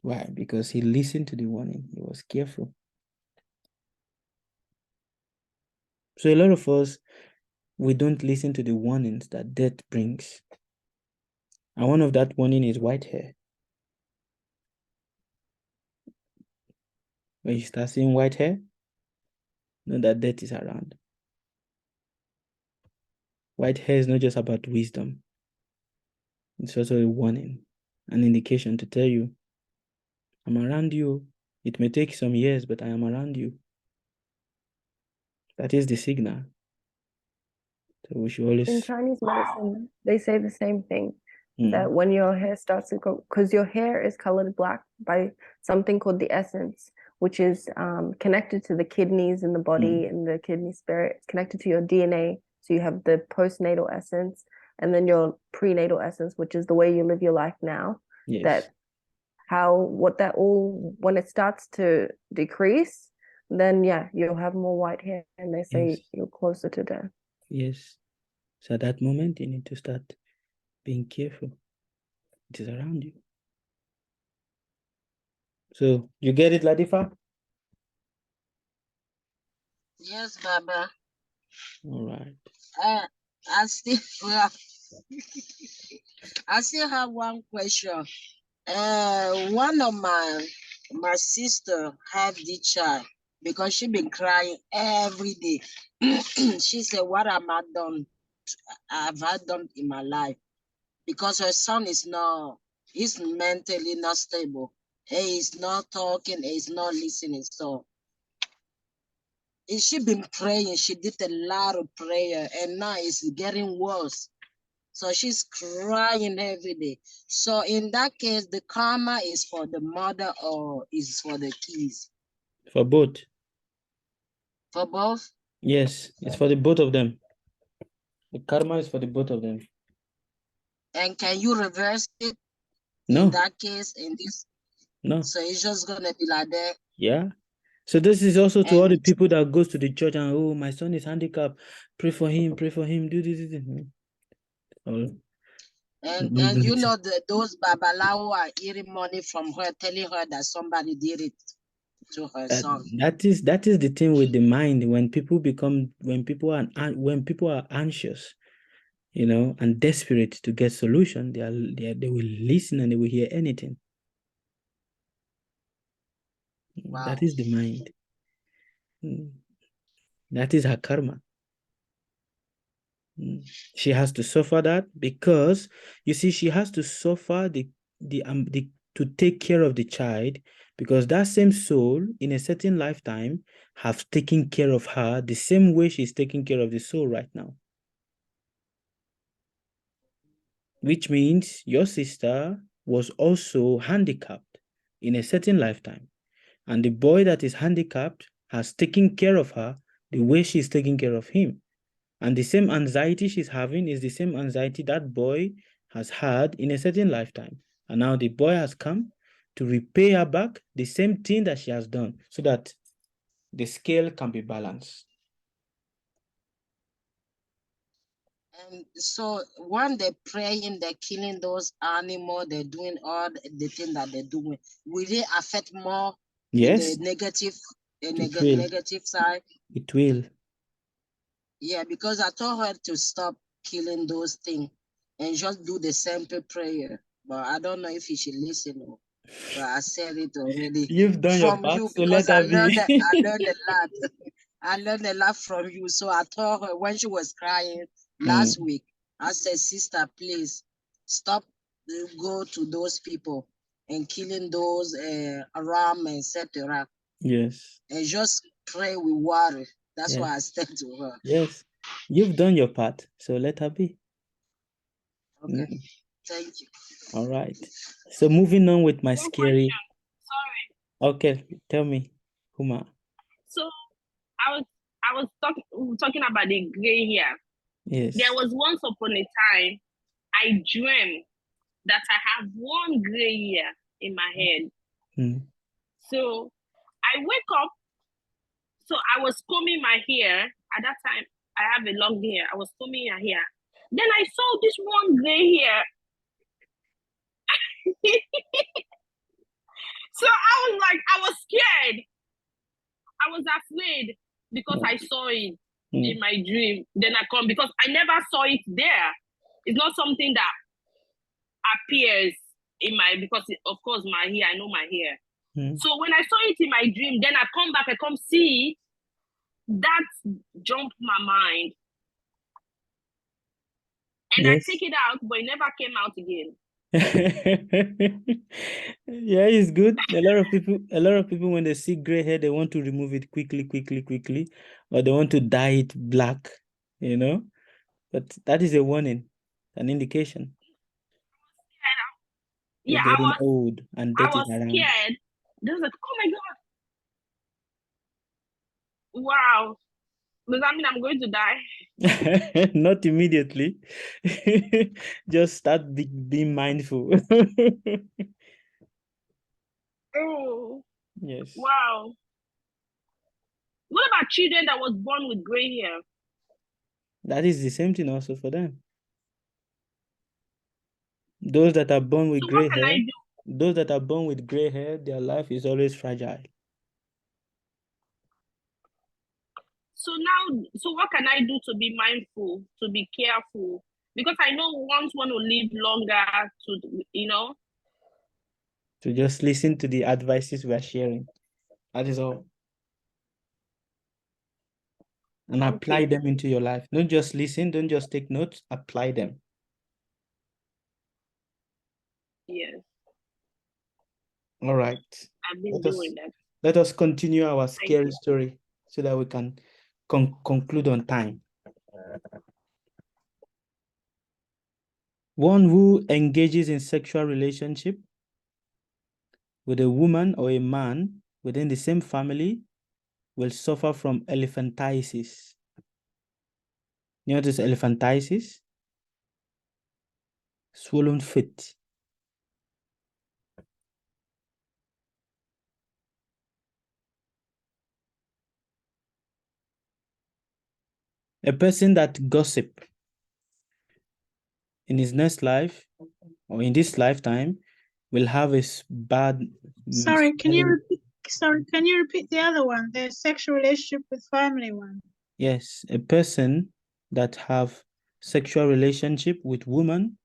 Why? Because he listened to the warning. He was careful. So a lot of us, we don't listen to the warnings that death brings. And one of that warning is white hair. When you start seeing white hair, know that death is around. White hair is not just about wisdom. It's also a warning, an indication to tell you, I'm around you. It may take some years, but I am around you. That is the signal. So we should always... In Chinese medicine, they say the same thing, that when your hair starts to go, because your hair is colored black by something called the essence, which is connected to the kidneys in the body and the kidney spirit. It's connected to your DNA. So you have the postnatal essence and then your prenatal essence, which is the way you live your life now. Yes. When it starts to decrease, then yeah, you'll have more white hair, and they say you're closer to death. Yes. So at that moment, you need to start being careful. It is around you. So you get it, Latifa? Yes, Baba. All right. I still have one question. One of my sister have the child because she been crying every day. She said, "What have I done in my life?" Because her son he's mentally not stable. He's not talking. He's not listening. So she been praying. She did a lot of prayer, and now it's getting worse. So she's crying every day. So in that case, the karma is for the mother or is for the kids? For both. For both? Yes, it's for the both of them. The karma is for the both of them. And can you reverse it? No. In that case, in this? No. So it's just going to be like that? Yeah. So this is also to all the people that goes to the church and, oh, my son is handicapped. Pray for him, do this. And you know those babalawo are eating money from her, telling her that somebody did it to her son. That is the thing with the mind. When people are anxious, and desperate to get solution, they will listen and they will hear anything. Wow. That is the mind. That is her karma. She has to suffer that because, you see, she has to suffer to take care of the child, because that same soul in a certain lifetime have taken care of her the same way she's taking care of the soul right now. Which means your sister was also handicapped in a certain lifetime. And the boy that is handicapped has taken care of her the way she's taking care of him. And the same anxiety she's having is the same anxiety that boy has had in a certain lifetime. And now the boy has come to repay her back the same thing that she has done so that the scale can be balanced. And so when they're praying, they're killing those animals, they're doing all the things that they're doing, will it affect more Yes, in the negative, will. negative side? It will. Yeah, because I told her to stop killing those things and just do the simple prayer. But I don't know if she should listen. But I said it already. You've done your From part, you, so because let her be. I learned a lot. I learned a lot from you. So I told her when she was crying last week, I said, sister, please stop, go to those people and killing those ram, etc. Yes. And just pray with water. That's Yes. why I said to her. Yes. You've done your part, so let her be. Okay. Thank you. All right. So moving on with my One scary. question. Sorry. Okay, tell me, Huma. So I was talking about the gray hair. Yes. There was once upon a time I dreamed that I have one gray hair in my head. So I wake up. So I was combing my hair. At that time, I have a long hair. I was combing my hair. Then I saw this one gray hair. So I was like, I was scared. I was afraid because I saw it in my dream. Then I come because I never saw it there. It's not something that appears in my, because of course my hair, I know my hair. So when I saw it in my dream, then I come back, I come see it, that jumped my mind. And I take it out, but it never came out again. Yeah, it's good. A lot of people when they see gray hair, they want to remove it quickly, or they want to dye it black, you know. But that is a warning, an indication. Yeah, you're getting old and death I was is around. scared. They was like, oh my God. Wow. Does that mean I'm going to die? Not immediately. Just start being mindful. Oh. Yes. Wow. What about children that was born with gray hair? That is the same thing also for them. Those that are born with gray hair, their life is always fragile. So now, so what can I do to be mindful, to be careful? Because I know ones want to live longer, to, you know. To just listen to the advices we are sharing. That is all. And apply them into your life. Don't just listen, don't just take notes, apply them. Yes. All right. I've been doing that. Let us continue our scary story so that we can conclude on time. One who engages in sexual relationship with a woman or a man within the same family will suffer from elephantiasis. You know what is elephantiasis? Swollen feet. A person that gossip in his next life or in this lifetime will have a bad. Sorry, can you repeat? Sorry, can you repeat the other one? The sexual relationship with family one. Yes, a person that have sexual relationship with women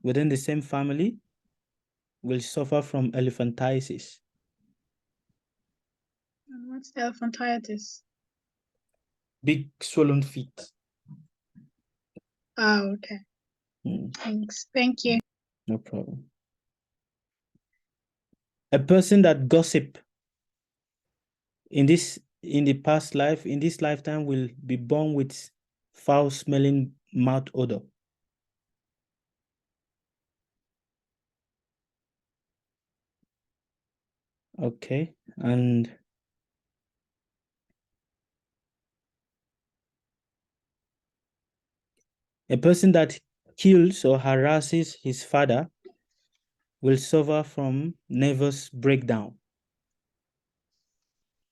within the same family will suffer from elephantiasis. And what's elephantiasis? Big swollen feet. Oh, okay. Thanks. Thank you. No problem. A person that gossip in the past life, in this lifetime, will be born with foul-smelling mouth odor. Okay, and a person that kills or harasses his father will suffer from nervous breakdown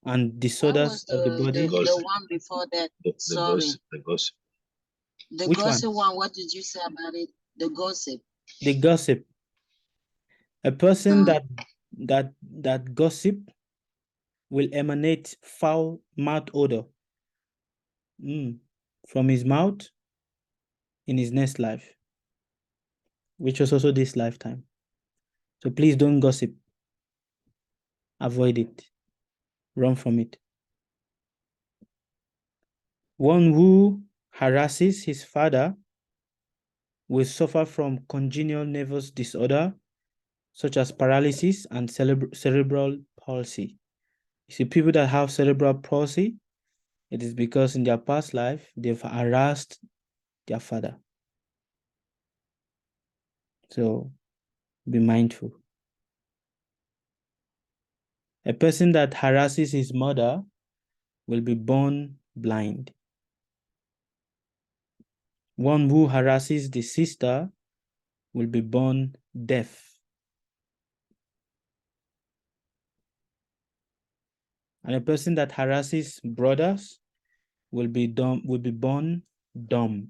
and disorders of the body. The one before that? Sorry. The gossip. The Which gossip one? what did you say about it? The gossip. The gossip. A person that gossip will emanate foul mouth odor from his mouth in his next life, which was also this lifetime. So please don't gossip. Avoid it. Run from it. One who harasses his father will suffer from congenital nervous disorder, such as paralysis and cerebral palsy. You see, people that have cerebral palsy, it is because in their past life, they've harassed their father. So be mindful. A person that harasses his mother will be born blind. One who harasses the sister will be born deaf. And a person that harasses brothers will be born dumb.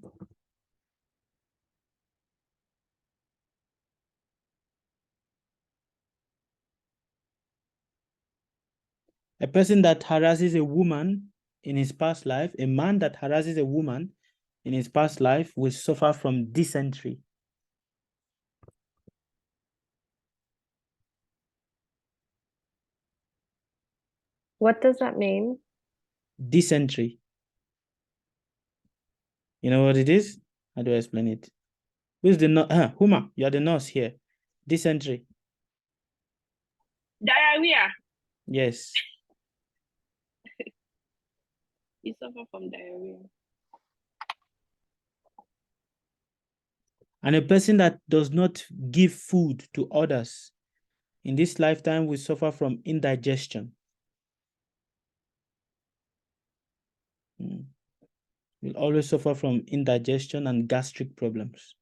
A person that harasses a woman in his past life, a man that harasses a woman in his past life will suffer from dysentery. What does that mean? Dysentery. You know what it is? How do I explain it? Who's the nurse? Huma, you are the nurse here. Dysentery. Diarrhea. Yes. You suffer from diarrhea. And a person that does not give food to others in this lifetime will suffer from indigestion. Will always suffer from indigestion and gastric problems.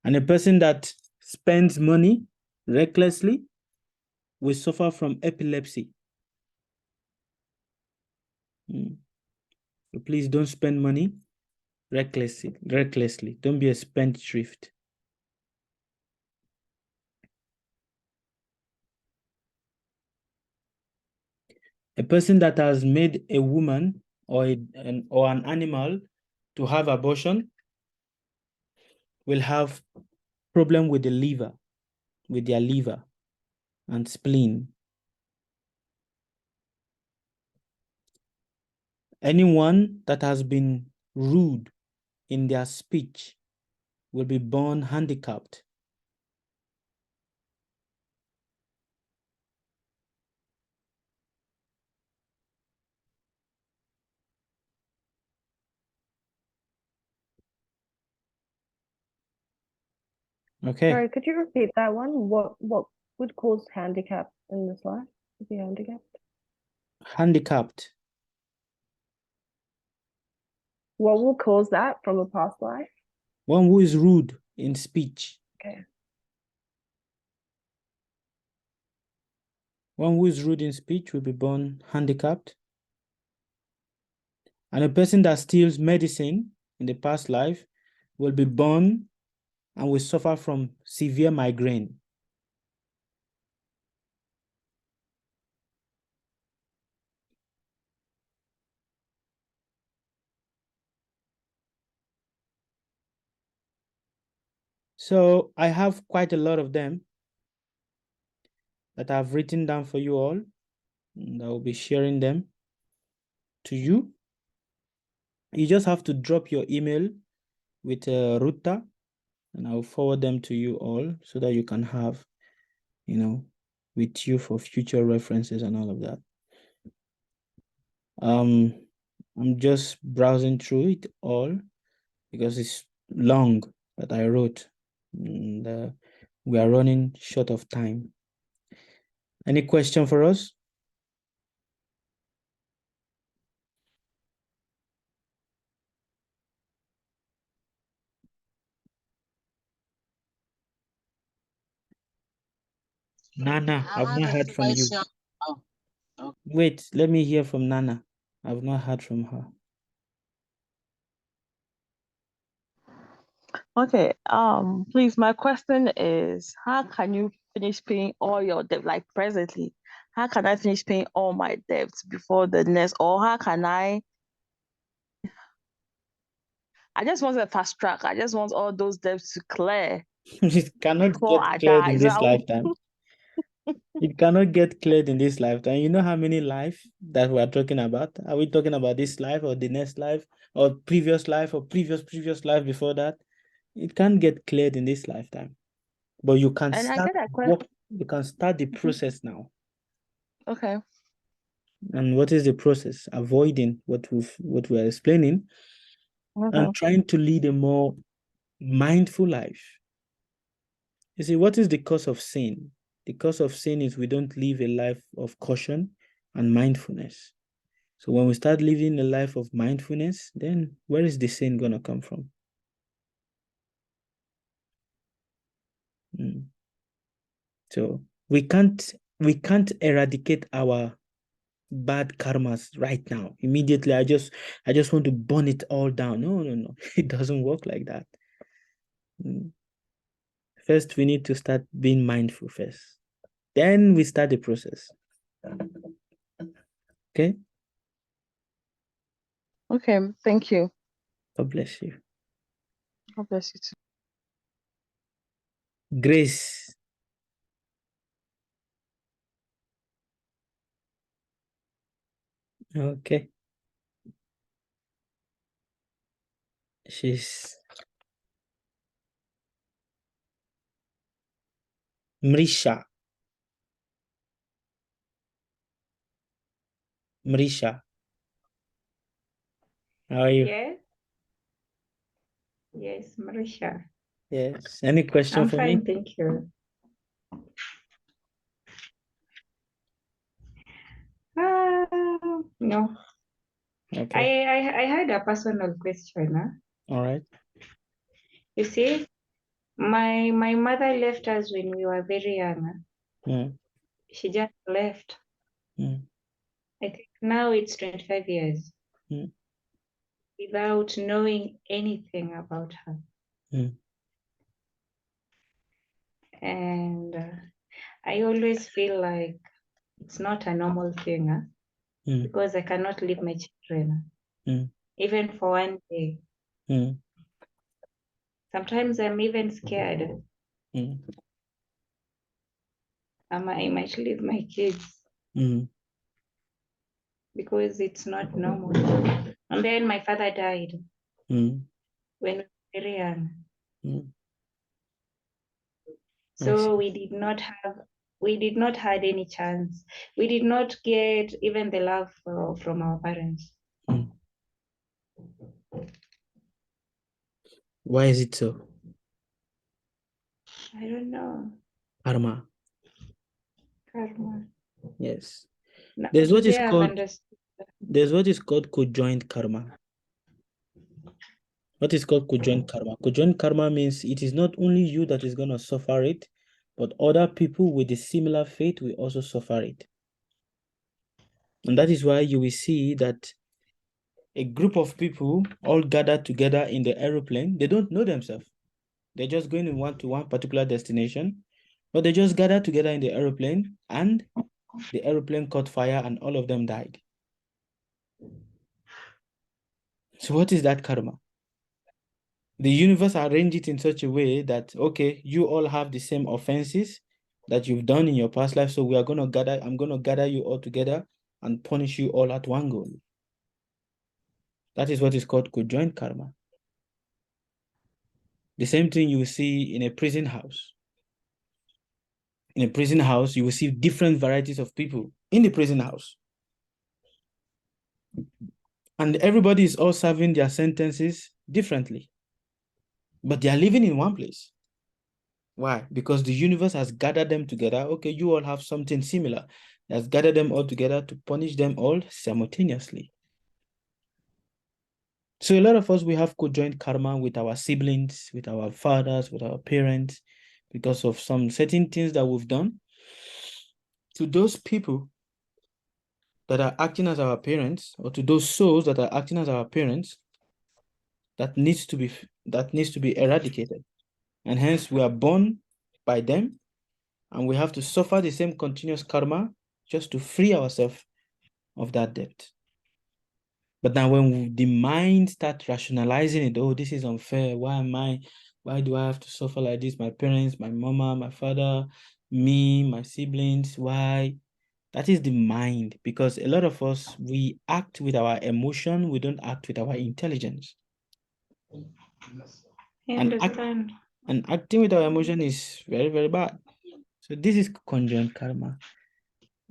And a person that spends money recklessly will suffer from epilepsy. So please don't spend money recklessly. Don't be a spendthrift. A person that has made a woman or an animal to have abortion will have problem with the liver, with their liver and spleen. Anyone that has been rude in their speech will be born handicapped. Okay. Sorry, could you repeat that one? What would cause handicap in this life? Is he handicapped? Handicapped. What will cause that from a past life? One who is rude in speech. Okay. One who is rude in speech will be born handicapped. And a person that steals medicine in the past life will be born and will suffer from severe migraine. So I have quite a lot of them that I've written down for you all, and I will be sharing them to you. You just have to drop your email with Ruta, and I'll forward them to you all so that you can have, with you for future references and all of that. I'm just browsing through it all because it's long that I wrote, and we are running short of time. Any question for us? Nana, I've not heard from you. Oh, okay. Wait, let me hear from Nana. I've not heard from her. Okay. Please, my question is, how can you finish paying all your debt? Like presently, how can I finish paying all my debts before the next, or how can I just want a fast track. I just want all those debts to clear It cannot before get I cleared in die. So this lifetime. It cannot get cleared in this lifetime. You know how many life that we are talking about? Are we talking about this life or the next life or previous life or previous life before that? It can't get cleared in this lifetime. But you can and I start get a question. you can start the process now. Okay. And what is the process? Avoiding what we're explaining and trying to lead a more mindful life. You see, what is the cause of sin? The cause of sin is we don't live a life of caution and mindfulness. So when we start living a life of mindfulness, then where is the sin going to come from? So we can't eradicate our bad karmas right now. Immediately, I just want to burn it all down. No. It doesn't work like that. First, we need to start being mindful first. Then we start the process. Okay? Okay, thank you. God bless you. God bless you too. Grace. Okay. She's Mrisha. How are you? Yes. Yes, Marisha. Yes. Any question I'm for fine, me? thank you. No. Okay. I had a personal question. All right. You see, my mother left us when we were very young. She just left. I think now it's 25 years without knowing anything about her. And I always feel like it's not a normal thing because I cannot leave my children, even for one day. Sometimes I'm even scared. I might leave my kids because it's not normal. And then my father died when we were very young. So we did not have any chance. We did not get even the love from our parents. Why is it so? I don't know. Karma. Yes. No, There's what is today I've called conjoined karma. What is called conjoined karma? Conjoined karma means it is not only you that is going to suffer it, but other people with a similar fate will also suffer it. And that is why you will see that a group of people all gathered together in the aeroplane, they don't know themselves. They're just going to one particular destination, but they just gathered together in the aeroplane and the aeroplane caught fire and all of them died. So what is that karma? The universe arranged it in such a way that, okay, you all have the same offenses that you've done in your past life. So I'm going to gather you all together and punish you all at one go. That is what is called conjoined karma. The same thing you will see in a prison house. In a prison house, you will see different varieties of people in the prison house. And everybody is all serving their sentences differently. But they are living in one place. Why? Because the universe has gathered them together. Okay, you all have something similar. It has gathered them all together to punish them all simultaneously. So a lot of us, we have conjoined karma with our siblings, with our fathers, with our parents, because of some certain things that we've done. To those people that are acting as our parents, or to those souls that are acting as our parents, that needs to be eradicated. And hence we are born by them, and we have to suffer the same continuous karma just to free ourselves of that debt. But now when the mind starts rationalizing it, oh, this is unfair. Why do I have to suffer like this? My parents, my mama, my father, me, my siblings, why? That is the mind, because a lot of us, we act with our emotion, we don't act with our intelligence. I understand. And acting with our emotion is very, very bad. So this is conjoined karma.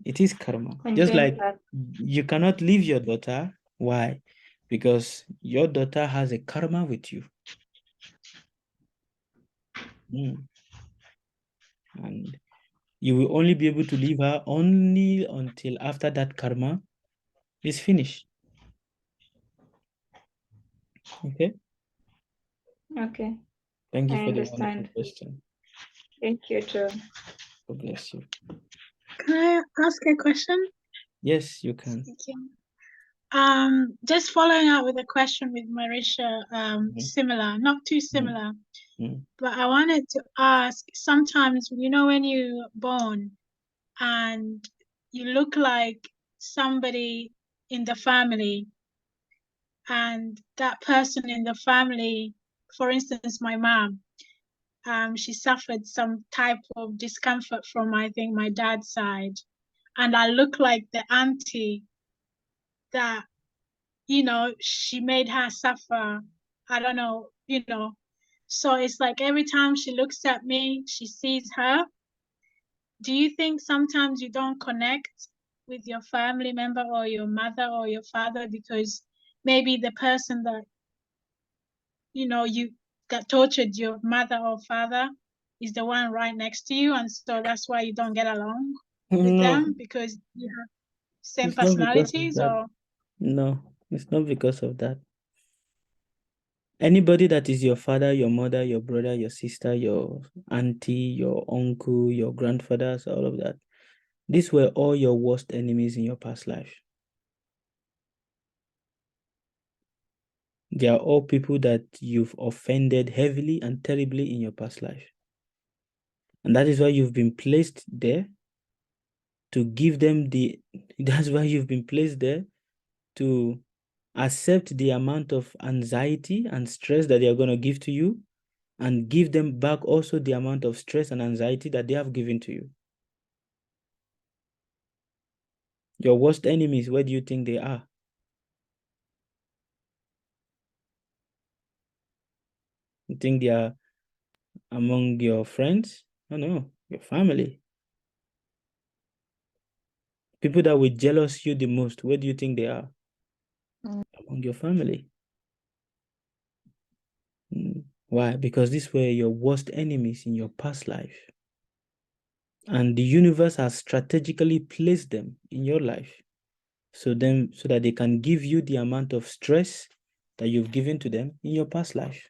It is karma. Just like you cannot leave your daughter. Why? Because your daughter has a karma with you. And you will only be able to leave her only until after that karma is finished. Okay? Okay. Thank you I for the understand. wonderful question. Thank you too. God bless you. Can I ask a question? Yes, you can. Thank you. Just following up with a question with Marisha, similar, not too similar, but I wanted to ask, sometimes, you know, when you're born and you look like somebody in the family, and that person in the family, for instance, my mom, she suffered some type of discomfort from, I think, my dad's side, and I look like the auntie that, you know, she made her suffer. I don't know, you know. So it's like every time she looks at me, she sees her. Do you think sometimes you don't connect with your family member or your mother or your father because maybe the person that, you know, you got tortured, your mother or father, is the one right next to you, and so that's why you don't get along with them because you have same It's not because of personalities? that. Or No, it's not because of that. Anybody that is your father, your mother, your brother, your sister, your auntie, your uncle, your grandfathers, all of that, these were all your worst enemies in your past life. They are all people that you've offended heavily and terribly in your past life. And that is why you've been placed there to give them that's why you've been placed there to accept the amount of anxiety and stress that they are going to give to you, and give them back also the amount of stress and anxiety that they have given to you. Your worst enemies, where do you think they are? You think they are among your friends? No, your family. People that will jealous you the most, where do you think they are? Among your family. Why? Because these were your worst enemies in your past life. And the universe has strategically placed them in your life so that they can give you the amount of stress that you've given to them in your past life.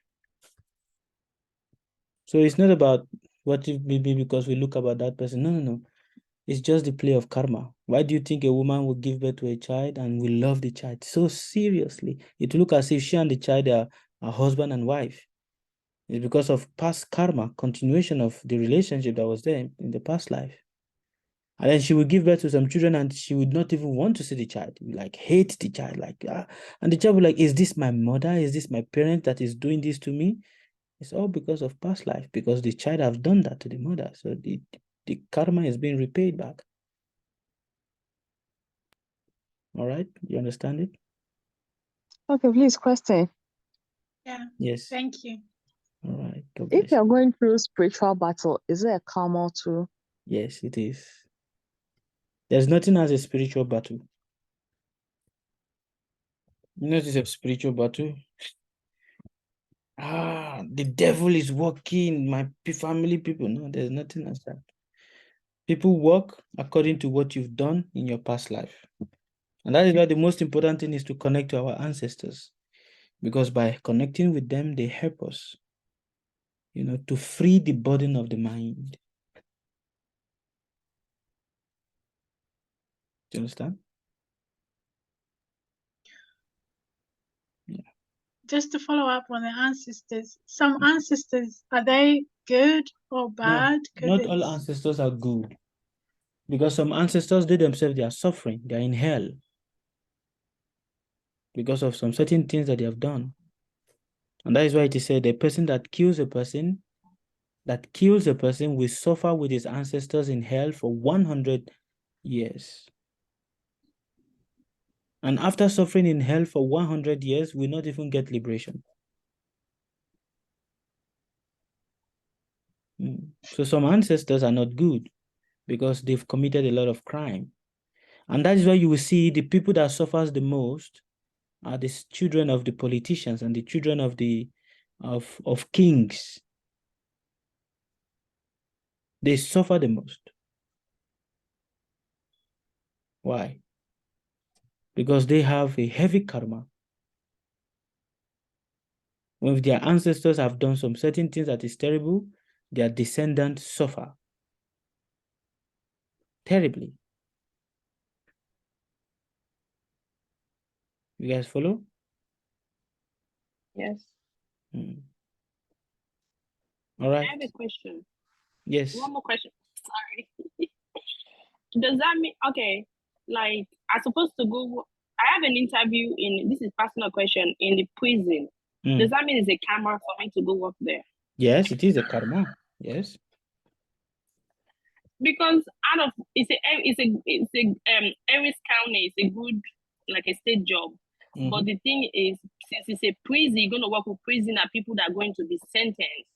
So it's not about what it may be because we look about that person. No. It's just the play of karma. Why do you think a woman will give birth to a child and will love the child so seriously? It will look as if she and the child are a husband and wife. It's because of past karma, continuation of the relationship that was there in the past life. And then she would give birth to some children and she would not even want to see the child, like hate the child, like, and the child would like, is this my mother? Is this my parent that is doing this to me? It's all because of past life, because the child have done that to the mother. So the karma is being repaid back. All right, you understand it? Okay, please, question. yeah. Yes. Thank you. All right. God If bless you're you. going through spiritual battle, is it a karma too? Yes, it is. There's nothing as a spiritual battle. You know, it's a spiritual battle. the devil is working, my family people. No, there's nothing as that. People work according to what you've done in your past life. And that is why the most important thing is to connect to our ancestors. Because by connecting with them, they help us, to free the burden of the mind. Do you understand? Yeah. Just to follow up on the ancestors, some ancestors, are they good or bad? No, not all ancestors are good. Because some ancestors, they themselves, they are suffering. They are in hell. Because of some certain things that they have done. And that is why it is said, the person that kills a person will suffer with his ancestors in hell for 100 years. And after suffering in hell for 100 years, will not even get liberation. So some ancestors are not good because they've committed a lot of crime. And that is why you will see the people that suffers the most are the children of the politicians and the children of the of kings. They suffer the most. Why? Because they have a heavy karma. When their ancestors have done some certain things that is terrible, their descendants suffer terribly. You guys follow? Yes. All right. I have a question. Yes. One more question. Sorry. Does that mean, okay, like I'm supposed to go, I have an interview this is personal question, in the prison. Does that mean it's a karma for me to go work there? Yes, it is a karma. Yes. Because Aries County is a good, like a state job. But the thing is, since it's a prison, you're gonna work with prisoner people that are going to be sentenced.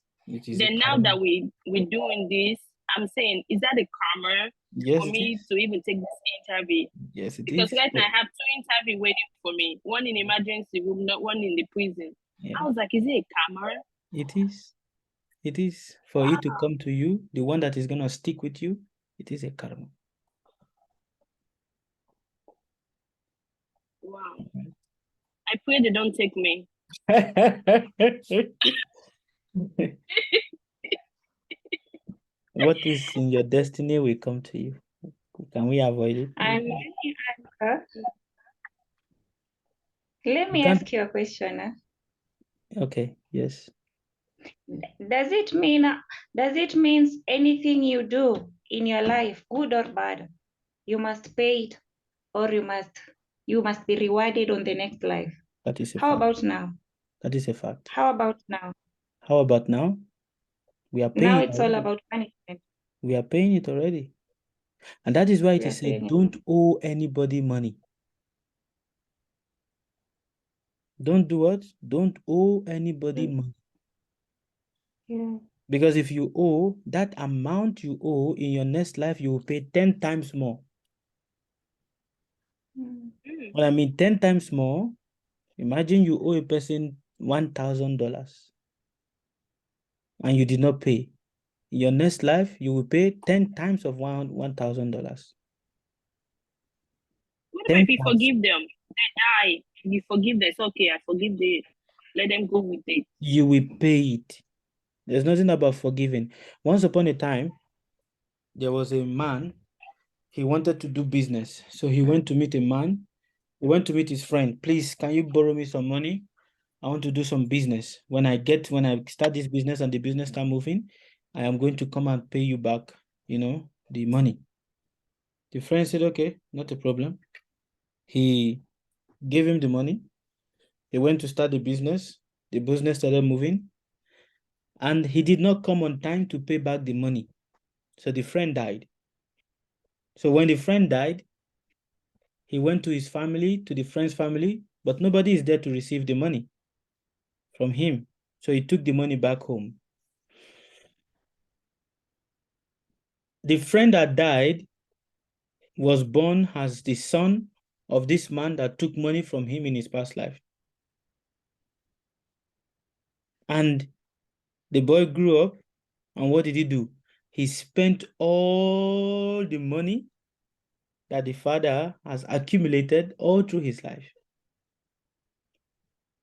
Then now that we're doing this, I'm saying, is that a karma for me to even take this interview? Yes, it because is. right now I have 2 interviews waiting for me. One in emergency room, not one in the prison. I was like, is it a karma? It is. It is. For it to come to you, the one that is going to stick with you, it is a karma. Wow. I pray they don't take me. What is in your destiny will come to you. Can we avoid it? Let me ask you a question. Okay, yes. Does it mean anything you do in your life, good or bad, you must pay it, or you must be rewarded on the next life? That is a How fact. about now? That is a fact. How about now? How about now? We are paying Now it it's already. all about punishment. We are paying it already. And that is why it is said, don't owe anybody money. Don't do what? Don't owe anybody money. Yeah. Because if you owe, that amount you owe in your next life, you will pay 10 times more. When I mean 10 times more, imagine you owe a person $1,000 and you did not pay. In your next life, you will pay 10 times of $1,000. What if you forgive them? They die. You forgive them. It's okay. I forgive them. Let them go with it. You will pay it. There's nothing about forgiving. Once upon a time, there was a man. He wanted to do business. So he went to meet a man. He went to meet his friend. Please, can you borrow me some money? I want to do some business. When I start this business and the business start moving, I am going to come and pay you back, the money. The friend said, okay, not a problem. He gave him the money. He went to start the business. The business started moving. And he did not come on time to pay back the money. So the friend died. So when the friend died, he went to his family, to the friend's family, but nobody is there to receive the money from him. So he took the money back home. The friend that died was born as the son of this man that took money from him in his past life. And the boy grew up, and what did he do? He spent all the money that the father has accumulated all through his life.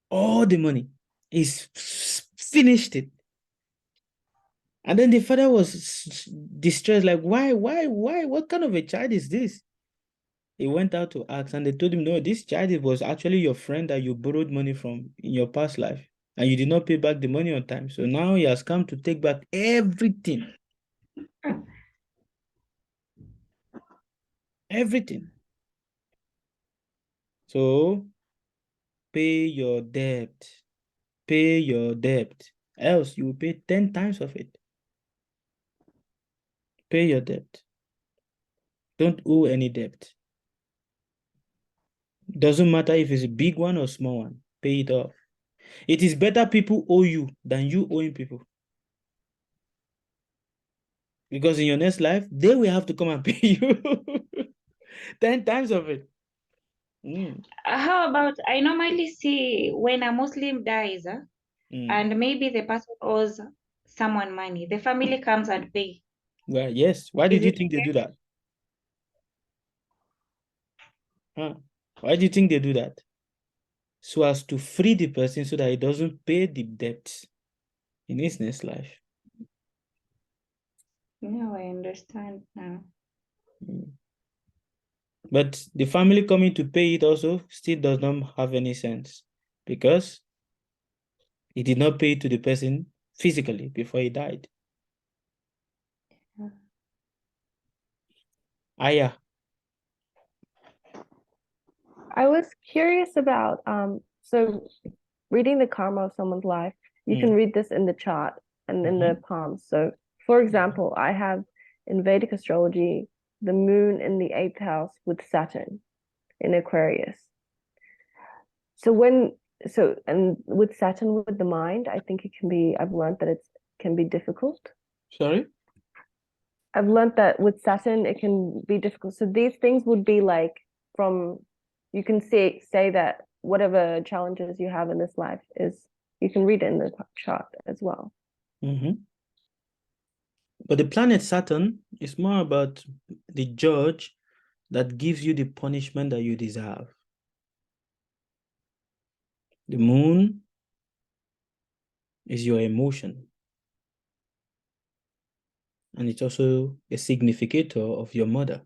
All the money. He's finished it. And then the father was distressed, like, why? What kind of a child is this? He went out to ask, and they told him, no, this child was actually your friend that you borrowed money from in your past life, and you did not pay back the money on time. So now he has come to take back everything. Everything. So pay your debt. Pay your debt. Else you will pay 10 times of it. Pay your debt. Don't owe any debt. Doesn't matter if it's a big one or small one. Pay it off. It is better people owe you than you owing people. Because in your next life, they will have to come and pay you 10 times of it. How about, I normally see when a Muslim dies, and maybe the person owes someone money, the family comes and pay. Well, yes. Why did you think they do that? Why do you think they do that? So as to free the person so that he doesn't pay the debt in his next life. No, I understand now. But the family coming to pay it also still does not have any sense, because he did not pay it to the person physically before he died. Aya. I was curious about so reading the karma of someone's life, you can read this in the chart and in the palms. So for example, I have in Vedic astrology the moon in the 8th house with Saturn in Aquarius. And with Saturn with the mind, I think it can be, I've learned that it can be difficult. Sorry? I've learned that with Saturn it can be difficult. So these things would be like from, you can say that whatever challenges you have in this life is, you can read it in the chart as well. But the planet Saturn is more about the judge that gives you the punishment that you deserve. The moon is your emotion. And it's also a significator of your mother.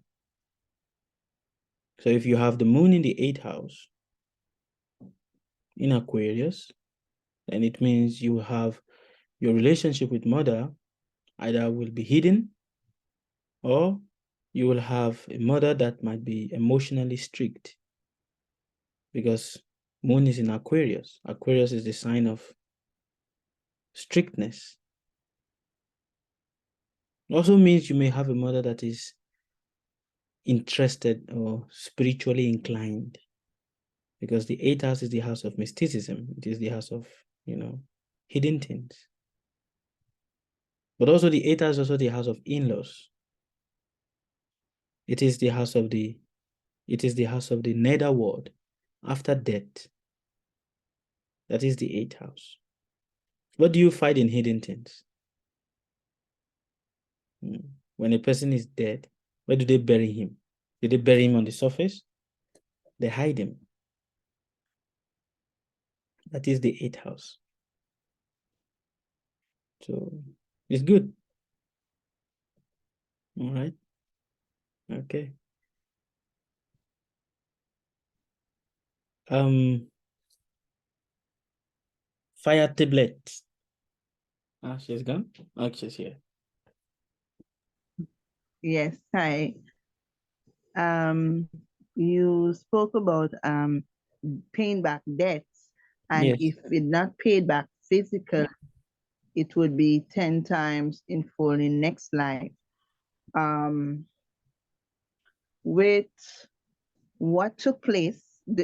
So if you have the moon in the 8th house in Aquarius, then it means you have your relationship with mother either will be hidden, or you will have a mother that might be emotionally strict, because moon is in Aquarius. Aquarius is the sign of strictness. It also means you may have a mother that is interested or spiritually inclined, because the 8th house is the house of mysticism. It is the house of, hidden things. But also the 8th house is also the house of in-laws. It is the house of the netherworld after death. That is the 8th house. What do you find in hidden things? When a person is dead, where do they bury him? Do they bury him on the surface? They hide him. That is the 8th house. So it's good. All right. Okay. Fire tablet. She's gone? Oh, she's here. Yes, hi. You spoke about paying back debts, and Yes. if it's not paid back physical, it would be 10 times in full in next life. With what took place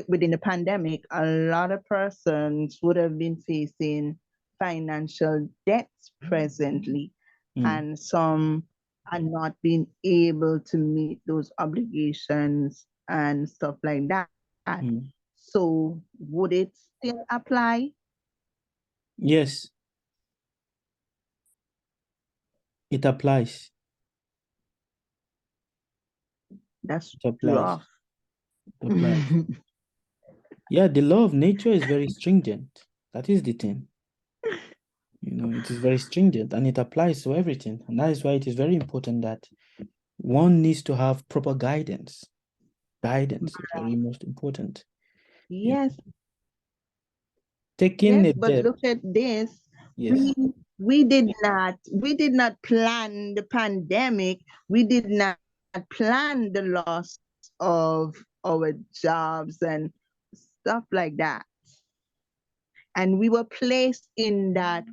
within the pandemic, a lot of persons would have been facing financial debts presently, and some are not being able to meet those obligations and stuff like that. So would it still apply? Yes, It applies. That's It applies. love. It applies. Yeah, the law of nature is very stringent. That is the thing. You know, it is very stringent and it applies to everything. And that is why it is very important that one needs to have proper guidance. Guidance is very most important. Yes. Taking Yes, a but debt. look at this. Yes. We did not plan the pandemic. We did not plan the loss of our jobs and stuff like that. And we were placed in that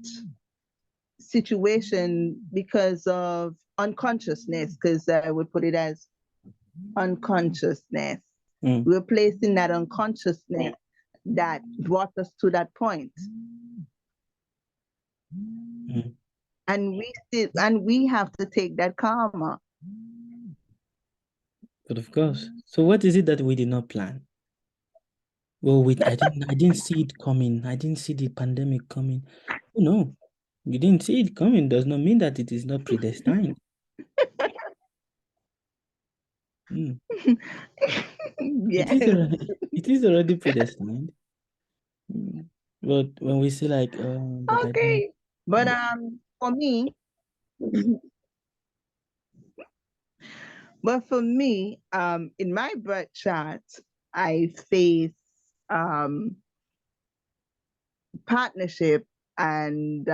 situation because of unconsciousness, because I would put it as unconsciousness. We were placed in that unconsciousness that brought us to that point. And we have to take that karma. But of course. So what is it that we did not plan? Well, I didn't see it coming. I didn't see the pandemic coming. Oh, no, you didn't see it coming does not mean that it is not predestined. Yes. It is already predestined. But when we say like, but okay, but for me, in my birth chart, I face partnership and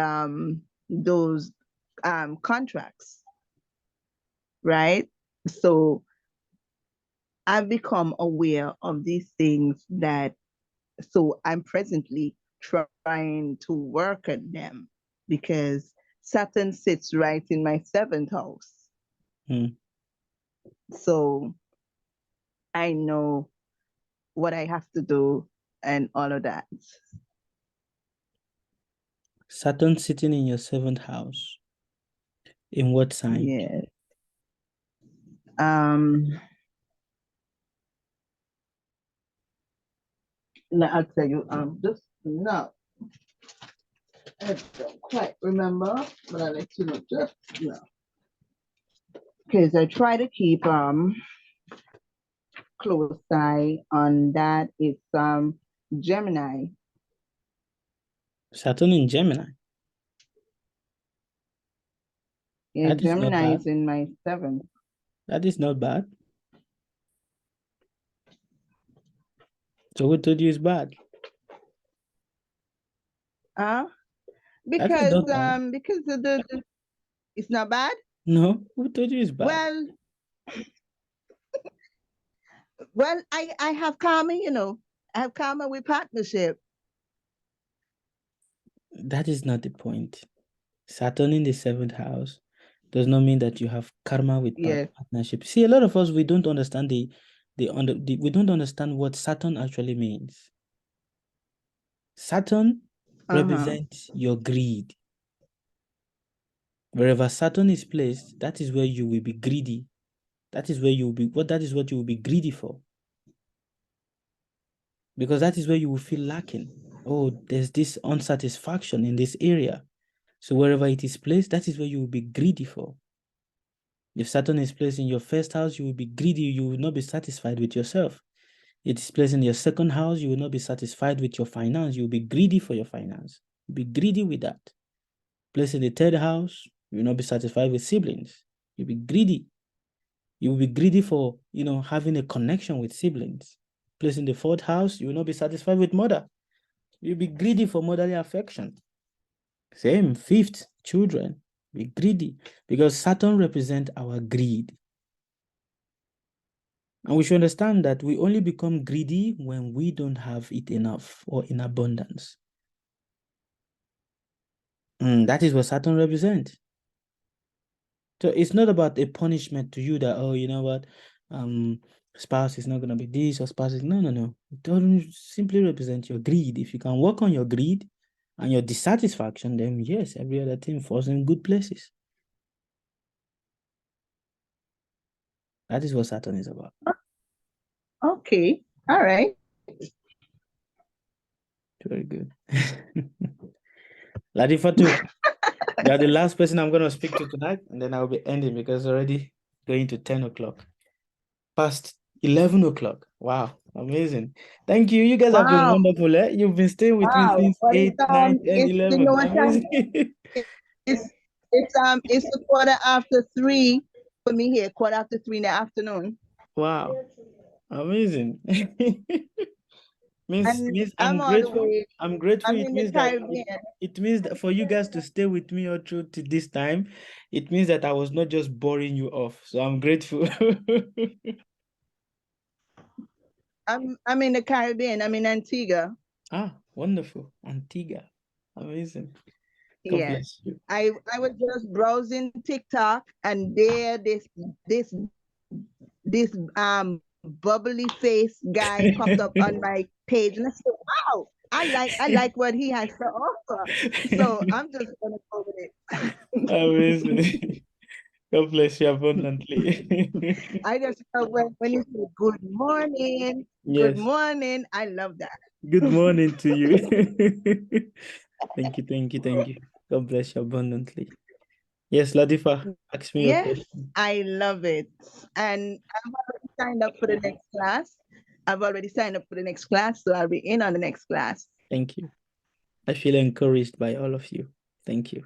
those contracts, right? So I've become aware of these things so I'm presently trying to work at them because Saturn sits right in my 7th house. So I know what I have to do and all of that. Saturn sitting in your 7th house. In what sign? Yes. I'll tell you, just now. I don't quite remember, but I'll let you know just now. Because I try to keep close eye on that. It's Gemini. Saturn in Gemini. Yeah, Gemini is in my 7th. That is not bad. So who told you it's bad? Because of the it's not bad? No, who told you it's bad? Well, I have karma, I have karma with partnership. That is not the point. Saturn in the 7th house does not mean that you have karma with partnership. See, a lot of us, we don't understand we don't understand what Saturn actually means. Saturn represents your greed. Wherever Saturn is placed, that is where you will be greedy. That is what you will be greedy for. Because that is where you will feel lacking. Oh, there's this unsatisfaction in this area. So wherever it is placed, that is where you will be greedy for. If Saturn is placed in your 1st house, you will be greedy. You will not be satisfied with yourself. It is placed in your 2nd house, you will not be satisfied with your finance. You will be greedy for your finance. Be greedy with that. Placed in the 3rd house, you will not be satisfied with siblings. You'll be greedy. You will be greedy for, having a connection with siblings. Placed in the 4th house, you will not be satisfied with mother. You'll be greedy for motherly affection. Same, 5th, children. Be greedy because Saturn represents our greed. And we should understand that we only become greedy when we don't have it enough or in abundance. That is what Saturn represents. So it's not about a punishment to you that, oh, you know what, spouse is not going to be this or spouse is, no. It doesn't simply represent your greed. If you can work on your greed and your dissatisfaction, then yes, every other thing falls in good places. That is what Saturn is about. Okay. All right. Very good. Ladifa too. You're the last person I'm going to speak to tonight, and then I'll be ending because it's already going to 10 o'clock. Past 11 o'clock. Wow, amazing. Thank you. You guys have been Wow. wonderful. Eh? You've been staying with me Wow. since But 8, 9, 10, it's, 11. you know what time? Amazing. It's a 3:15 for me here, 3:15 in the afternoon. Wow, amazing. Means I'm I'm all the grateful. way. I'm grateful. I'm It in means the that Caribbean. it means that for you guys to stay with me all through to this time, it means that I was not just boring you off. So I'm grateful. I'm in the Caribbean. I'm in Antigua. Ah, wonderful. Antigua. Amazing. God Yes. bless you. I was just browsing TikTok, and there this bubbly face guy popped up on my page, and I said, wow, I like what he has to offer. So I'm just gonna go with it. Amazing. God bless you abundantly. I just when you say good morning, Yes. I love that. Good morning to you. Thank you, thank you, thank you. God bless you abundantly. Yes, Latifa, ask me your question. I love it. And I've already signed up for the next class. So I'll be in on the next class. Thank you. I feel encouraged by all of you. Thank you.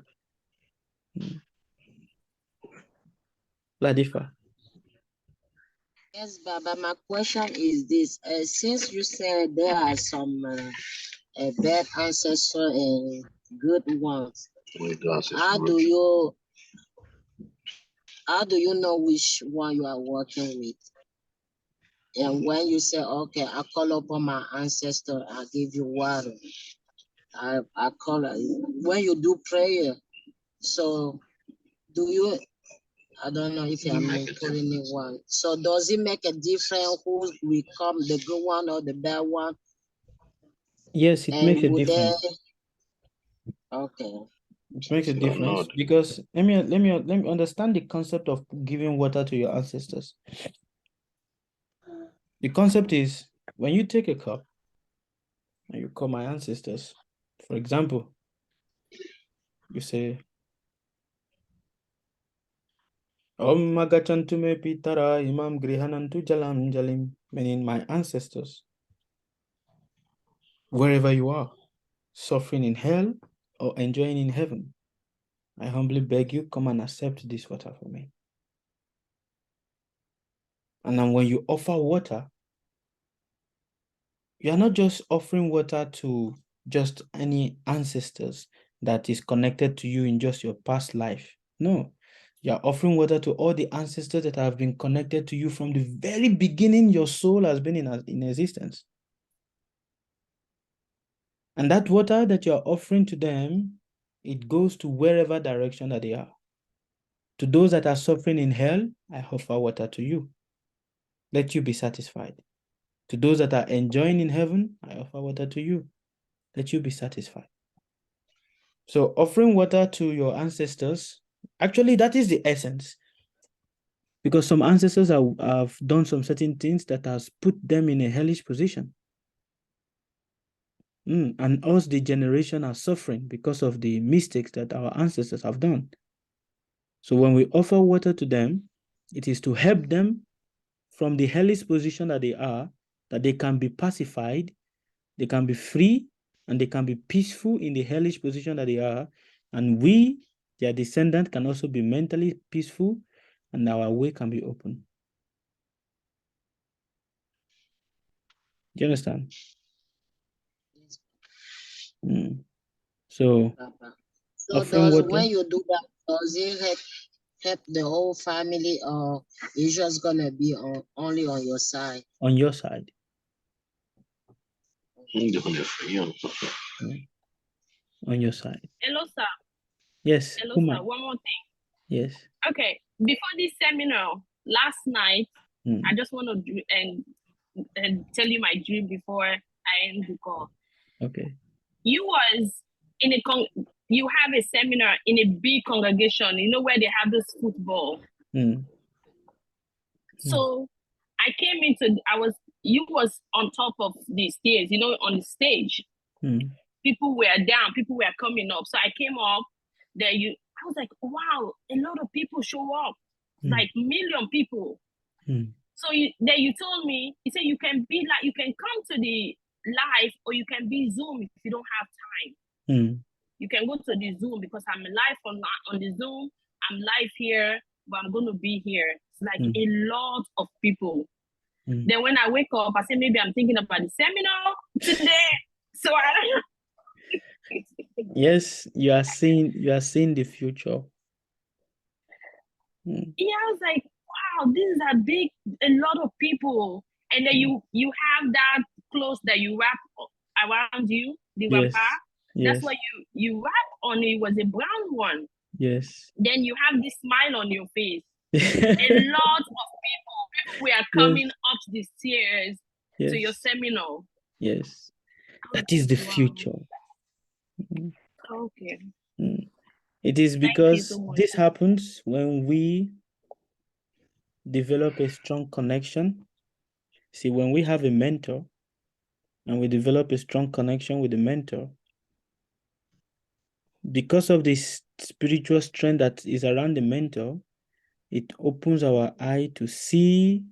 Latifa. Yes, Baba, my question is this. Since you said there are some bad ancestors and good ones, how do you know which one you are working with? And when you say, okay, I call upon my ancestor, I give you water. I call when you do prayer. So do you, I don't know if I'm putting it one. So does it make a difference who will come, the good one or the bad one? Yes, it makes a difference. Okay. It makes a difference because let me understand the concept of giving water to your ancestors. The concept is when you take a cup and you call my ancestors, for example, you say, Om Magachantume Pitara Imam Grihanantu Jalam Jalim, meaning my ancestors, wherever you are, suffering in hell or enjoying in heaven, I humbly beg you, come and accept this water for me. And then when you offer water, you are not just offering water to just any ancestors that is connected to you in just your past life. No, you are offering water to all the ancestors that have been connected to you from the very beginning your soul has been in existence. And that water that you are offering to them, it goes to wherever direction that they are. To those that are suffering in hell, I offer water to you. Let you be satisfied. To those that are enjoying in heaven, I offer water to you. Let you be satisfied. So offering water to your ancestors, actually that is the essence. Because some ancestors have done some certain things that has put them in a hellish position. And us, the generation, are suffering because of the mistakes that our ancestors have done. So when we offer water to them, it is to help them from the hellish position that they are, that they can be pacified, they can be free, and they can be peaceful in the hellish position that they are. And we, their descendants, can also be mentally peaceful, and our way can be open. Do you understand? So when you do that, does it help the whole family, or it's just gonna be only on your side? On your side. On your side. Hello, sir. Yes. Hello, sir. One more thing. Yes. Okay. Before this seminar last night, I just want to tell you my dream before I end the call. Okay. You was in you have a seminar in a big congregation, you know, where they have this football. So I came you was on top of the stairs, you know, on the stage. People were down, people were coming up. So I came up there, I was like, wow, a lot of people show up, like million people. So then you told me, you said you can come to the live, or you can be Zoom if you don't have time. You can go to the Zoom, because I'm live on the Zoom. I'm live here, but I'm going to be here. It's like a lot of people. Then when I wake up, I say maybe I'm thinking about the seminar today. So I don't know. Yes, you are seeing the future. Yeah, I was like, wow, these are a lot of people. And then you have that clothes that you wrap around you, the Yes. wrapper. Yes. That's what you wrap on. It was a brown one. Yes. Then you have this smile on your face. A lot of people were coming up the stairs to your seminar. Yes. That is the future. Okay. It is because this happens when we develop a strong connection. See, when we have a mentor and we develop a strong connection with the mentor, because of this spiritual strength that is around the mentor, it opens our eye to see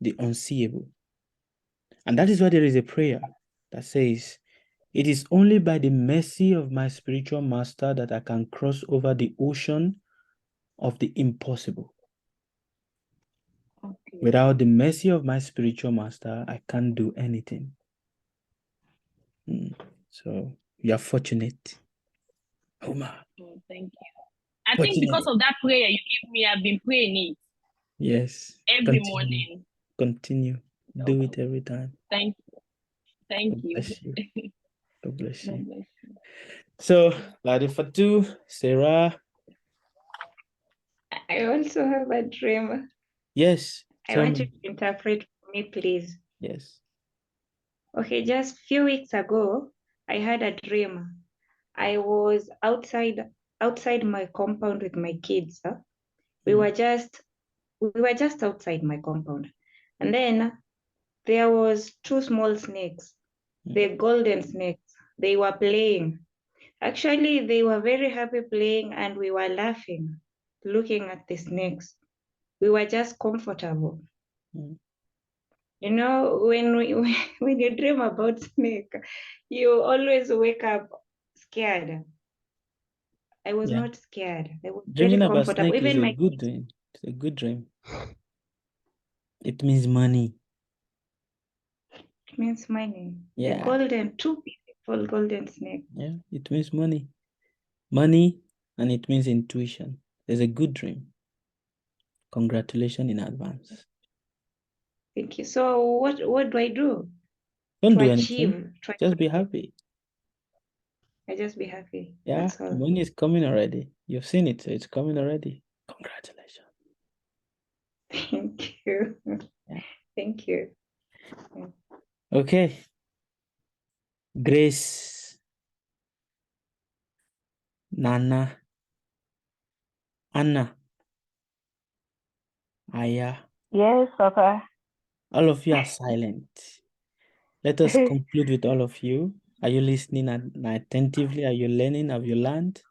the unseeable. And that is why there is a prayer that says, it is only by the mercy of my spiritual master that I can cross over the ocean of the impossible. Okay. Without the mercy of my spiritual master, I can't do anything. So you are fortunate. Homa. Oh, thank you. I think because of that prayer you give me, I've been praying it. Yes. Every morning. Continue. Do it every time. Thank you. Thank you. Bless you. God bless you. God bless you. So, Ladi Fatu, Sarah. I also have a dream. Yes. I want you to interpret for me, please. Yes. Okay, just a few weeks ago, I had a dream. I was outside my compound with my kids. We were just outside my compound, and then there was two small snakes, the golden snakes. They were playing. Actually, they were very happy playing, and we were laughing, looking at the snakes. We were just comfortable. You know, when you dream about snake, you always wake up scared. I was not scared. I was Dreaming very about comfortable. snake Even is a my good dream. It's a good dream. It means money. It means money. Yeah. The golden, two beautiful golden snakes. Yeah, it means money. Money, and it means intuition. It's a good dream. Congratulations in advance. Thank you. So what do I do? Don't to do achieve, anything. Just be happy. I just be happy. Yeah, That's all. money is coming already. You've seen it, so it's coming already. Congratulations. Thank you. Yeah. Thank you. Okay. Grace, Nana, Anna, Aya. Yes, Papa. All of you are silent. Let us conclude with all of you. Are you listening attentively? Are you learning? Have you learned?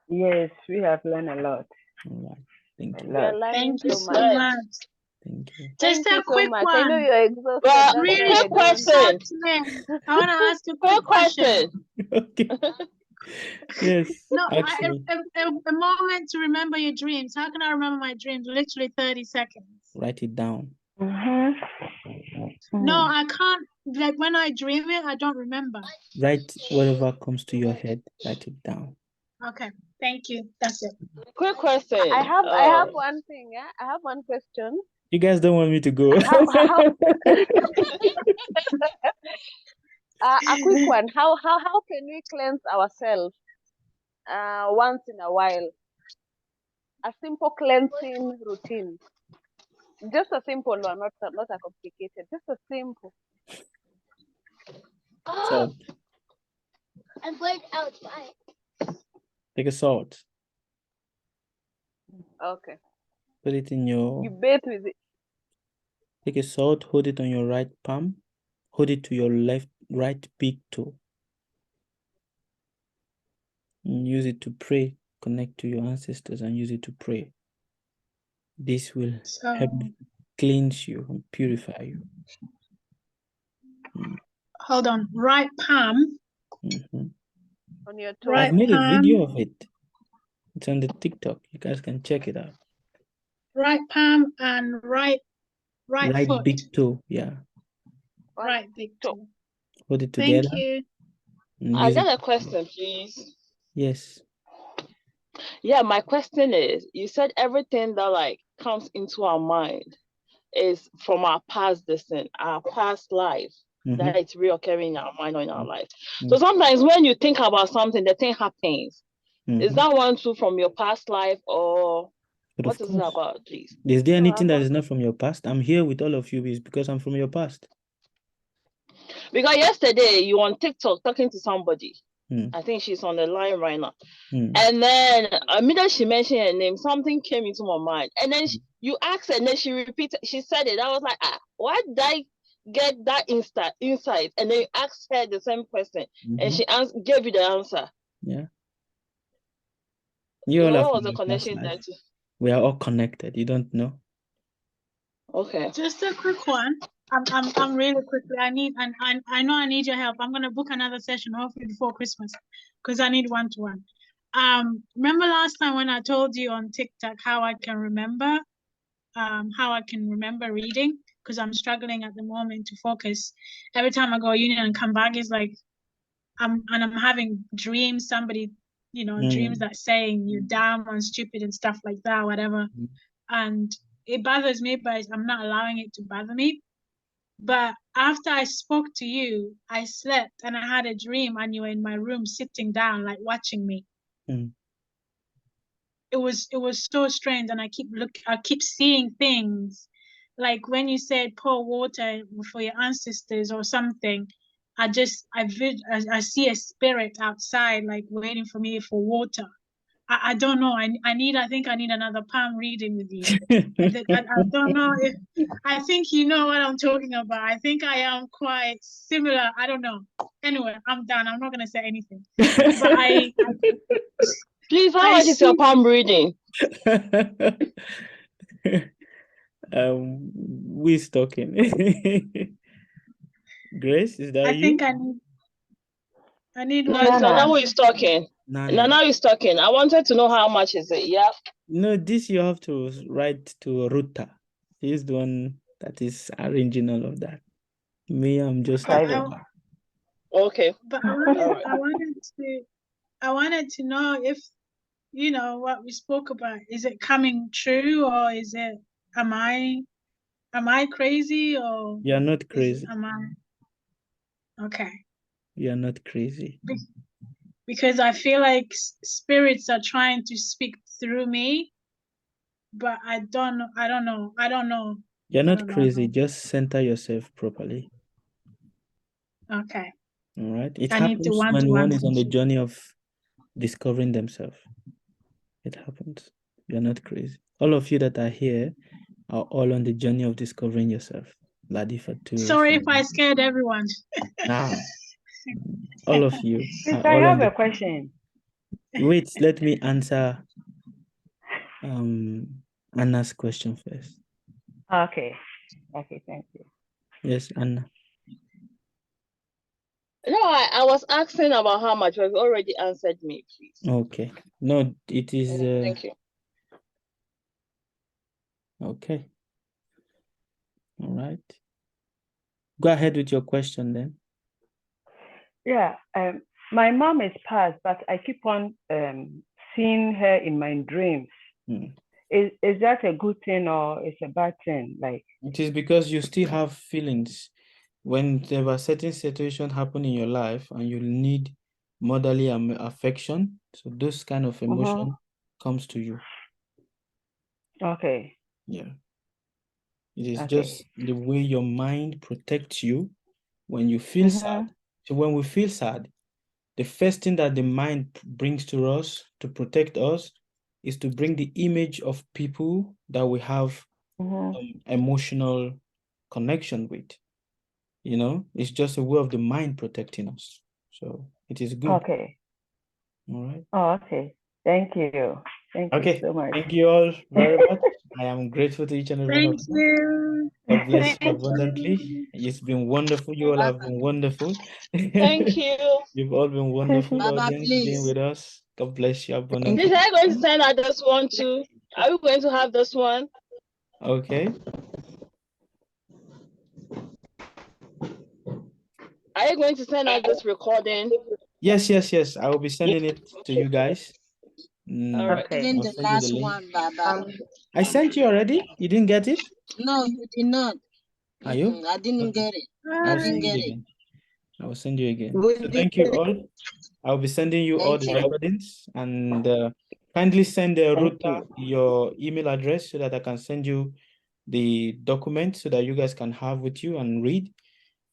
Yes, we have learned a lot. All right. Thank you. We are learning Thank you so so much. much. Thank you. Just Thank you a so quick much. one. I know you're exhausted. Well, That's Really why I quick don't. question. I want to ask a quick question. Okay. Yes. No, Actually. a moment to remember your dreams. How can I remember my dreams? Literally 30 seconds. Write it down. No, I can't. Like when I dream it, I don't remember. Write whatever comes to your head. Write it down. Okay, thank you. That's it. Quick question. I have one thing. Yeah, I have one question. You guys don't want me to go. A quick one. How can we cleanse ourselves once in a while? A simple cleansing routine. Just a simple one, not a complicated. Just a simple. Salt. I'm going outside. Take a salt. Okay. Put it in your. You bathe with it. Take a salt. Hold it on your right palm. Hold it to your right big toe. And use it to pray connect to your ancestors and use it to pray. This will So help cleanse you and purify you. hold on. Right palm. On your toe. Right I've made a palm. video of it. It's on the TikTok. You guys can check it out. Right palm and right foot. Big toe. Yeah. Right big toe. Hold it Thank together. you. I got a question, please. Yes. Yeah, my question is, you said everything that like comes into our mind is from our past destiny, our past life, that it's reoccurring in our mind or in our life. So sometimes when you think about something, the thing happens. Is that one too from your past life, or But what of is it course. about, please? Is there anything that is not from your past? I'm here with all of you is because I'm from your past. Because yesterday you were on TikTok talking to somebody. I think she's on the line right now. And then immediately she mentioned her name, something came into my mind. And then you asked her, and then she repeated, she said it. I was like, why did I get that insight? And then you asked her the same question, and she gave you the answer. Yeah. You know, what was the connection there too? We are all connected. You don't know? Okay. Just a quick one. I'm really quickly. I know I need your help. I'm gonna book another session hopefully before Christmas, because I need one-to-one. Remember last time when I told you on TikTok how I can remember reading, because I'm struggling at the moment to focus. Every time I go union and come back, it's like I'm having dreams. Somebody, dreams that saying you're dumb and stupid and stuff like that, whatever. And it bothers me, but I'm not allowing it to bother me. But after I spoke to you, I slept and I had a dream and you were in my room sitting down, like watching me. It was so strange, and I keep seeing things. Like when you said pour water for your ancestors or something, I see a spirit outside, like waiting for me for water. I don't know. I think I need another palm reading with you. I don't know if I think you know what I'm talking about. I think I am quite similar. I don't know. Anyway, I'm done. I'm not gonna say anything. But please, how much is your palm reading? Who's talking? Grace, is that you? I think I need no, it's Nana who is talking. Nana is talking. I wanted to know how much is it. Yeah. No, this you have to write to Ruta. She's the one that is arranging all of that. Me, I'm just okay. But I wanted to know if what we spoke about. Is it coming true, or is it? Am I crazy, or you're not crazy? Am I okay? You're not crazy. Because I feel like spirits are trying to speak through me, but I don't know. You're not crazy. Just center yourself properly. Okay. All right. It happens when one is on the journey of discovering themselves. It happens. You're not crazy. All of you that are here are all on the journey of discovering yourself. Sorry if I scared everyone. Now, all of you. I have a question. Wait, let me answer Anna's question first. Okay, thank you. Yes, Anna. No, I was asking about how much. You've already answered me, please. Okay. No, it is. Thank you. Okay. All right. Go ahead with your question then. Yeah, my mom is passed, but I keep on seeing her in my dreams. Is that a good thing or is a bad thing? Like, it is because you still have feelings. When there are certain situations happen in your life and you need motherly affection, so those kind of emotion comes to you. Okay. Yeah. It is just the way your mind protects you when you feel sad. So when we feel sad, the first thing that the mind brings to us to protect us is to bring the image of people that we have emotional connection with. It's just a way of the mind protecting us. So it is good. Okay. All right. Oh, okay. Thank you. Thank Okay. you so much. Thank you all very much. I am grateful to each and every one of Thank you. you. God bless you Thank abundantly. you. It's been wonderful. You all have been wonderful. Thank you. You've all been wonderful Baba, audience being please. with us. God bless you Please, abundantly. are you going to send out this one too? Are we going to have this one? Okay. Are you going to send out this recording? Yes, yes, yes. I will be sending it to you guys. All right. Okay. Even I'll the send you the last link. one, Baba. I sent you already. You didn't get it? No, you did not. Are you? I didn't Okay. get it. I'll I didn't send you get it. again. I will send you again. We So did thank you all. I'll be sending you all Thank the you. recordings, and kindly send Thank Ruta you. your email address so that I can send you the document so that you guys can have with you and read.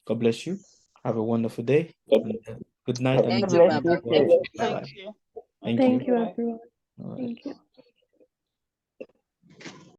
God bless you. Have a wonderful day. And, good night. Thank And you, Bless Baba. you too. bye-bye. Thank you. Thank Thank you. you, everyone. All right. Thank you.